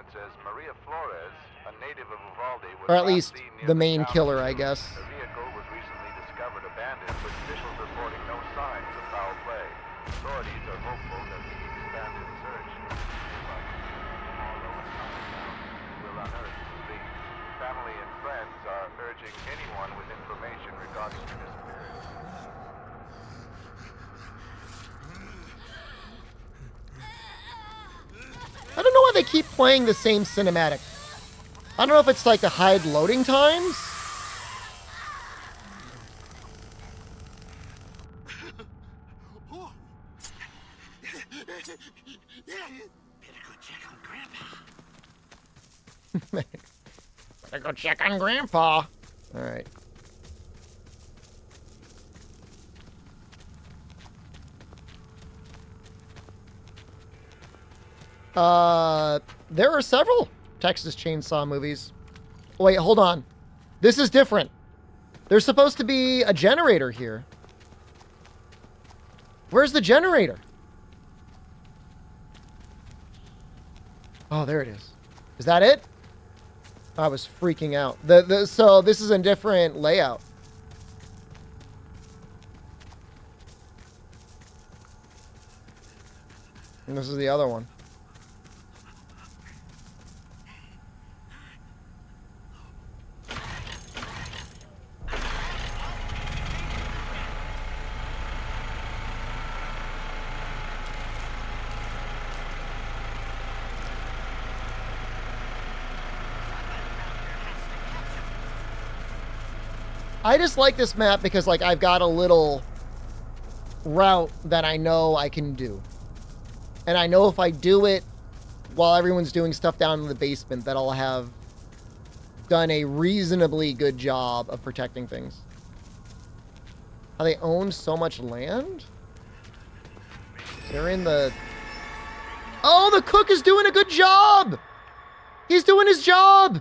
Or at least the main killer, I guess. The vehicle was recently discovered abandoned, with officials reporting no signs of foul play. Authorities are hopeful that the expanded search will unearth the lead. Family and friends are urging anyone with information regarding the disappearance. I don't know why they keep playing the same cinematic. I don't know if it's like to hide loading times. Better go check on Grandpa. Better go check on Grandpa. All right. There are several Texas Chainsaw movies. Wait, hold on. This is different. There's supposed to be a generator here. Where's the generator? Oh, there it is. Is that it? I was freaking out. So this is a different layout. And this is the other one. I just like this map because, like, I've got a little route that I know I can do. And I know if I do it while everyone's doing stuff down in the basement, that I'll have done a reasonably good job of protecting things. How they own so much land? They're in the... Oh, the cook is doing a good job! He's doing his job!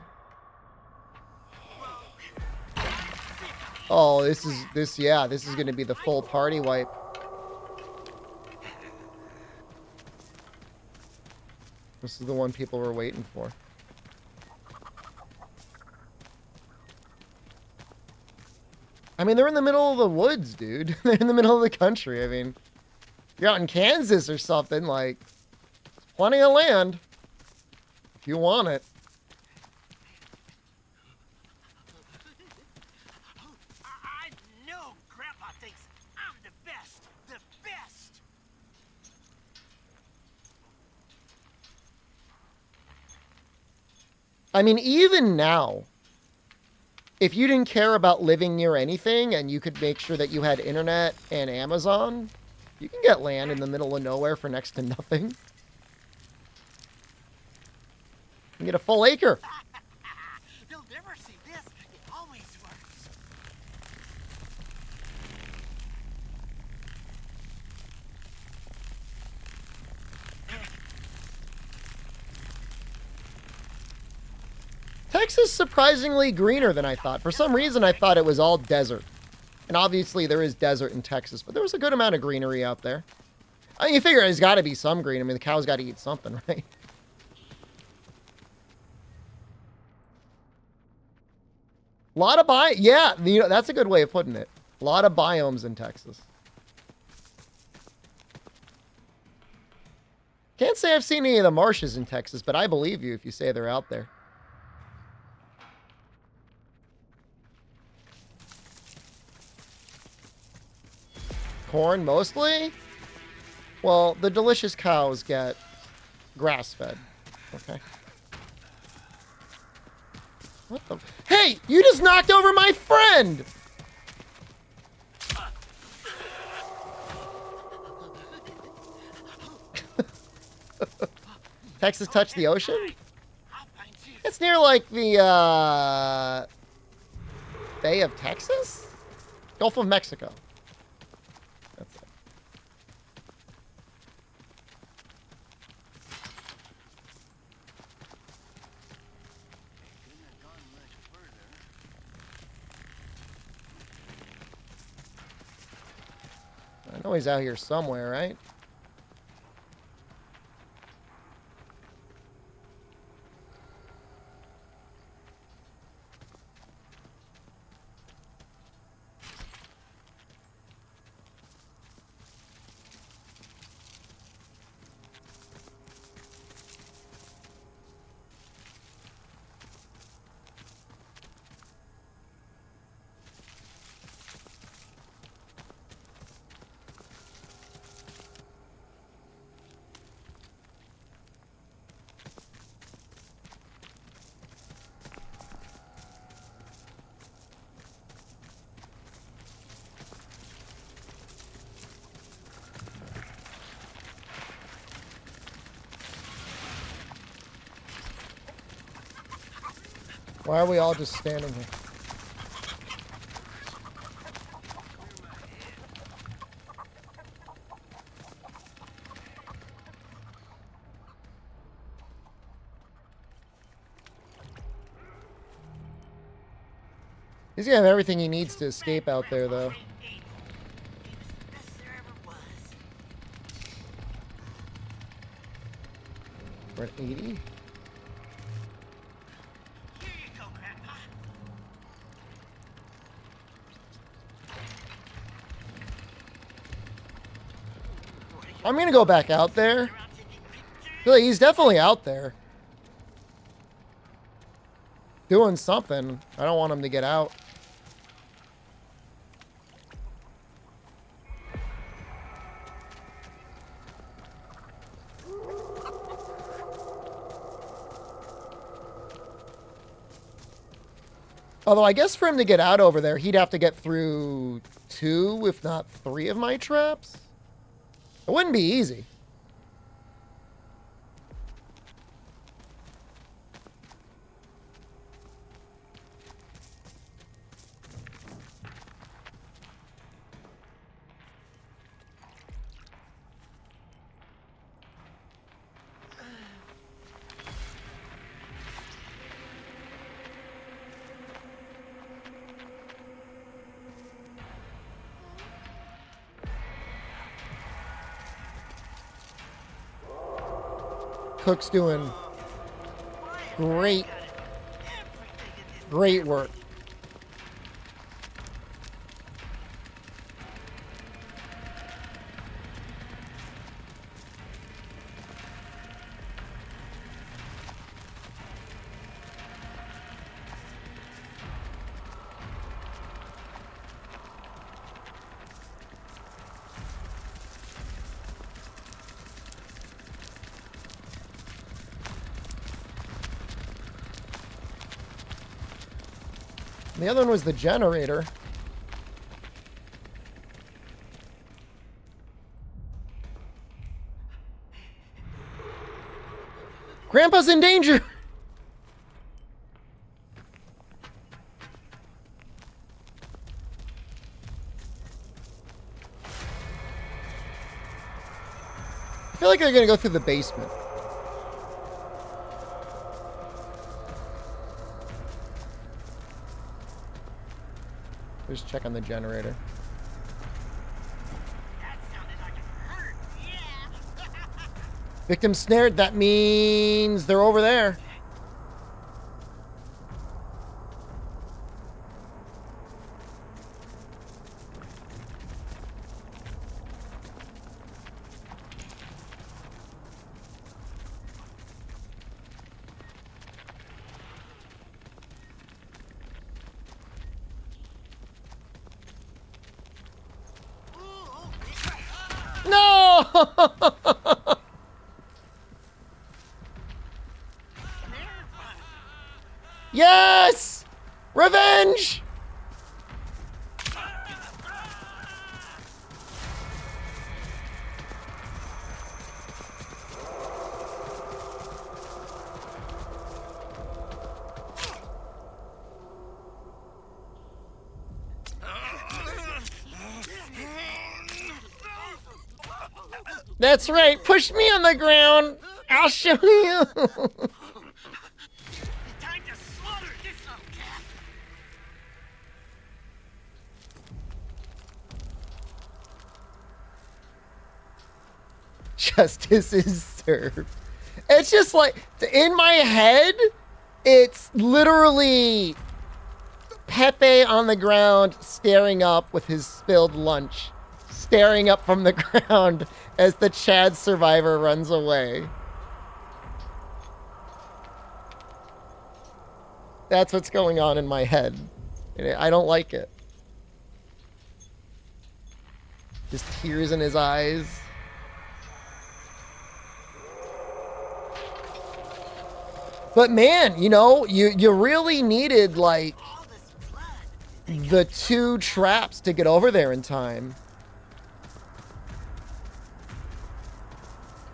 Oh, this is gonna be the full party wipe. This is the one people were waiting for. I mean, they're in the middle of the woods, dude. They're in the middle of the country. I mean, you're out in Kansas or something, like, plenty of land if you want it. I know Grandpa thinks I'm the best. The best. I mean, even now, if you didn't care about living near anything and you could make sure that you had internet and Amazon, you can get land in the middle of nowhere for next to nothing. You can get a full acre. They'll never see this. It always works. Texas is surprisingly greener than I thought. For some reason, I thought it was all desert. And obviously, there is desert in Texas, but there was a good amount of greenery out there. I mean, you figure there's got to be some green. I mean, the cow's got to eat something, right? A lot of yeah, you know, that's a good way of putting it. A lot of biomes in Texas. Can't say I've seen any of the marshes in Texas, but I believe you if you say they're out there. Corn mostly? Well, the delicious cows get grass-fed. Okay. What the? Hey, you just knocked over my friend! Texas touch the ocean? I'll find you. It's near like the Bay of Texas? Gulf of Mexico. That's it. I know he's out here somewhere, right? Why are we all just standing here? He's gonna have everything he needs to escape out there, though. He was the best there ever was. We're at 80. Here you go, Grandpa. I'm gonna go back out there. Around taking pictures. Really, he's definitely out there. Doing something. I don't want him to get out. Although I guess for him to get out over there, he'd have to get through 2, if not 3 of my traps. It wouldn't be easy. Cook's doing great, great work. The other one was the generator. Grandpa's in danger! I feel like they're gonna go through the basement. Just check on the generator. That sounded like it hurt. Yeah. Victim snared, that means they're over there. No! Yes! Revenge! That's right. Push me on the ground. I'll show you. Time to slaughter this cat. Justice is served. It's just like, in my head, it's literally Pepe on the ground staring up with his spilled lunch. Staring up from the ground as the Chad survivor runs away. That's what's going on in my head. And I don't like it. Just tears in his eyes. But man, you know, you really needed like All this blood. the 2 traps to get over there in time.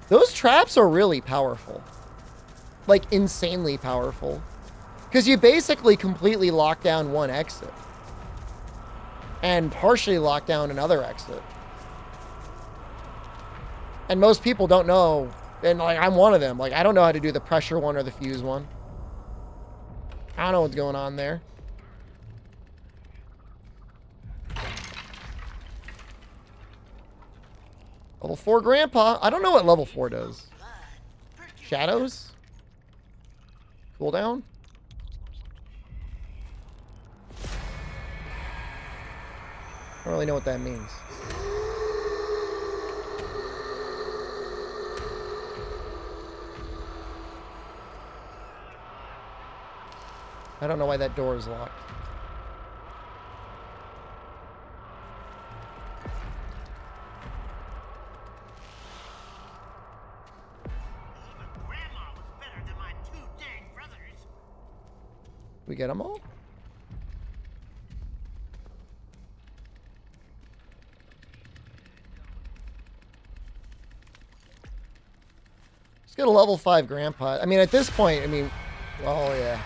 Those traps are really powerful. Like, insanely powerful. Because you basically completely lock down one exit. And partially lock down another exit. And most people don't know. And, like, I'm one of them. Like, I don't know how to do the pressure one or the fuse one. I don't know what's going on there. Level 4 Grandpa. I don't know what level 4 does. Shadows? Cooldown? I don't really know what that means. I don't know why that door is locked. Even Grandma was better than my 2 dang brothers. We get them all? Let's get a level 5 Grandpa. I mean, at this point, I mean, oh yeah.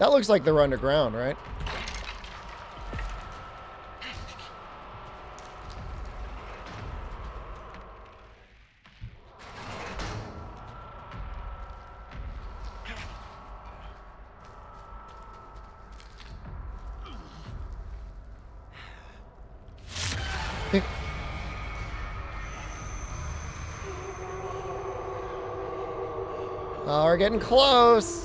That looks like they're underground, right? Oh, we're getting close.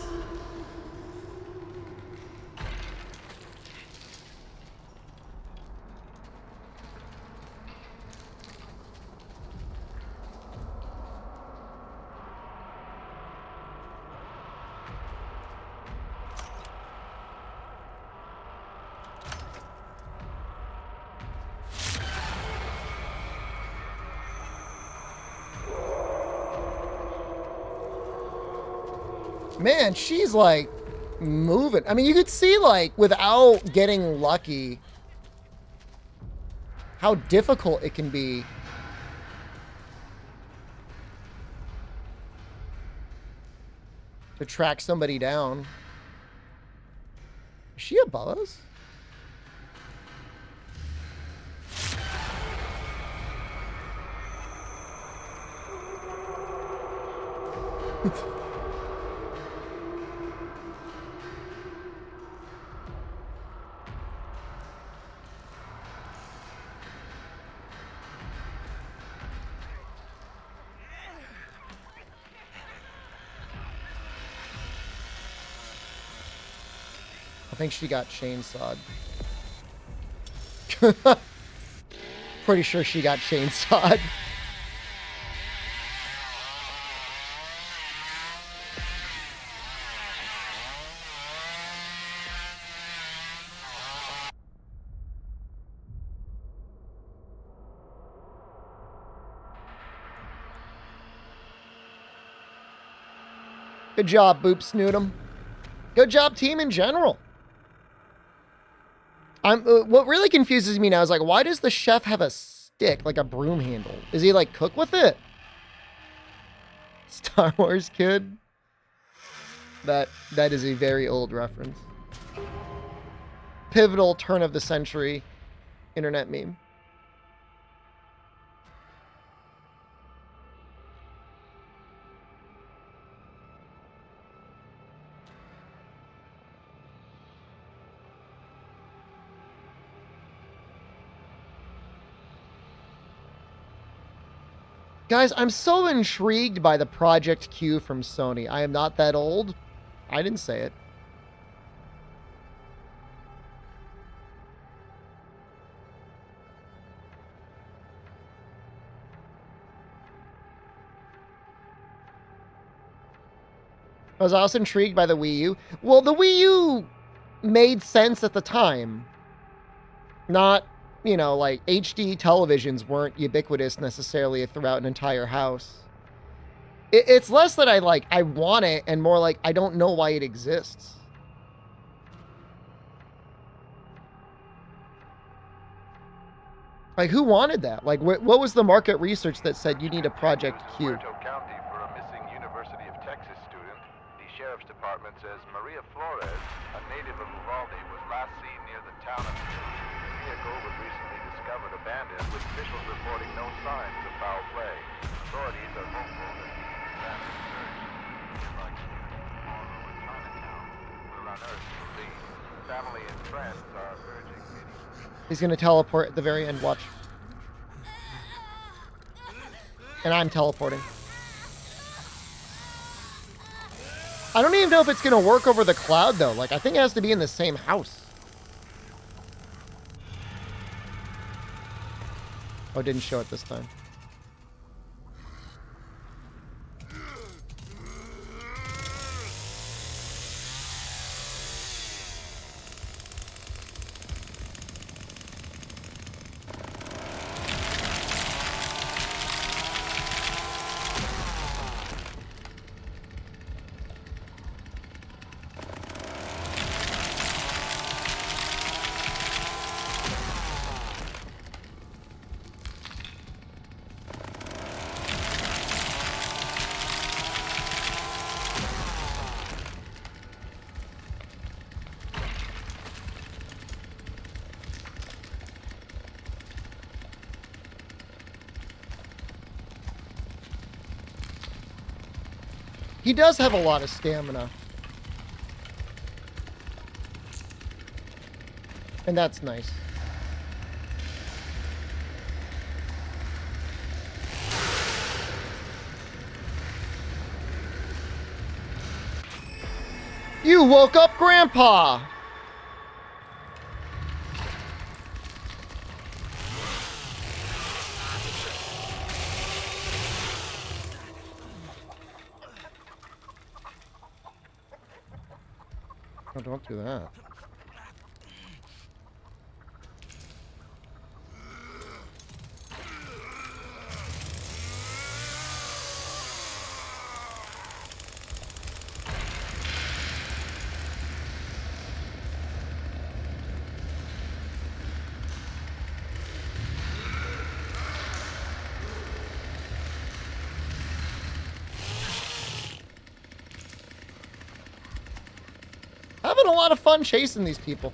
Man, she's like moving. I mean, you could see like without getting lucky how difficult it can be. To track somebody down. Is she above us? I think she got chainsawed. Pretty sure she got chainsawed. Good job, Boop Snoodum. Good job, team in general. What really confuses me now is like, why does the chef have a stick, like a broom handle? Is he like cook with it? Star Wars kid. That is a very old reference. Pivotal turn of the century internet meme. Guys, I'm so intrigued by the Project Q from Sony. I am not that old. I didn't say it. I was also intrigued by the Wii U. Well, the Wii U made sense at the time. Not, you know, like HD televisions weren't ubiquitous necessarily throughout an entire house. It's less that I want it and more like I don't know why it exists. Like, who wanted that? Like, what was the market research that said you need a Project Q? Puerto County for a missing University of Texas student. The sheriff's department says Maria Flores, a native of Uvalde, was last seen near the town of The vehicle was recently discovered abandoned, with officials reporting no signs of foul play. Authorities are hopeful that the abandoned search, like tomorrow in Chinatown, will unearth the lead. Family and friends are urging media. He's going to teleport at the very end. Watch. And I'm teleporting. I don't even know if it's going to work over the cloud, though. Like, I think it has to be in the same house. Oh, it didn't show it this time. He does have a lot of stamina. And that's nice. You woke up Grandpa! Oh, don't do that. Having a lot of fun chasing these people.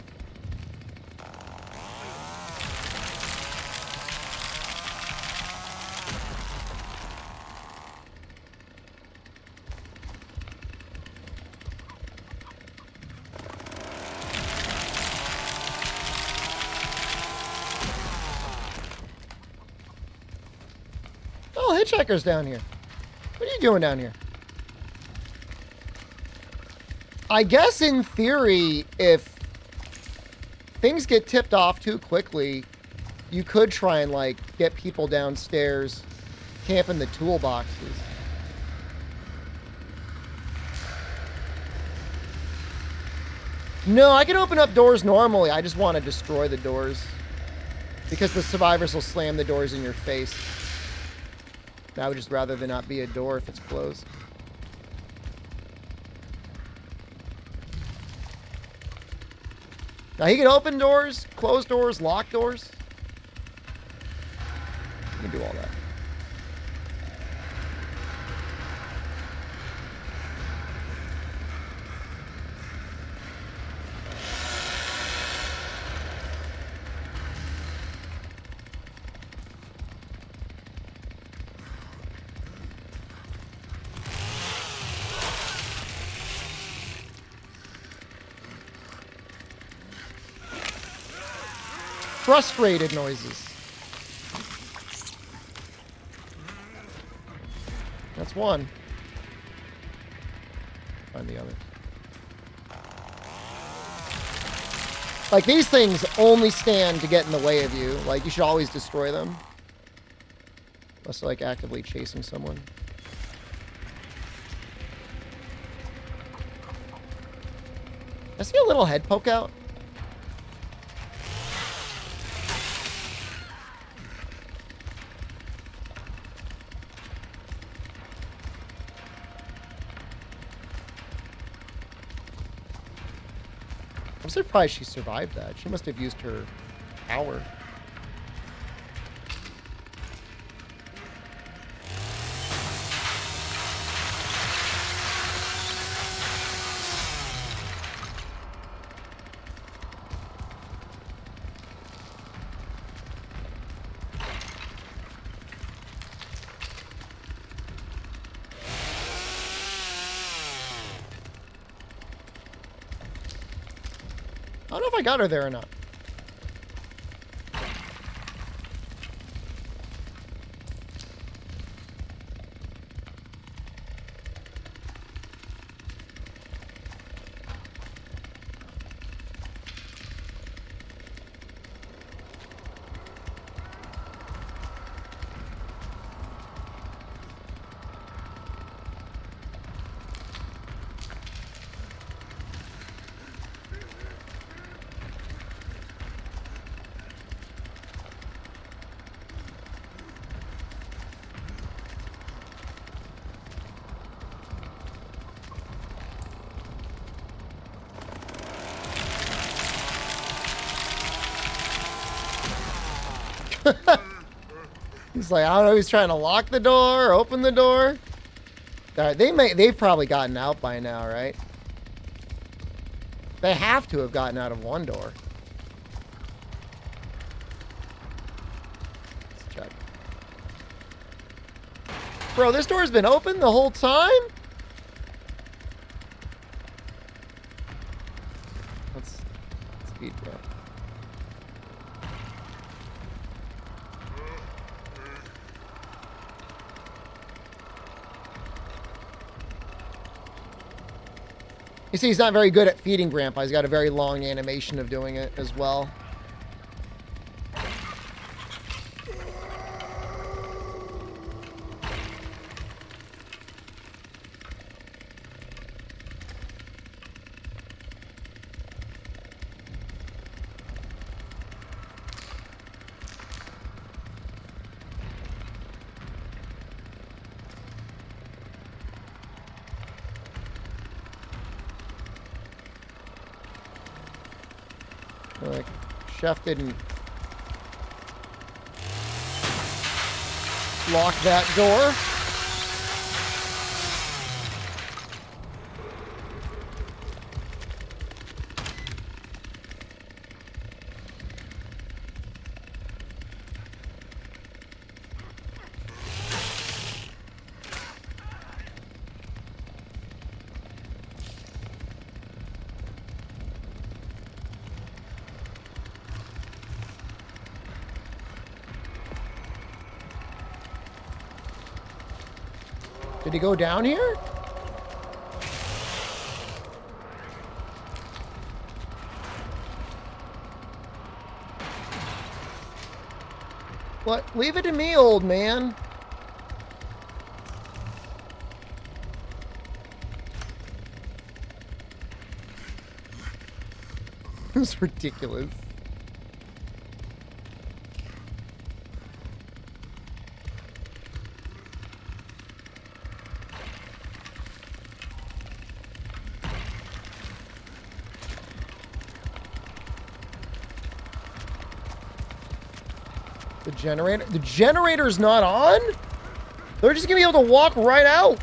Oh, Hitchhiker's down here. What are you doing down here? I guess in theory, if things get tipped off too quickly, you could try and, like, get people downstairs camping the toolboxes. No, I can open up doors normally. I just want to destroy the doors. Because the survivors will slam the doors in your face. I would just rather there not be a door if it's closed. Now he can open doors, close doors, lock doors. He can do all that. Frustrated noises. That's one. Find the other. Like, these things only stand to get in the way of you. Like, you should always destroy them. Unless they're, like, actively chasing someone. I see a little head poke out. I'm surprised she survived that. She must have used her power. I don't know if I got her there or not. He's like, I don't know, he's trying to lock the door, open the door. All right, they've probably gotten out by now, right? They have to have gotten out of one door. Let's check. Bro, this door's been open the whole time? Let's speed bro. You see, he's not very good at feeding Grandpa. He's got a very long animation of doing it as well. Like, Chef didn't lock that door. Did he go down here? What? Leave it to me, old man. This is ridiculous. The generator's not on? They're just gonna be able to walk right out.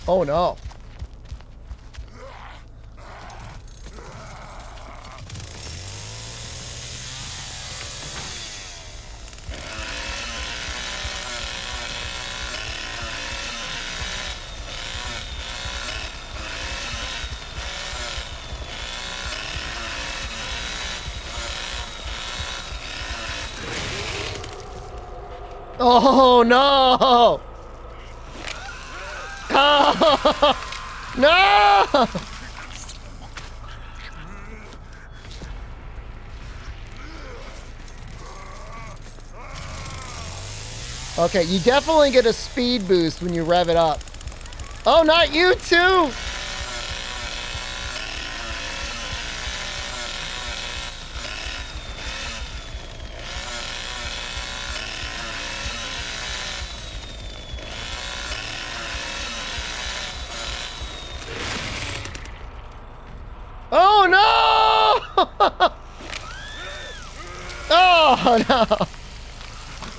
Oh no. Oh no! Oh, no! Okay, you definitely get a speed boost when you rev it up. Oh, not you too! Oh no! Oh no!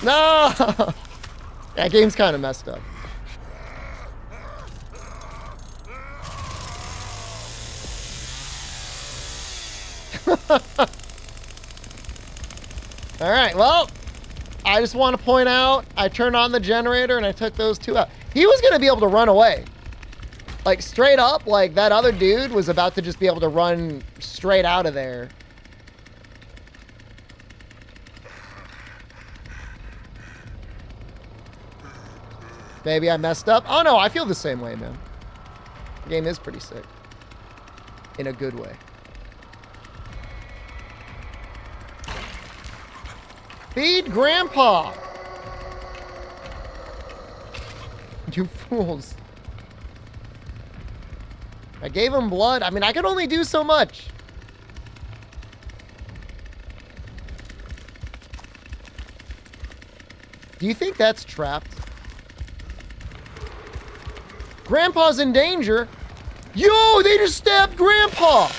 No! That game's kind of messed up. Alright, well, I just want to point out, I turned on the generator and I took those two out. He was going to be able to run away. Like, straight up, like, that other dude was about to just be able to run straight out of there. Maybe I messed up. Oh, no, I feel the same way, man. The game is pretty sick. In a good way. Feed Grandpa! You fools. I gave him blood. I mean, I could only do so much. Do you think that's trapped? Grandpa's in danger. Yo, they just stabbed Grandpa.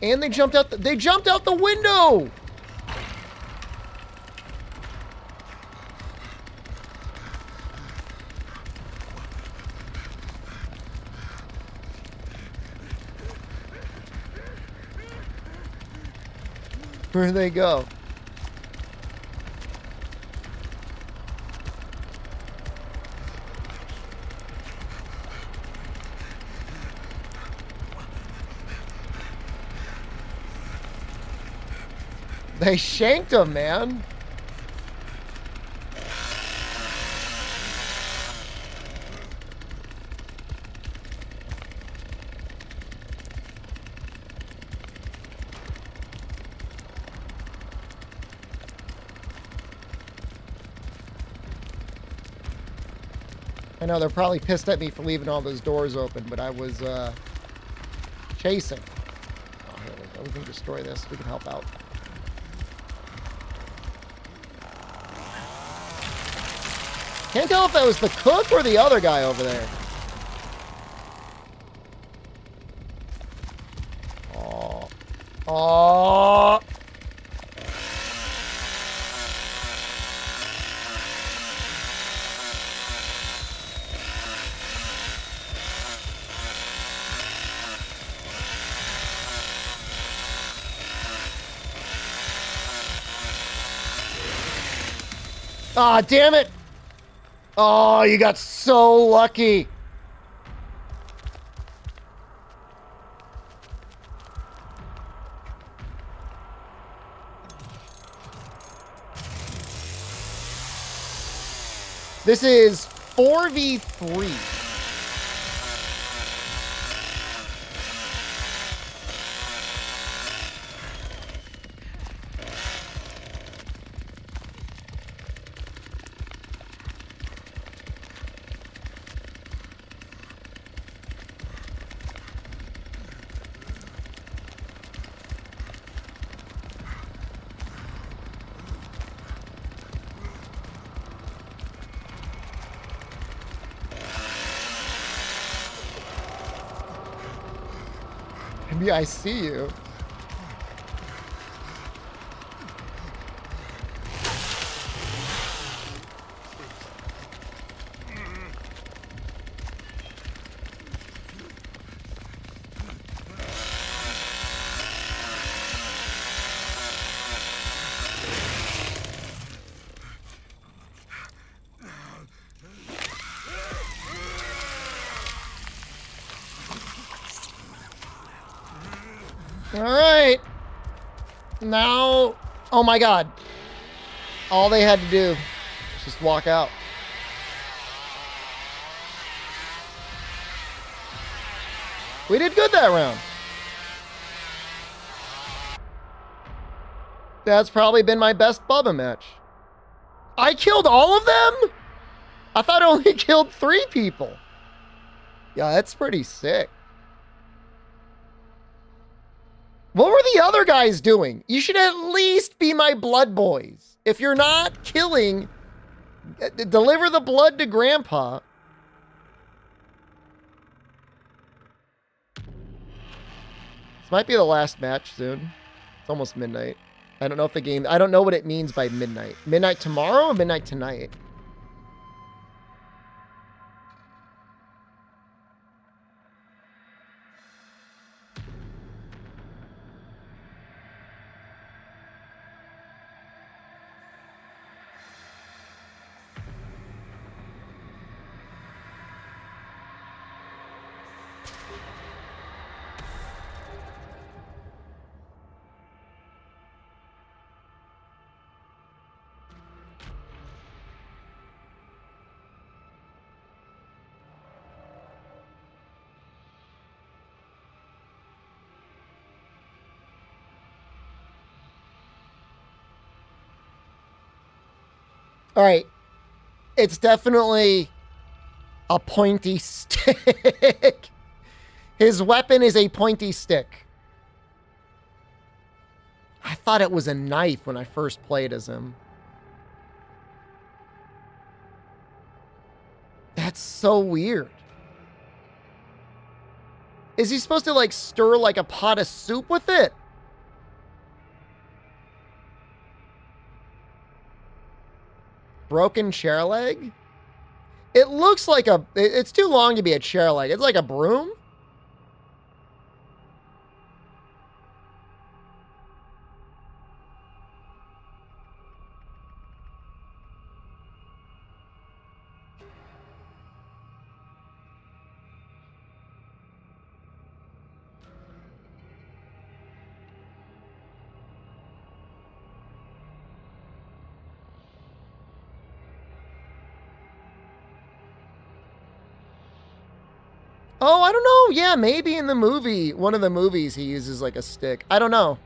And they jumped out the window. Where'd they go? They shanked him, man. I know they're probably pissed at me for leaving all those doors open, but I was chasing. Oh, here we go. We can destroy this. We can help out. Can't tell if that was the cook or the other guy over there. Oh. Oh. Ah, damn it. Oh, you got so lucky. This is 4v3. Maybe I see you. All right. Now, oh my God. All they had to do was just walk out. We did good that round. That's probably been my best Bubba match. I killed all of them? I thought I only killed 3 people. Yeah, that's pretty sick. What were the other guys doing? You should at least be my blood boys. If you're not killing, deliver the blood to Grandpa. This might be the last match soon. It's almost midnight. I don't know if the game, I don't know what it means by midnight. Midnight tomorrow or midnight tonight? All right. It's definitely a pointy stick. His weapon is a pointy stick. I thought it was a knife when I first played as him. That's so weird. Is he supposed to like stir like a pot of soup with it? Broken chair leg? It looks like a, it's too long to be a chair leg. It's like a broom. Oh, I don't know. Yeah, maybe in the movie, one of the movies, he uses like a stick. I don't know.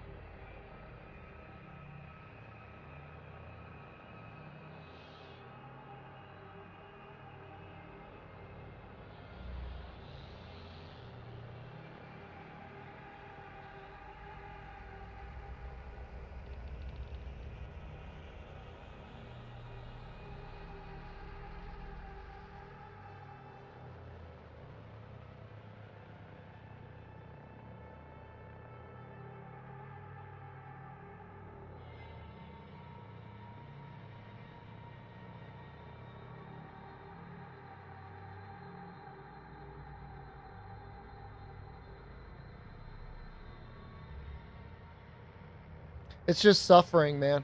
It's just suffering, man.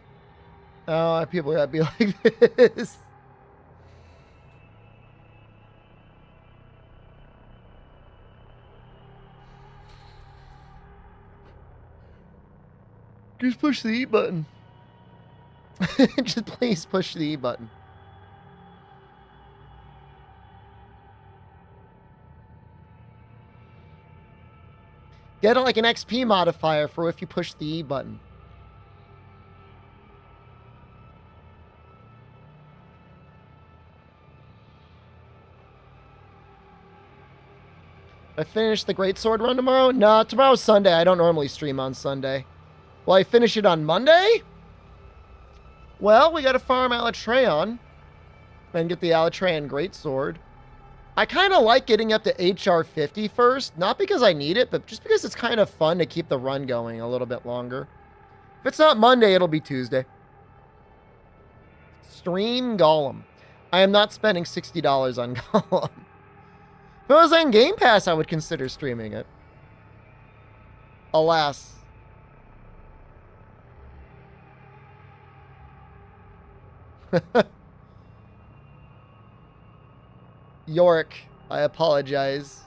Oh, people gotta be like this. Just push the E button. Just please push the E button. Get like an XP modifier for if you push the E button. I finish the Greatsword run tomorrow? Nah, tomorrow's Sunday. I don't normally stream on Sunday. Will I finish it on Monday? Well, we gotta farm Alatreon and get the Alatreon Greatsword. I kind of like getting up to HR 50 first, not because I need it, but just because it's kind of fun to keep the run going a little bit longer. If it's not Monday, it'll be Tuesday. Stream Golem. I am not spending $60 on Golem. If it was on Game Pass, I would consider streaming it. Alas. York, I apologize.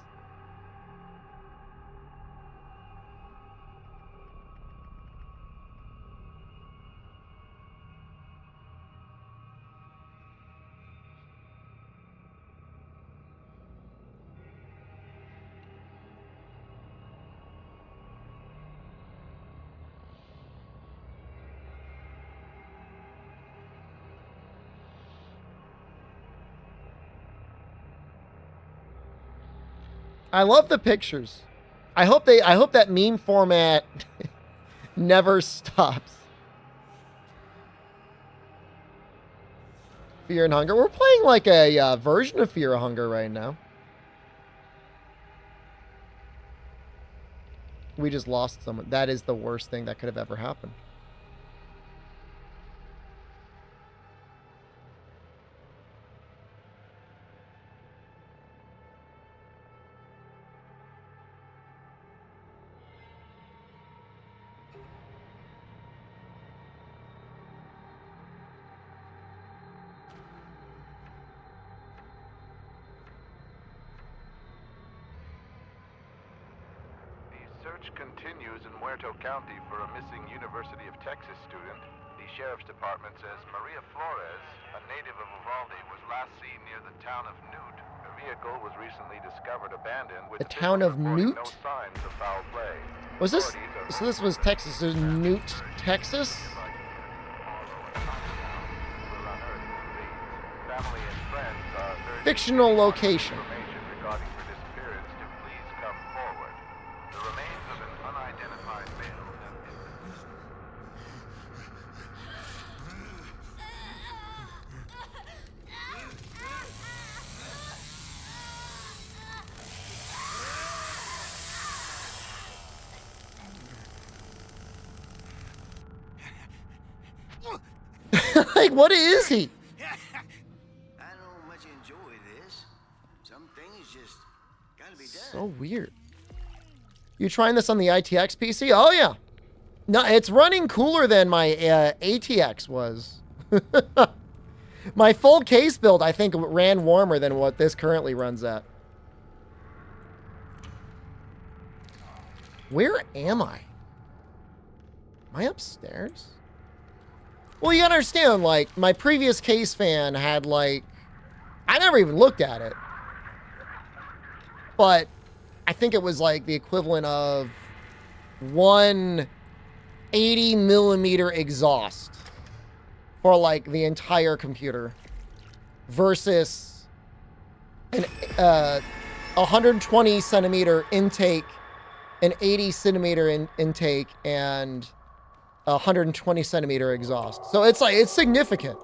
I love the pictures. I hope that meme format never stops. Fear and Hunger. We're playing like a version of Fear and Hunger right now. We just lost someone. That is the worst thing that could have ever happened. Continues in Muerto County for a missing University of Texas student. The sheriff's department says Maria Flores, a native of Uvalde, was last seen near the town of Newt. Her vehicle was recently discovered abandoned with the town of Newt? No signs of foul play. Was this? So this was Texas. There's Newt, Texas? Fictional location. Like, what is he? I don't much enjoy this. Some things just gotta be done. So weird. You trying this on the ITX PC? Oh, yeah. No, it's running cooler than my ATX was. My full case build, I think, ran warmer than what this currently runs at. Where am I? Am I upstairs? Well, you gotta understand, like, my previous case fan had, like... I never even looked at it. but I think it was like the equivalent of one 80mm exhaust for like the entire computer versus an 120 centimeter intake, an 80 centimeter intake, and 120 centimeter exhaust. So it's like, it's significant.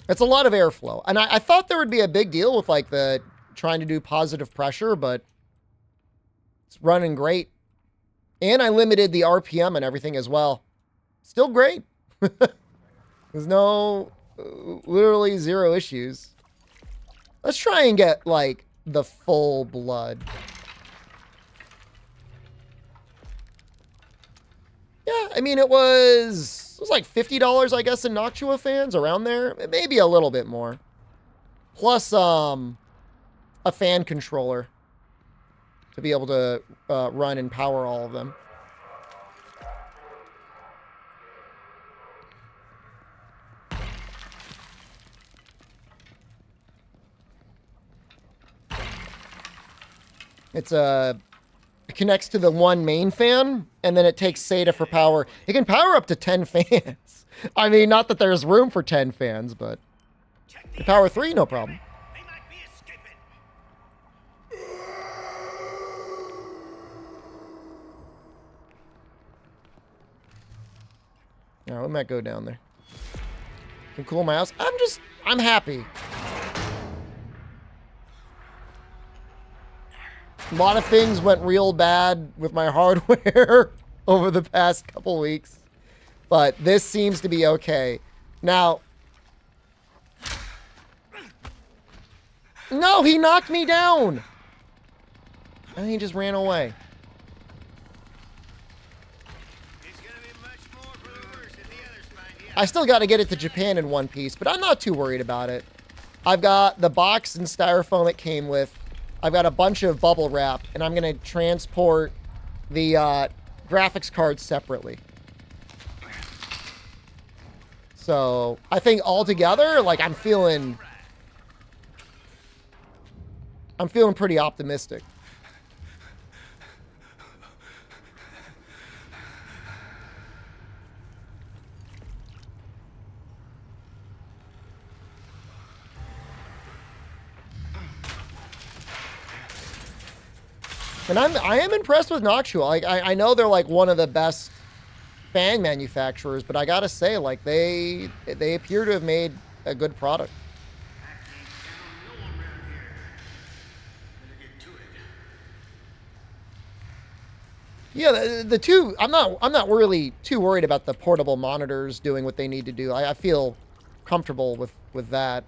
It's a lot of airflow. And I thought there would be a big deal with like the trying to do positive pressure, but it's running great. And I limited the RPM and everything as well. Still great. There's no, literally zero issues. Let's try and get like the full blood. Yeah, I mean, it was like $50, I guess, in Noctua fans, around there. Maybe a little bit more. Plus, a fan controller to be able to run and power all of them. It connects to the one main fan, and then it takes SATA for power. It can power up to 10 fans. I mean, not that there's room for 10 fans, but the power 3, no problem. They might be escaping. All right, we might go down there. Can cool my house. I'm happy. A lot of things went real bad with my hardware over the past couple weeks, but this seems to be okay. Now, no, he knocked me down. And he just ran away. It's gonna be much more for the worse if the others find you. I still got to get it to Japan in one piece, but I'm not too worried about it. I've got the box and styrofoam it came with. I've got a bunch of bubble wrap, and I'm going to transport the graphics card separately. So I think altogether, like, I'm feeling pretty optimistic. And I am impressed with Noctua. Like, I know they're like one of the best fan manufacturers, but I gotta say, like, they appear to have made a good product. Yeah, the two, I'm not really too worried about the portable monitors doing what they need to do. I feel comfortable with that.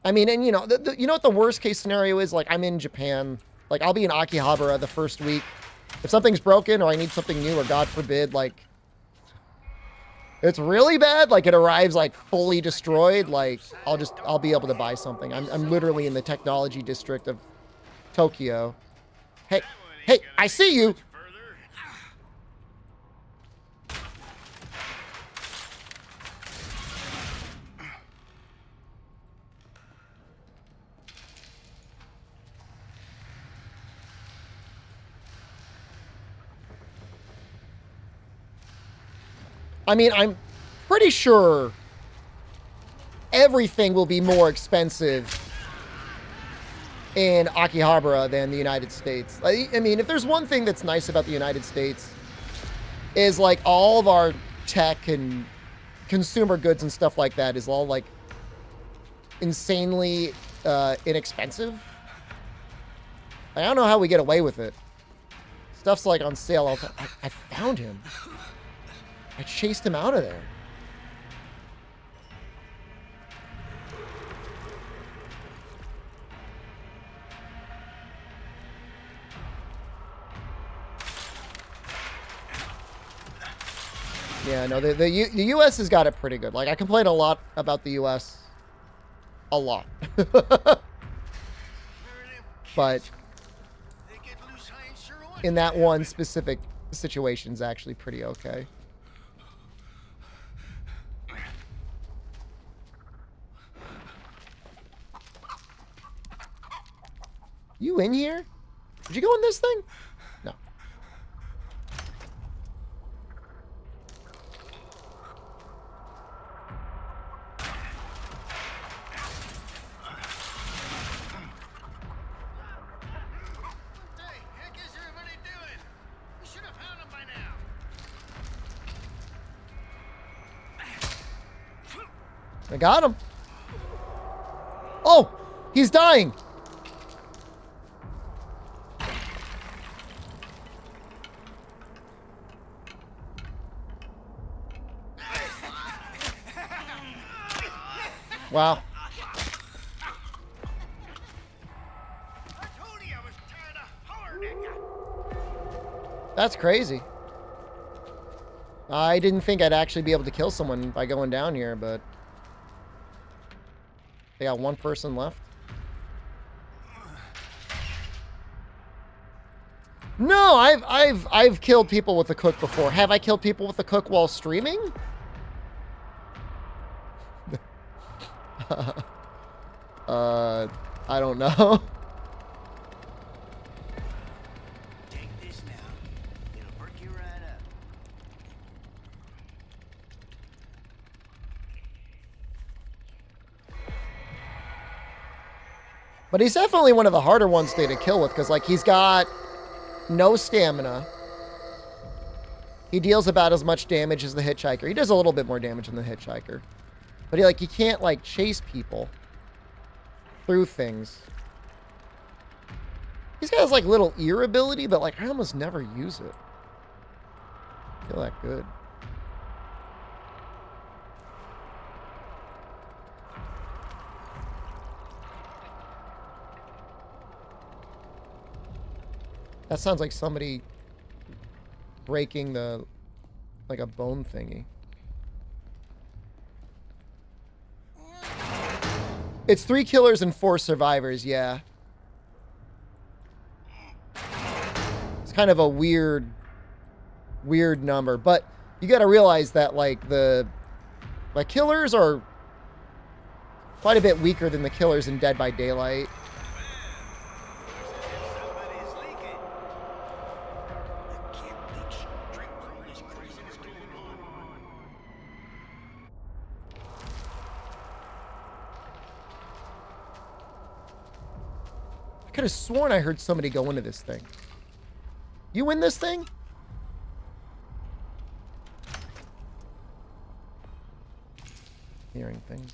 I mean, and you know, you know what the worst case scenario is? Like, I'm in Japan. Like, I'll be in Akihabara the first week. If something's broken or I need something new, or God forbid, like, it's really bad, like it arrives like fully destroyed, like I'll be able to buy something. I'm literally in the technology district of Tokyo. Hey, I see you. I mean, I'm pretty sure everything will be more expensive in Akihabara than the United States. I mean, if there's one thing that's nice about the United States, is like all of our tech and consumer goods and stuff like that is all like insanely inexpensive. I don't know how we get away with it. Stuff's like on sale. I found him. I chased him out of there. Yeah, no, the U.S. has got it pretty good. Like, I complain a lot about the U.S. A lot. But They get loose high and sure away. in that one specific situation is actually pretty okay. You in here? Did you go in this thing? No. What the heck is everybody doing? We should have found him by now. I got him. Oh, he's dying. Wow. I told you I was tired of hollering at you. That's crazy. I didn't think I'd actually be able to kill someone by going down here, but they got one person left. No, I've killed people with a cook before. Have I killed people with a cook while streaming? I don't know. Take this now. It'll perk you right up. But he's definitely one of the harder ones to kill with, because like he's got no stamina. He deals about as much damage as the hitchhiker. He does a little bit more damage than the hitchhiker. But he can't like chase people through things. He's got his like little ear ability, but like I almost never use it. I feel that good. That sounds like somebody breaking the like a bone thingy. It's 3 killers and 4 survivors, yeah. It's kind of a weird number, but you got to realize that like the killers are quite a bit weaker than the killers in Dead by Daylight. Somebody's leaking. I can't think straight through this craziness going on. I could have sworn I heard somebody go into this thing. You in this thing? Hearing things.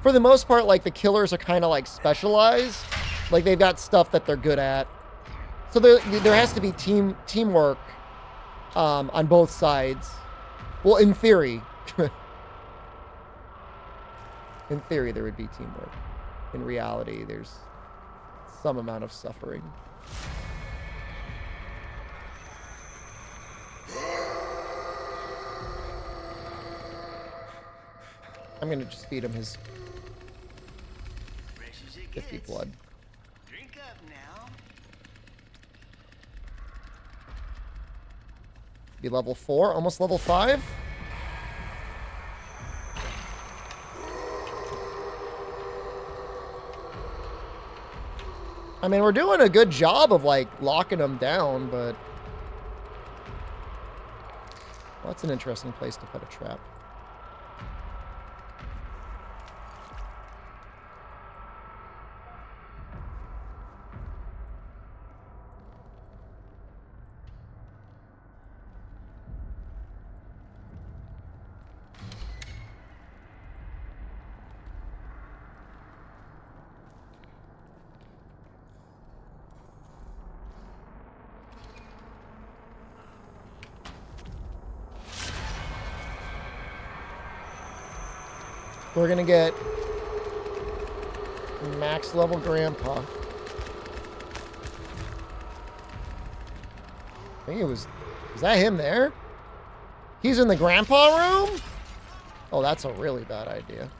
For the most part, like the killers are kind of like specialized. Like they've got stuff that they're good at. So there has to be teamwork on both sides. Well, in theory. In theory, there would be teamwork. In reality, there's some amount of suffering. I'm gonna just feed him his Fresh as it 50 gets. blood. Drink up now. Be level 4, almost level 5. I mean, we're doing a good job of like locking them down, but well, that's an interesting place to put a trap. We're gonna get max level grandpa. I think it was that him there? He's in the grandpa room? Oh, that's a really bad idea.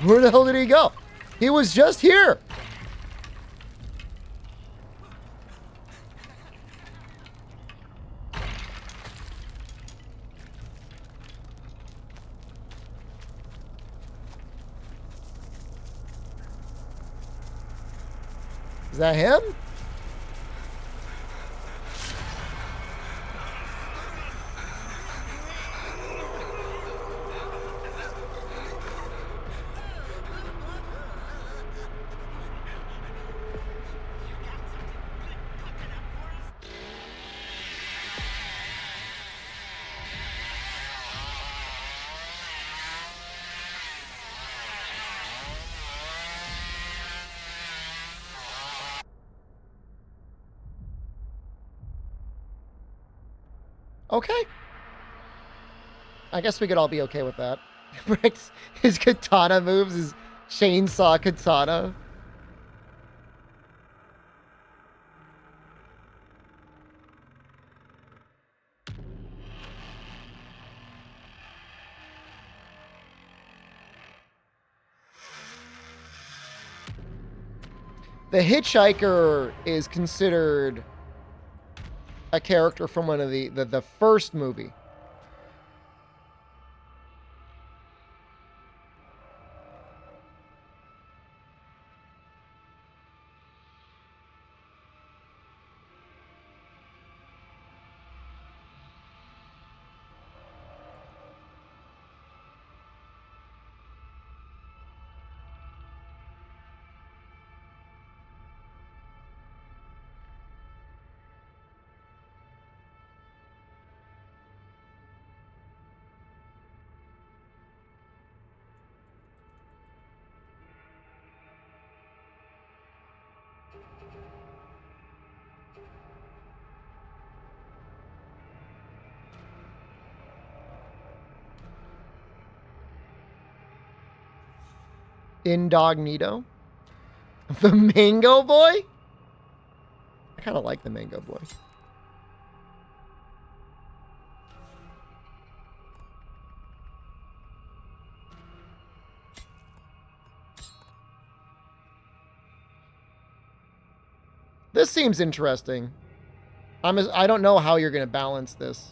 Where the hell did he go? He was just here. Is that him? Okay. I guess we could all be okay with that. Breaks his katana moves, his chainsaw katana. The hitchhiker is considered a character from one of the first movie. Indognito. The Mango Boy? I kind of like the Mango Boy. This seems interesting. I don't know how you're going to balance this.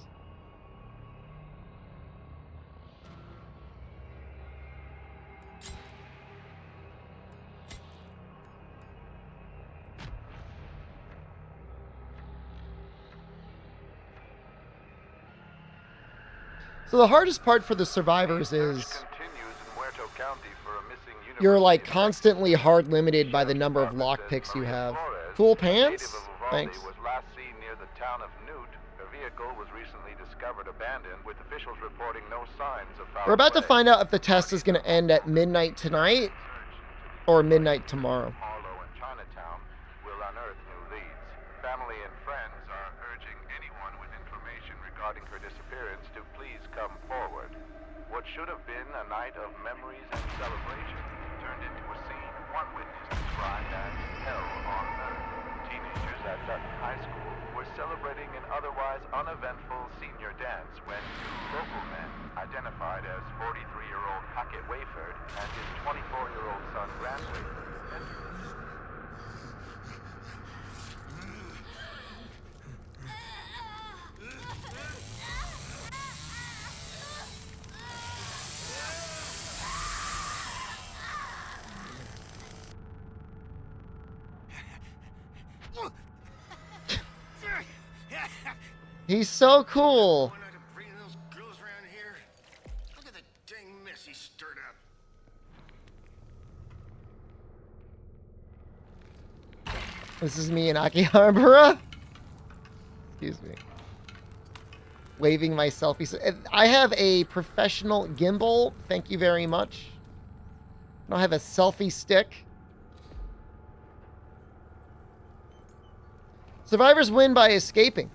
So the hardest part for the survivors is you're like constantly hard limited by the number of lockpicks you have. Cool pants? Thanks. Was last seen near the town of Newt. Her vehicle was recently discovered abandoned, with officials reporting no signs of foul We're about to play. find out if the test is going to end at midnight tonight or midnight tomorrow. Harlow and Chinatown will unearth new leads. Family and friends are urging anyone with information regarding her disappearance to please come forward. What should have been a night of memories and celebration turned into a scene one witness described as hell on earth. Teenagers at Dutton High School were celebrating an otherwise uneventful senior dance when two local men, identified as 43-year-old Hackett Wayford and his 24-year-old son Grant Wayford, entered. He's so cool. Why not bring those girls around here? Look at the dang mess he stirred up. This is me and Akihabara. Excuse me. Waving my selfie. I have a professional gimbal. Thank you very much. I don't have a selfie stick. Survivors win by escaping.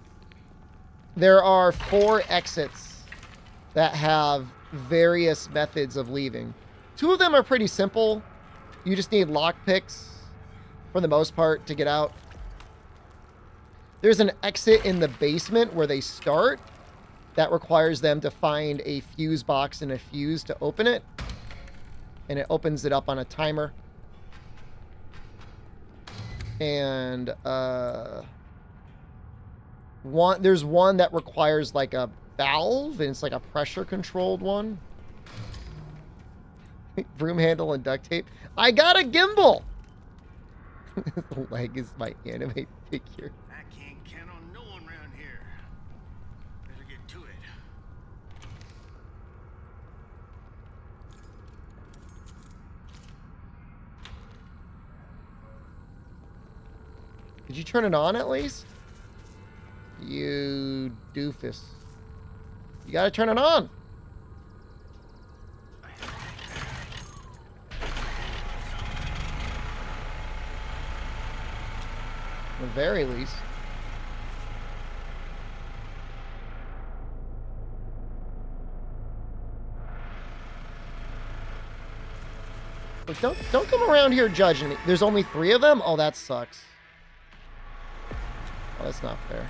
There are 4 exits that have various methods of leaving. 2 of them are pretty simple. You just need lockpicks for the most part to get out. There's an exit in the basement where they start that requires them to find a fuse box and a fuse to open it. And it opens it up on a timer. And there's one that requires like a valve, and it's like a pressure controlled one. Broom handle and duct tape. I got a gimbal. The leg is my anime figure. I can't count on no one around here. Better get to it. Did you turn it on at least? You doofus. You gotta turn it on. At the very least. Look, don't come around here judging me. There's only 3 of them? Oh, that sucks. Oh, that's not fair.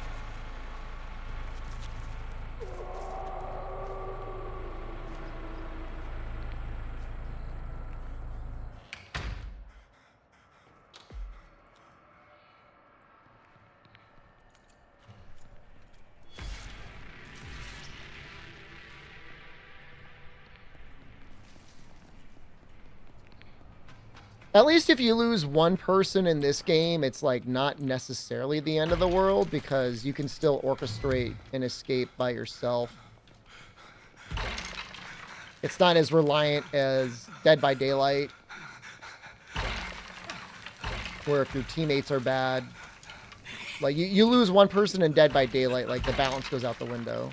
At least if you lose one person in this game, it's like not necessarily the end of the world because you can still orchestrate an escape by yourself. It's not as reliant as Dead by Daylight, where if your teammates are bad, like you lose one person in Dead by Daylight, like the balance goes out the window.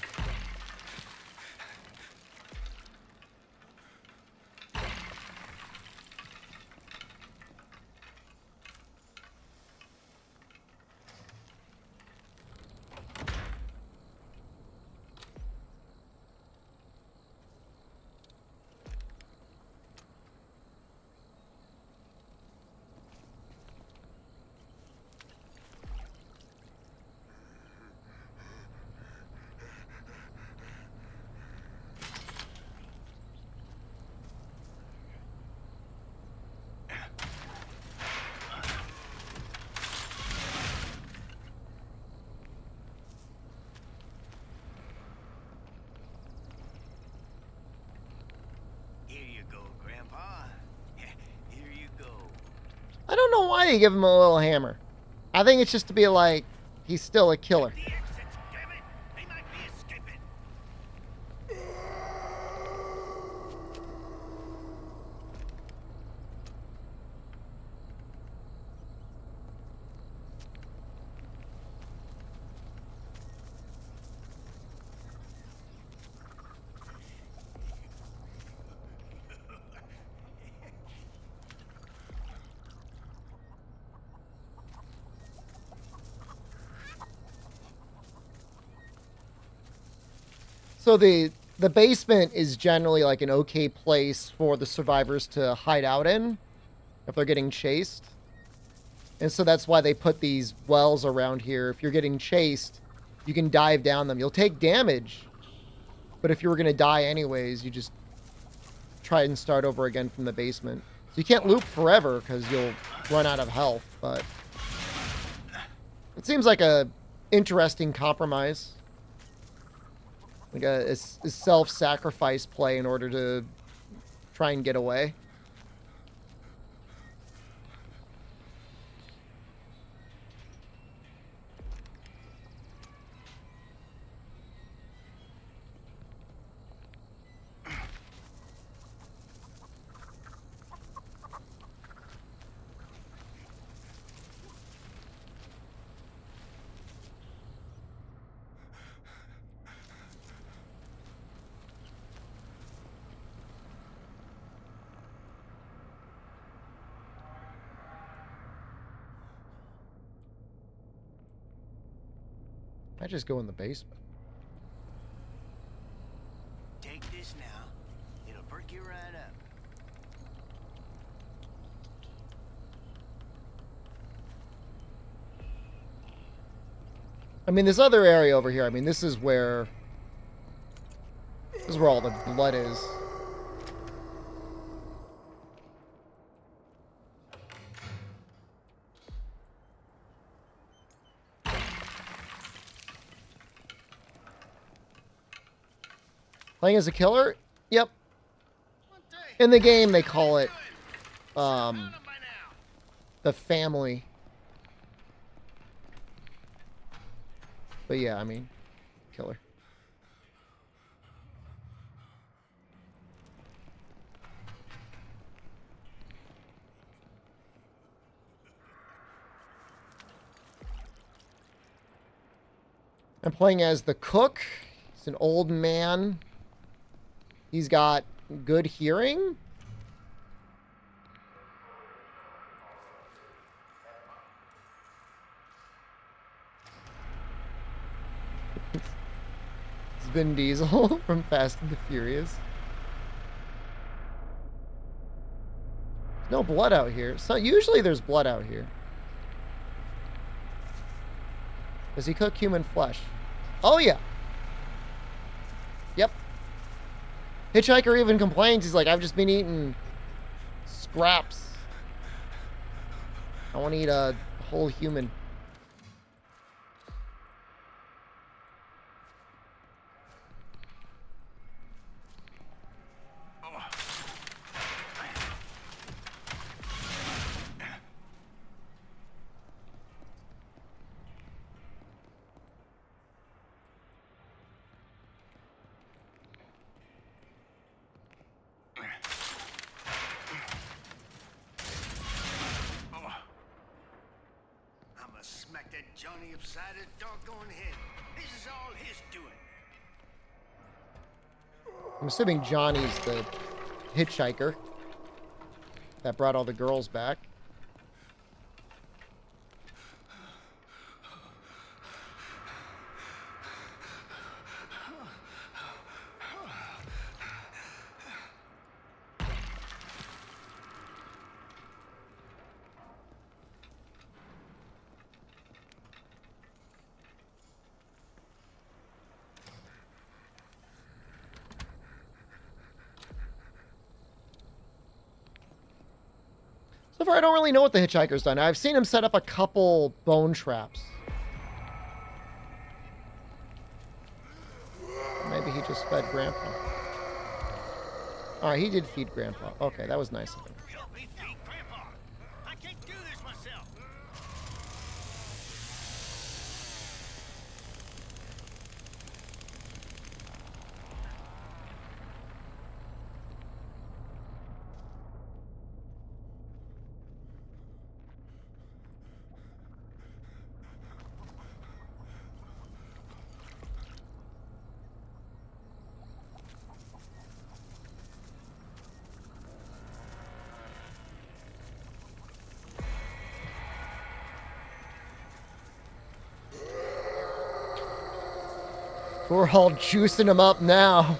I don't know why you give him a little hammer. I think it's just to be like, he's still a killer. So the basement is generally like an okay place for the survivors to hide out in if they're getting chased. And so that's why they put these wells around here. If you're getting chased, you can dive down them. You'll take damage, but if you were going to die anyways, you just try and start over again from the basement. So you can't loop forever because you'll run out of health, but it seems like a interesting compromise. Like a self-sacrifice play in order to try and get away. I just go in the basement. Take this now. It'll perk you right up. mean, this other area over here, I mean, this is where all the blood is. Playing as a killer? Yep. In the game, they call it, the family. But yeah, I mean, killer. I'm playing as the cook. He's an old man. He's got good hearing. It's Vin Diesel from Fast and the Furious. There's no blood out here. So usually there's blood out here. Does he cook human flesh? Oh yeah. Yep. Hitchhiker even complains. He's like, I've just been eating scraps. I want to eat a whole human. Smack that Johnny upside his doggone head. This is all his doing. I'm assuming Johnny's the hitchhiker that brought all the girls back. So far, I don't really know what the hitchhiker's done. I've seen him set up a couple bone traps. Maybe he just fed Grandpa. Alright, he did feed Grandpa. Okay, that was nice of him. Help me feed Grandpa. I can't do this myself. We're all juicing him up now.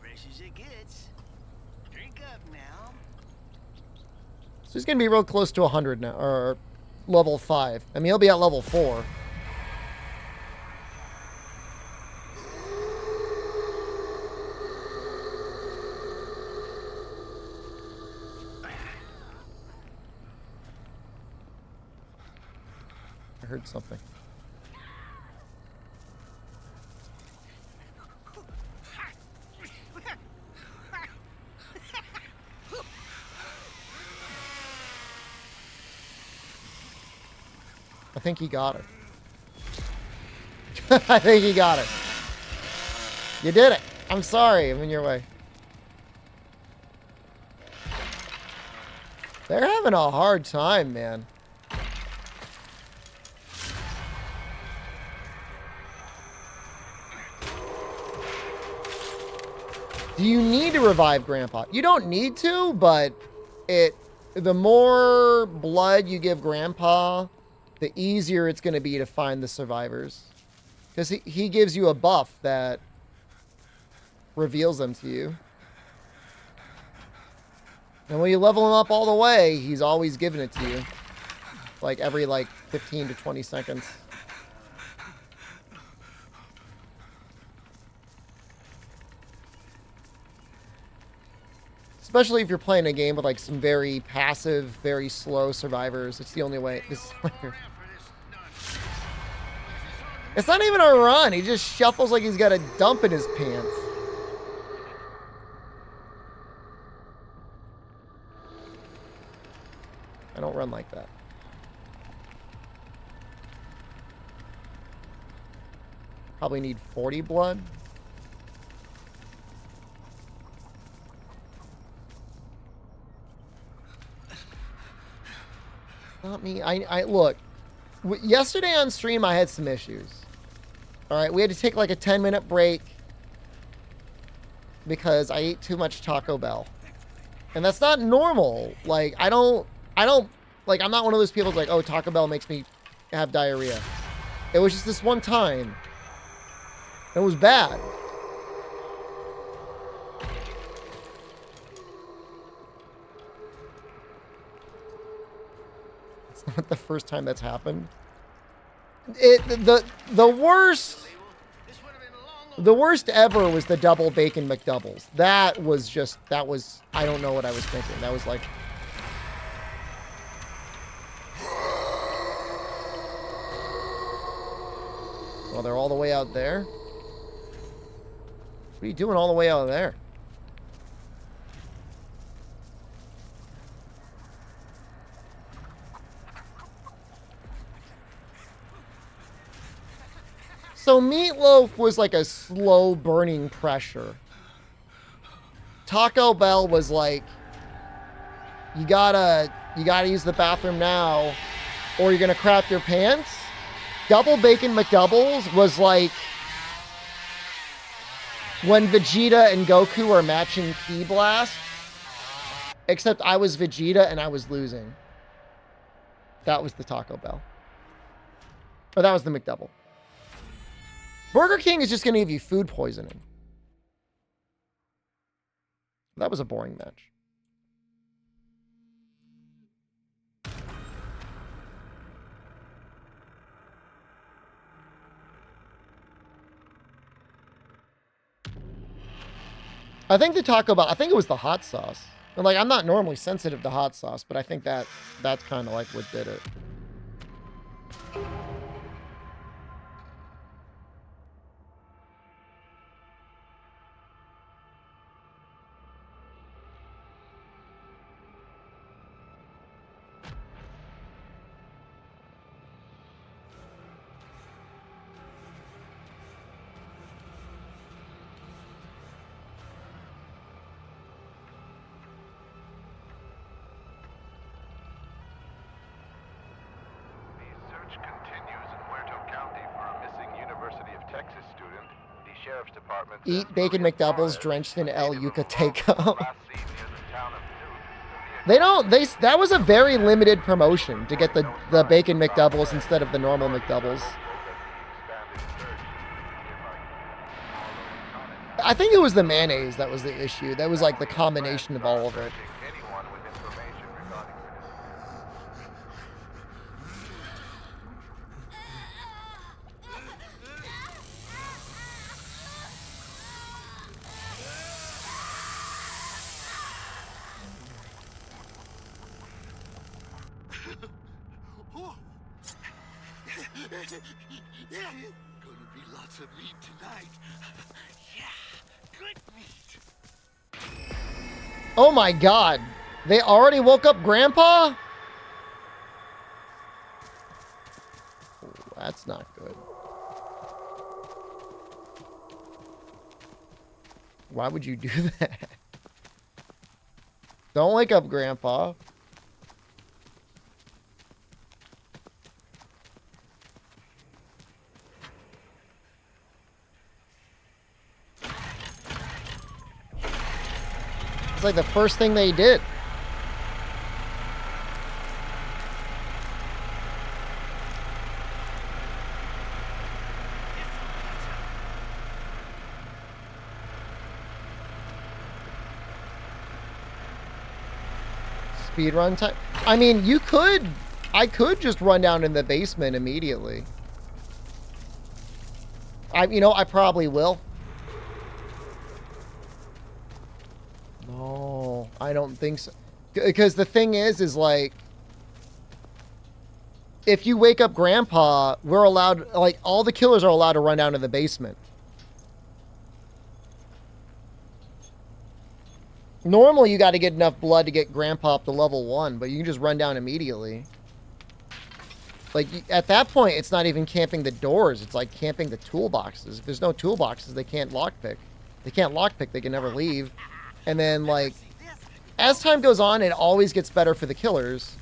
Fresh as it gets. Drink up now. So he's going to be real close to 100 now, or level 5. I mean, he'll be at level 4. I heard something. I think he got her. I think he got her. You did it. I'm sorry. I'm in your way. They're having a hard time, man. Do you need to revive Grandpa? You don't need to, but the more blood you give Grandpa, the easier it's going to be to find the survivors. Because he gives you a buff that reveals them to you. And when you level him up all the way, he's always giving it to you. Like every 15 to 20 seconds. Especially if you're playing a game with like some very passive, very slow survivors. It's the only way. This is it's not even a run. He just shuffles like he's got a dump in his pants. I don't run like that. Probably need 40 blood. Not me. I look. Yesterday on stream, I had some issues. All right, we had to take like a 10-minute break because I ate too much Taco Bell, and that's not normal. Like I don't like. I'm not one of those people that's like, oh, Taco Bell makes me have diarrhea. It was just this one time. It was bad. Not the first time that's happened. The worst ever was the double bacon McDoubles. That was I don't know what I was thinking. That was like well, they're all the way out there. What are you doing all the way out there? So Meatloaf was like a slow burning pressure. Taco Bell was like, you gotta use the bathroom now, or you're gonna crap your pants. Double Bacon McDoubles was like when Vegeta and Goku are matching Ki Blast, except I was Vegeta and I was losing. That was the Taco Bell. Or that was the McDouble. Burger King is just going to give you food poisoning. That was a boring match. I think the Taco Bell, I think it was the hot sauce. And like, I'm not normally sensitive to hot sauce, but I think that's kind of like what did it. Eat bacon McDoubles drenched in El Yucateco. That was a very limited promotion to get the bacon McDoubles instead of the normal McDoubles. I think it was the mayonnaise that was the issue. That was like the combination of all of it. Gonna be lots of meat tonight. Yeah, good meat. Oh my god. They already woke up Grandpa? Oh, that's not good. Why would you do that? Don't wake up Grandpa. It's like the first thing they did. Speed run time. I mean, you could. I could just run down in the basement immediately. I probably will. No, I don't think so. Because the thing is like, if you wake up Grandpa, we're allowed, like, all the killers are allowed to run down to the basement. Normally, you got to get enough blood to get Grandpa up to level 1, but you can just run down immediately. Like, at that point, it's not even camping the doors. It's like camping the toolboxes. If there's no toolboxes, they can't lockpick. They can't lockpick. They can never leave. And then, like, as time goes on, it always gets better for the killers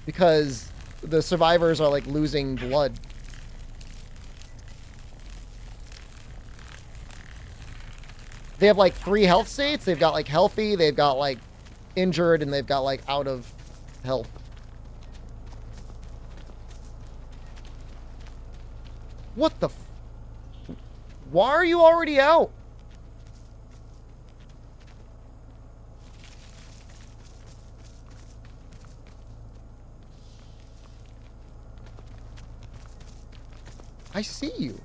because the survivors are, like, losing blood. They have, like, 3 health states. They've got, like, healthy, they've got, like, injured, and they've got, like, out of health. What the f... Why are you already out? I see you.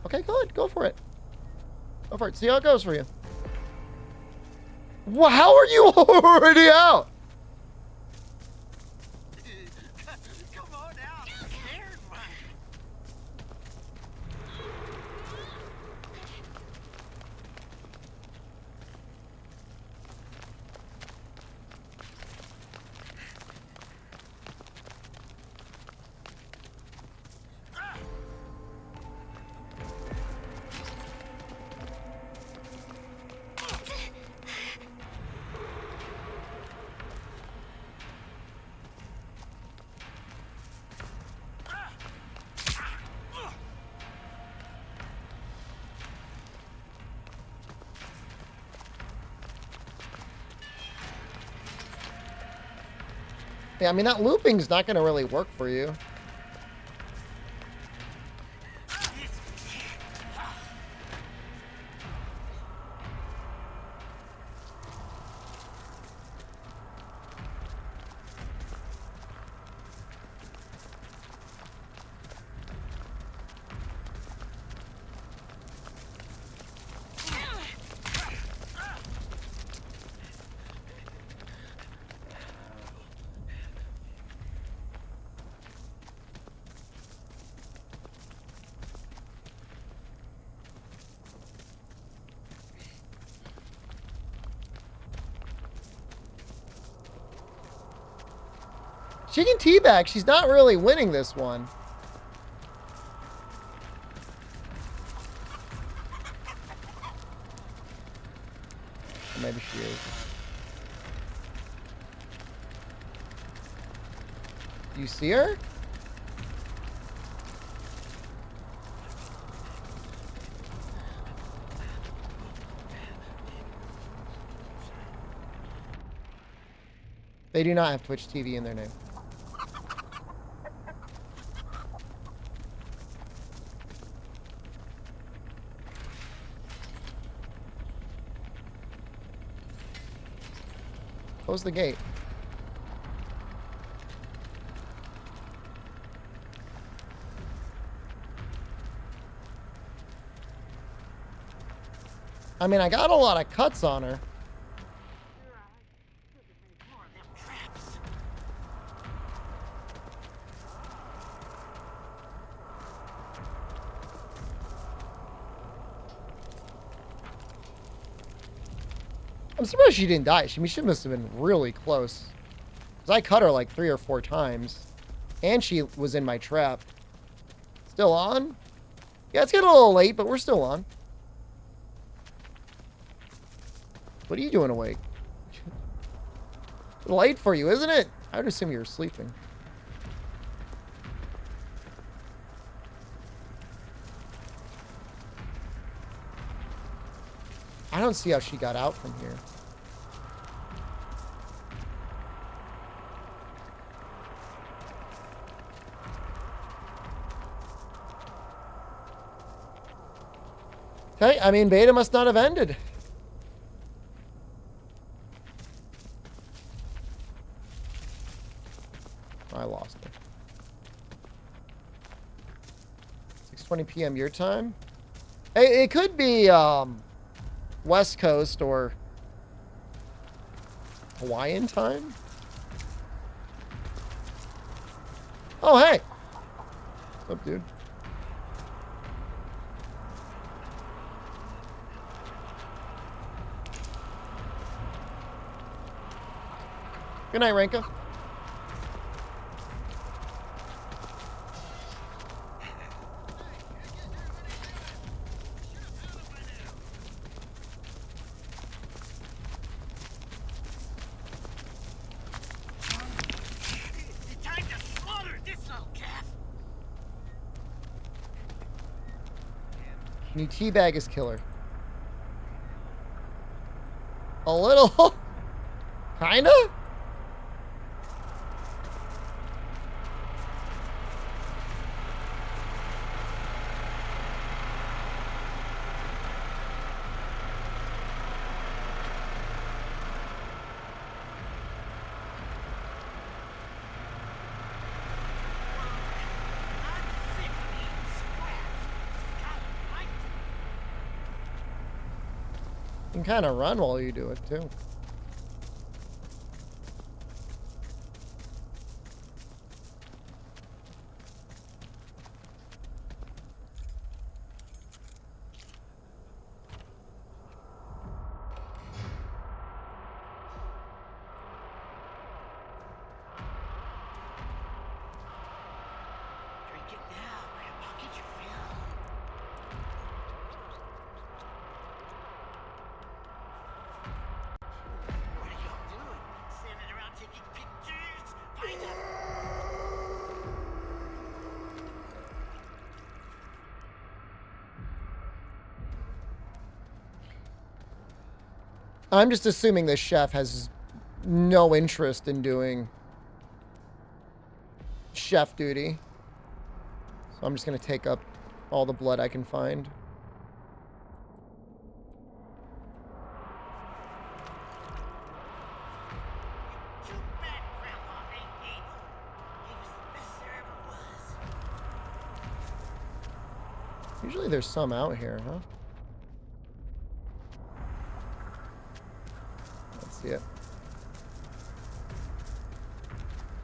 Okay, good. Go for it. Go for it. See how it goes for you. Well, how are you already out? Come on out. There's one. Yeah, I mean, that looping's not going to really work for you. She can teabag. She's not really winning this one. Or maybe she is. Do you see her? They do not have Twitch TV in their name. Close the gate. I mean, I got a lot of cuts on her. More of them traps. I'm surprised she didn't die. She must have been really close. Because I cut her like 3 or 4 times. And she was in my trap. Still on? Yeah, it's getting a little late, but we're still on. What are you doing awake? Late for you, isn't it? I would assume you were sleeping. I don't see how she got out from here. Okay, I mean, beta must not have ended. I lost it. 6:20 p.m. your time. It could be West Coast or Hawaiian time. Oh, hey. What's up, dude? Good night, Ranka. Time to slaughter this little calf. Can you teabag his killer? A little. Kinda? I'm sick of eating scraps. Kinda like it. You can kind of run while you do it, too. Drink it now, Grandpa. Get your fill. What are y'all doing? Standing around taking pictures? Find out. I'm just assuming this chef has no interest in doing chef duty. So I'm just going to take up all the blood I can find. Too bad Grandpa ain't able. He was the best there ever was. Usually there's some out here, huh? Let's see it.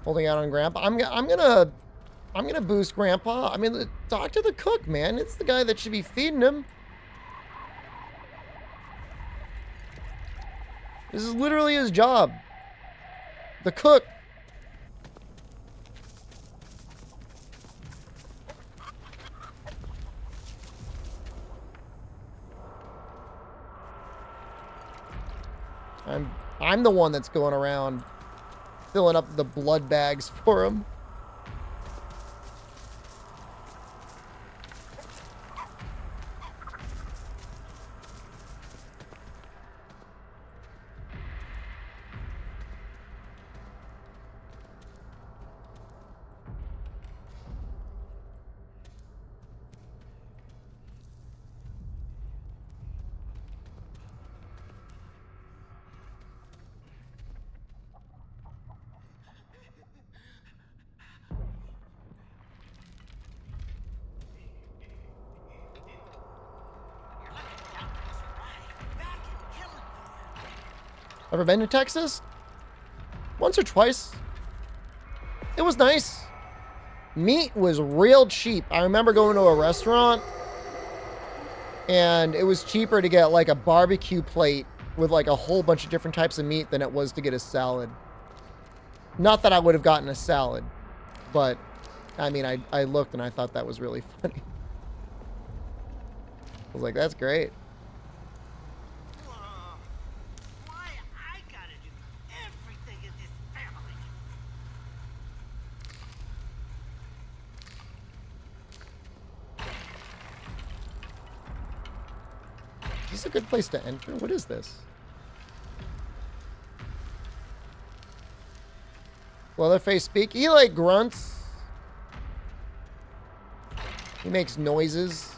Holding out on Grandpa. I'm gonna boost Grandpa. I mean, talk to the cook, man. It's the guy that should be feeding him. This is literally his job. The cook. I'm the one that's going around filling up the blood bags for him. You're looking down this right. Back in killing for. Ever been to Texas? Once or twice. It was nice. Meat was real cheap. I remember going to a restaurant and it was cheaper to get like a barbecue plate with like a whole bunch of different types of meat than it was to get a salad. Not that I would have gotten a salad, but I mean, I looked and I thought that was really funny. I was like, that's great. Whoa. Why I gotta do everything in this family? Is this a good place to enter? What is this? Leatherface speak? He like grunts. He makes noises.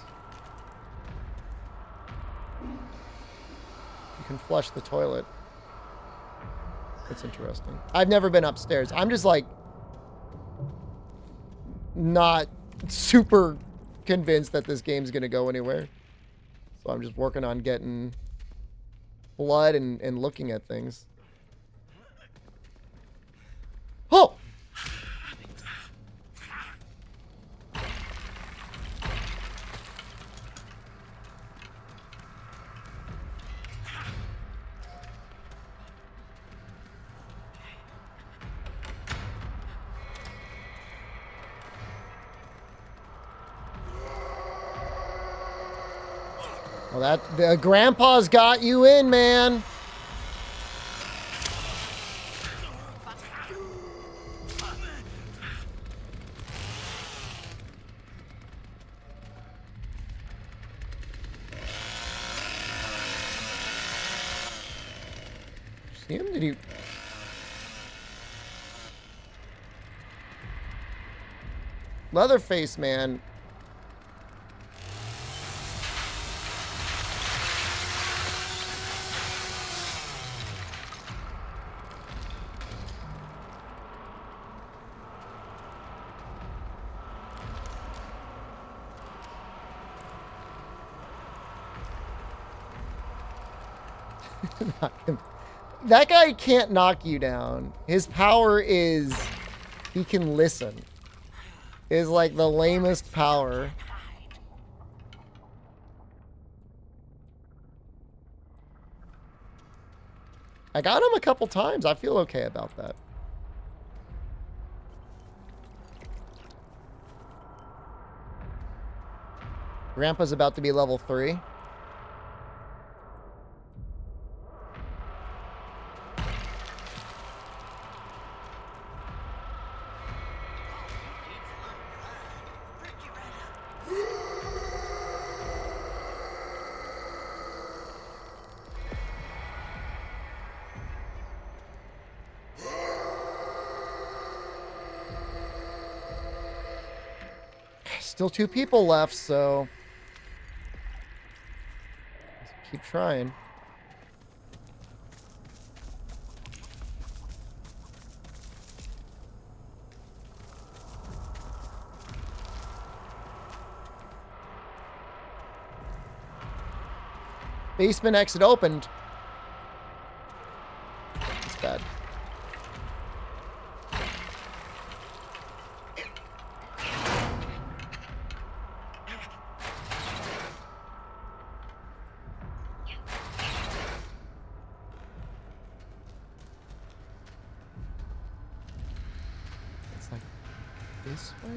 You can flush the toilet. That's interesting. I've never been upstairs. I'm just like not super convinced that this game's gonna go anywhere. So I'm just working on getting blood and looking at things. Oh! Well, that the grandpa's got you in, man. See him? Did he? Leatherface, man. That guy can't knock you down. His power is he can listen. Is like the lamest power. I got him a couple times. I feel okay about that. Grandpa's about to be level 3. Still 2 people left, so let's keep trying. Basement exit opened. That's bad. It's like this way.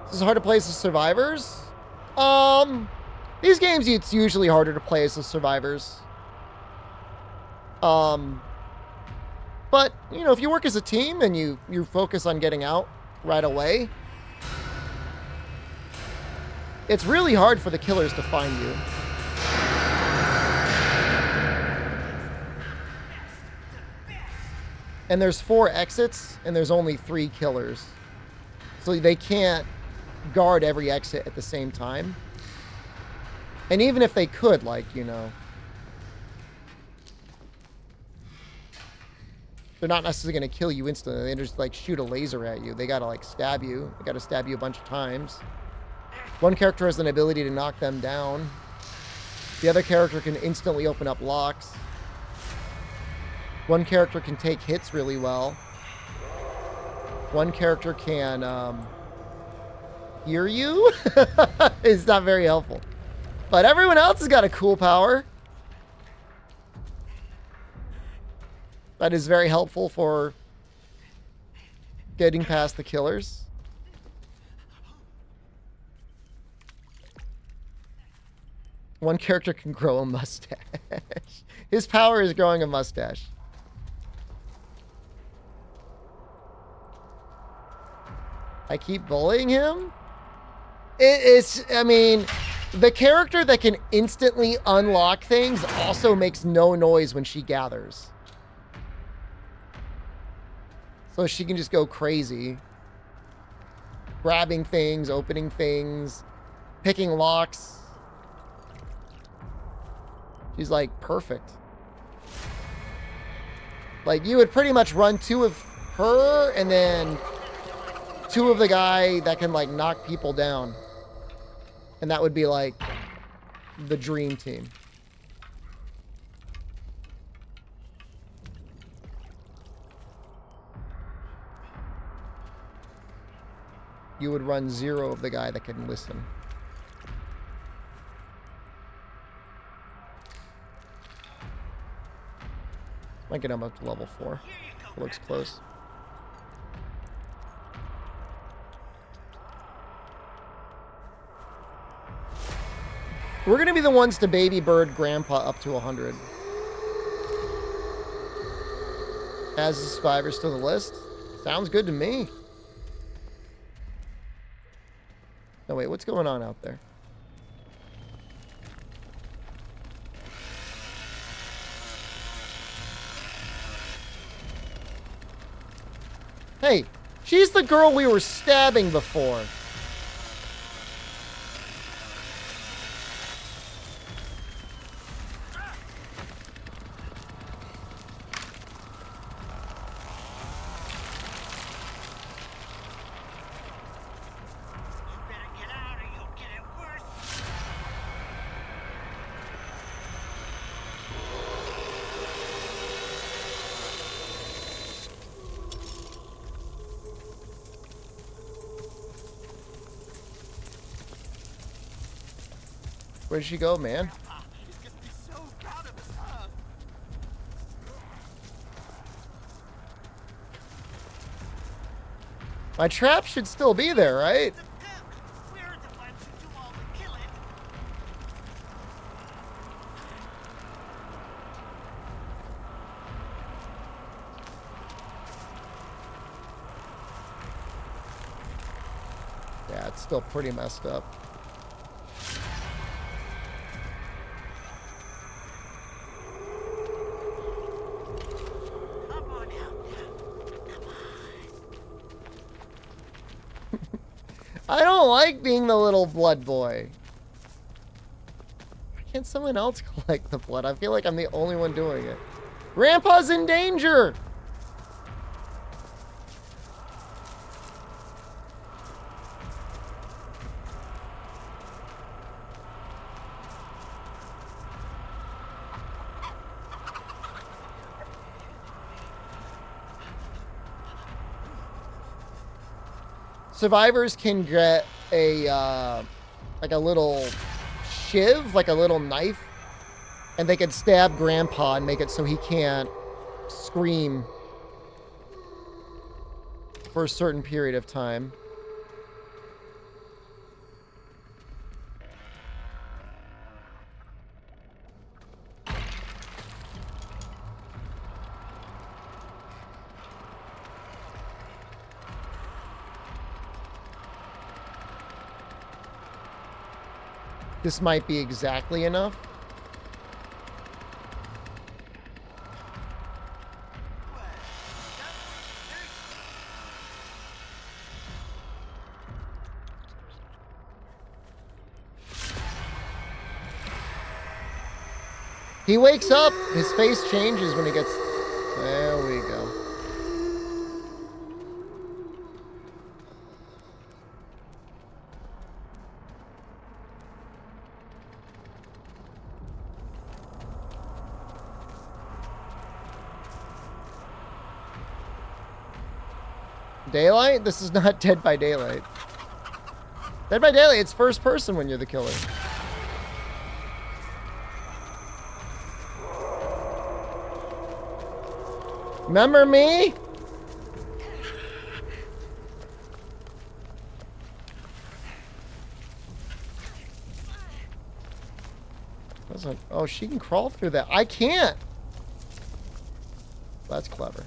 This is hard to play as the survivors. These games it's usually harder to play as the survivors. But you know, if you work as a team and you focus on getting out right away, it's really hard for the killers to find you. And there's 4 exits and there's only 3 killers. So they can't guard every exit at the same time. And even if they could, like, you know, they're not necessarily going to kill you instantly. They just, like, shoot a laser at you. They got to, like, stab you. They got to stab you a bunch of times. One character has an ability to knock them down. The other character can instantly open up locks. One character can take hits really well. One character can hear you. It's not very helpful. But everyone else has got a cool power. That is very helpful for getting past the killers. One character can grow a mustache. His power is growing a mustache. I keep bullying him? I mean, the character that can instantly unlock things also makes no noise when she gathers. So she can just go crazy. grabbing things, opening things, picking locks. She's like perfect. Like you would pretty much run 2 of her and then 2 of the guy that can like knock people down. And that would be like the dream team. You would run 0 of the guy that can listen. Might get him up to level 4. Looks close. We're going to be the ones to baby bird Grandpa up to 100. As the survivors to the list. Sounds good to me. No, wait, what's going on out there? Hey, she's the girl we were stabbing before. Where'd she go, man? My trap should still be there, right? Yeah, it's still pretty messed up. I don't like being the little blood boy. Why can't someone else collect the blood? I feel like I'm the only one doing it. Grandpa's in danger! Survivors can get a like a little shiv, like a little knife, and they can stab Grandpa and make it so he can't scream for a certain period of time. This might be exactly enough. He wakes up. His face changes when he gets... There we go. Daylight? This is not Dead by Daylight. Dead by Daylight, it's first person when you're the killer. Remember me? Oh, she can crawl through that. I can't. That's clever.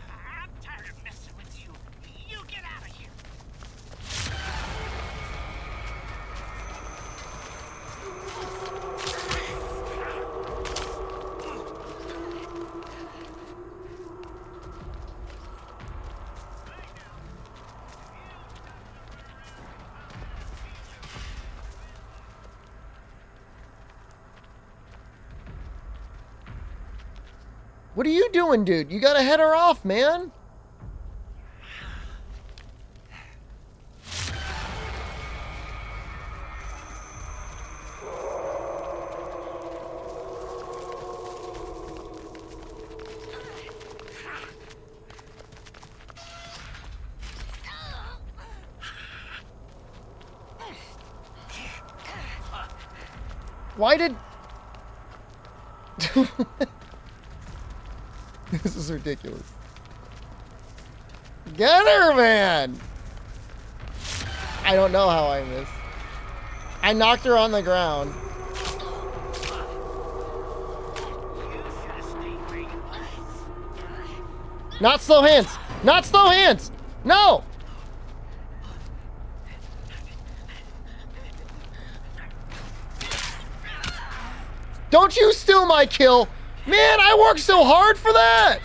I'm tired of messing with you. You get out of here. What are you doing, dude? You gotta head her off, man. Why did... This is ridiculous. Get her, man! I don't know how I missed. I knocked her on the ground. You should have stayed where you was. Not slow hands! Not slow hands! No! Don't you steal my kill! Man, I worked so hard for that!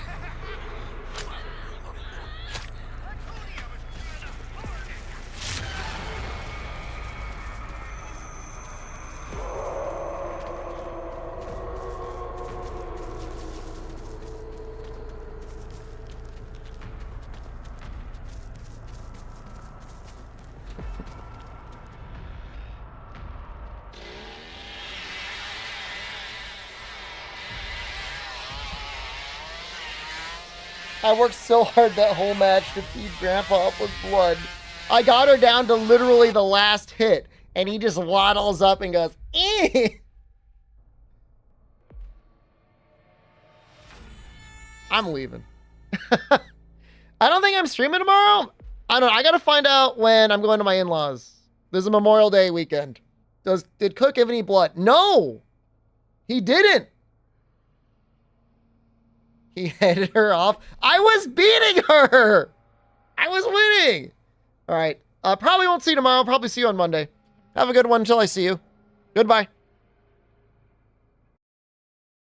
I worked so hard that whole match to feed Grandpa up with blood. I got her down to literally the last hit, and he just waddles up and goes, eh. I'm leaving. I don't think I'm streaming tomorrow. I don't know. I gotta find out when I'm going to my in-laws. There's a Memorial Day weekend. Did Cook have any blood? No, he didn't. He headed her off. I was beating her. I was winning. All right. Probably won't see you tomorrow. Probably see you on Monday. Have a good one until I see you. Goodbye.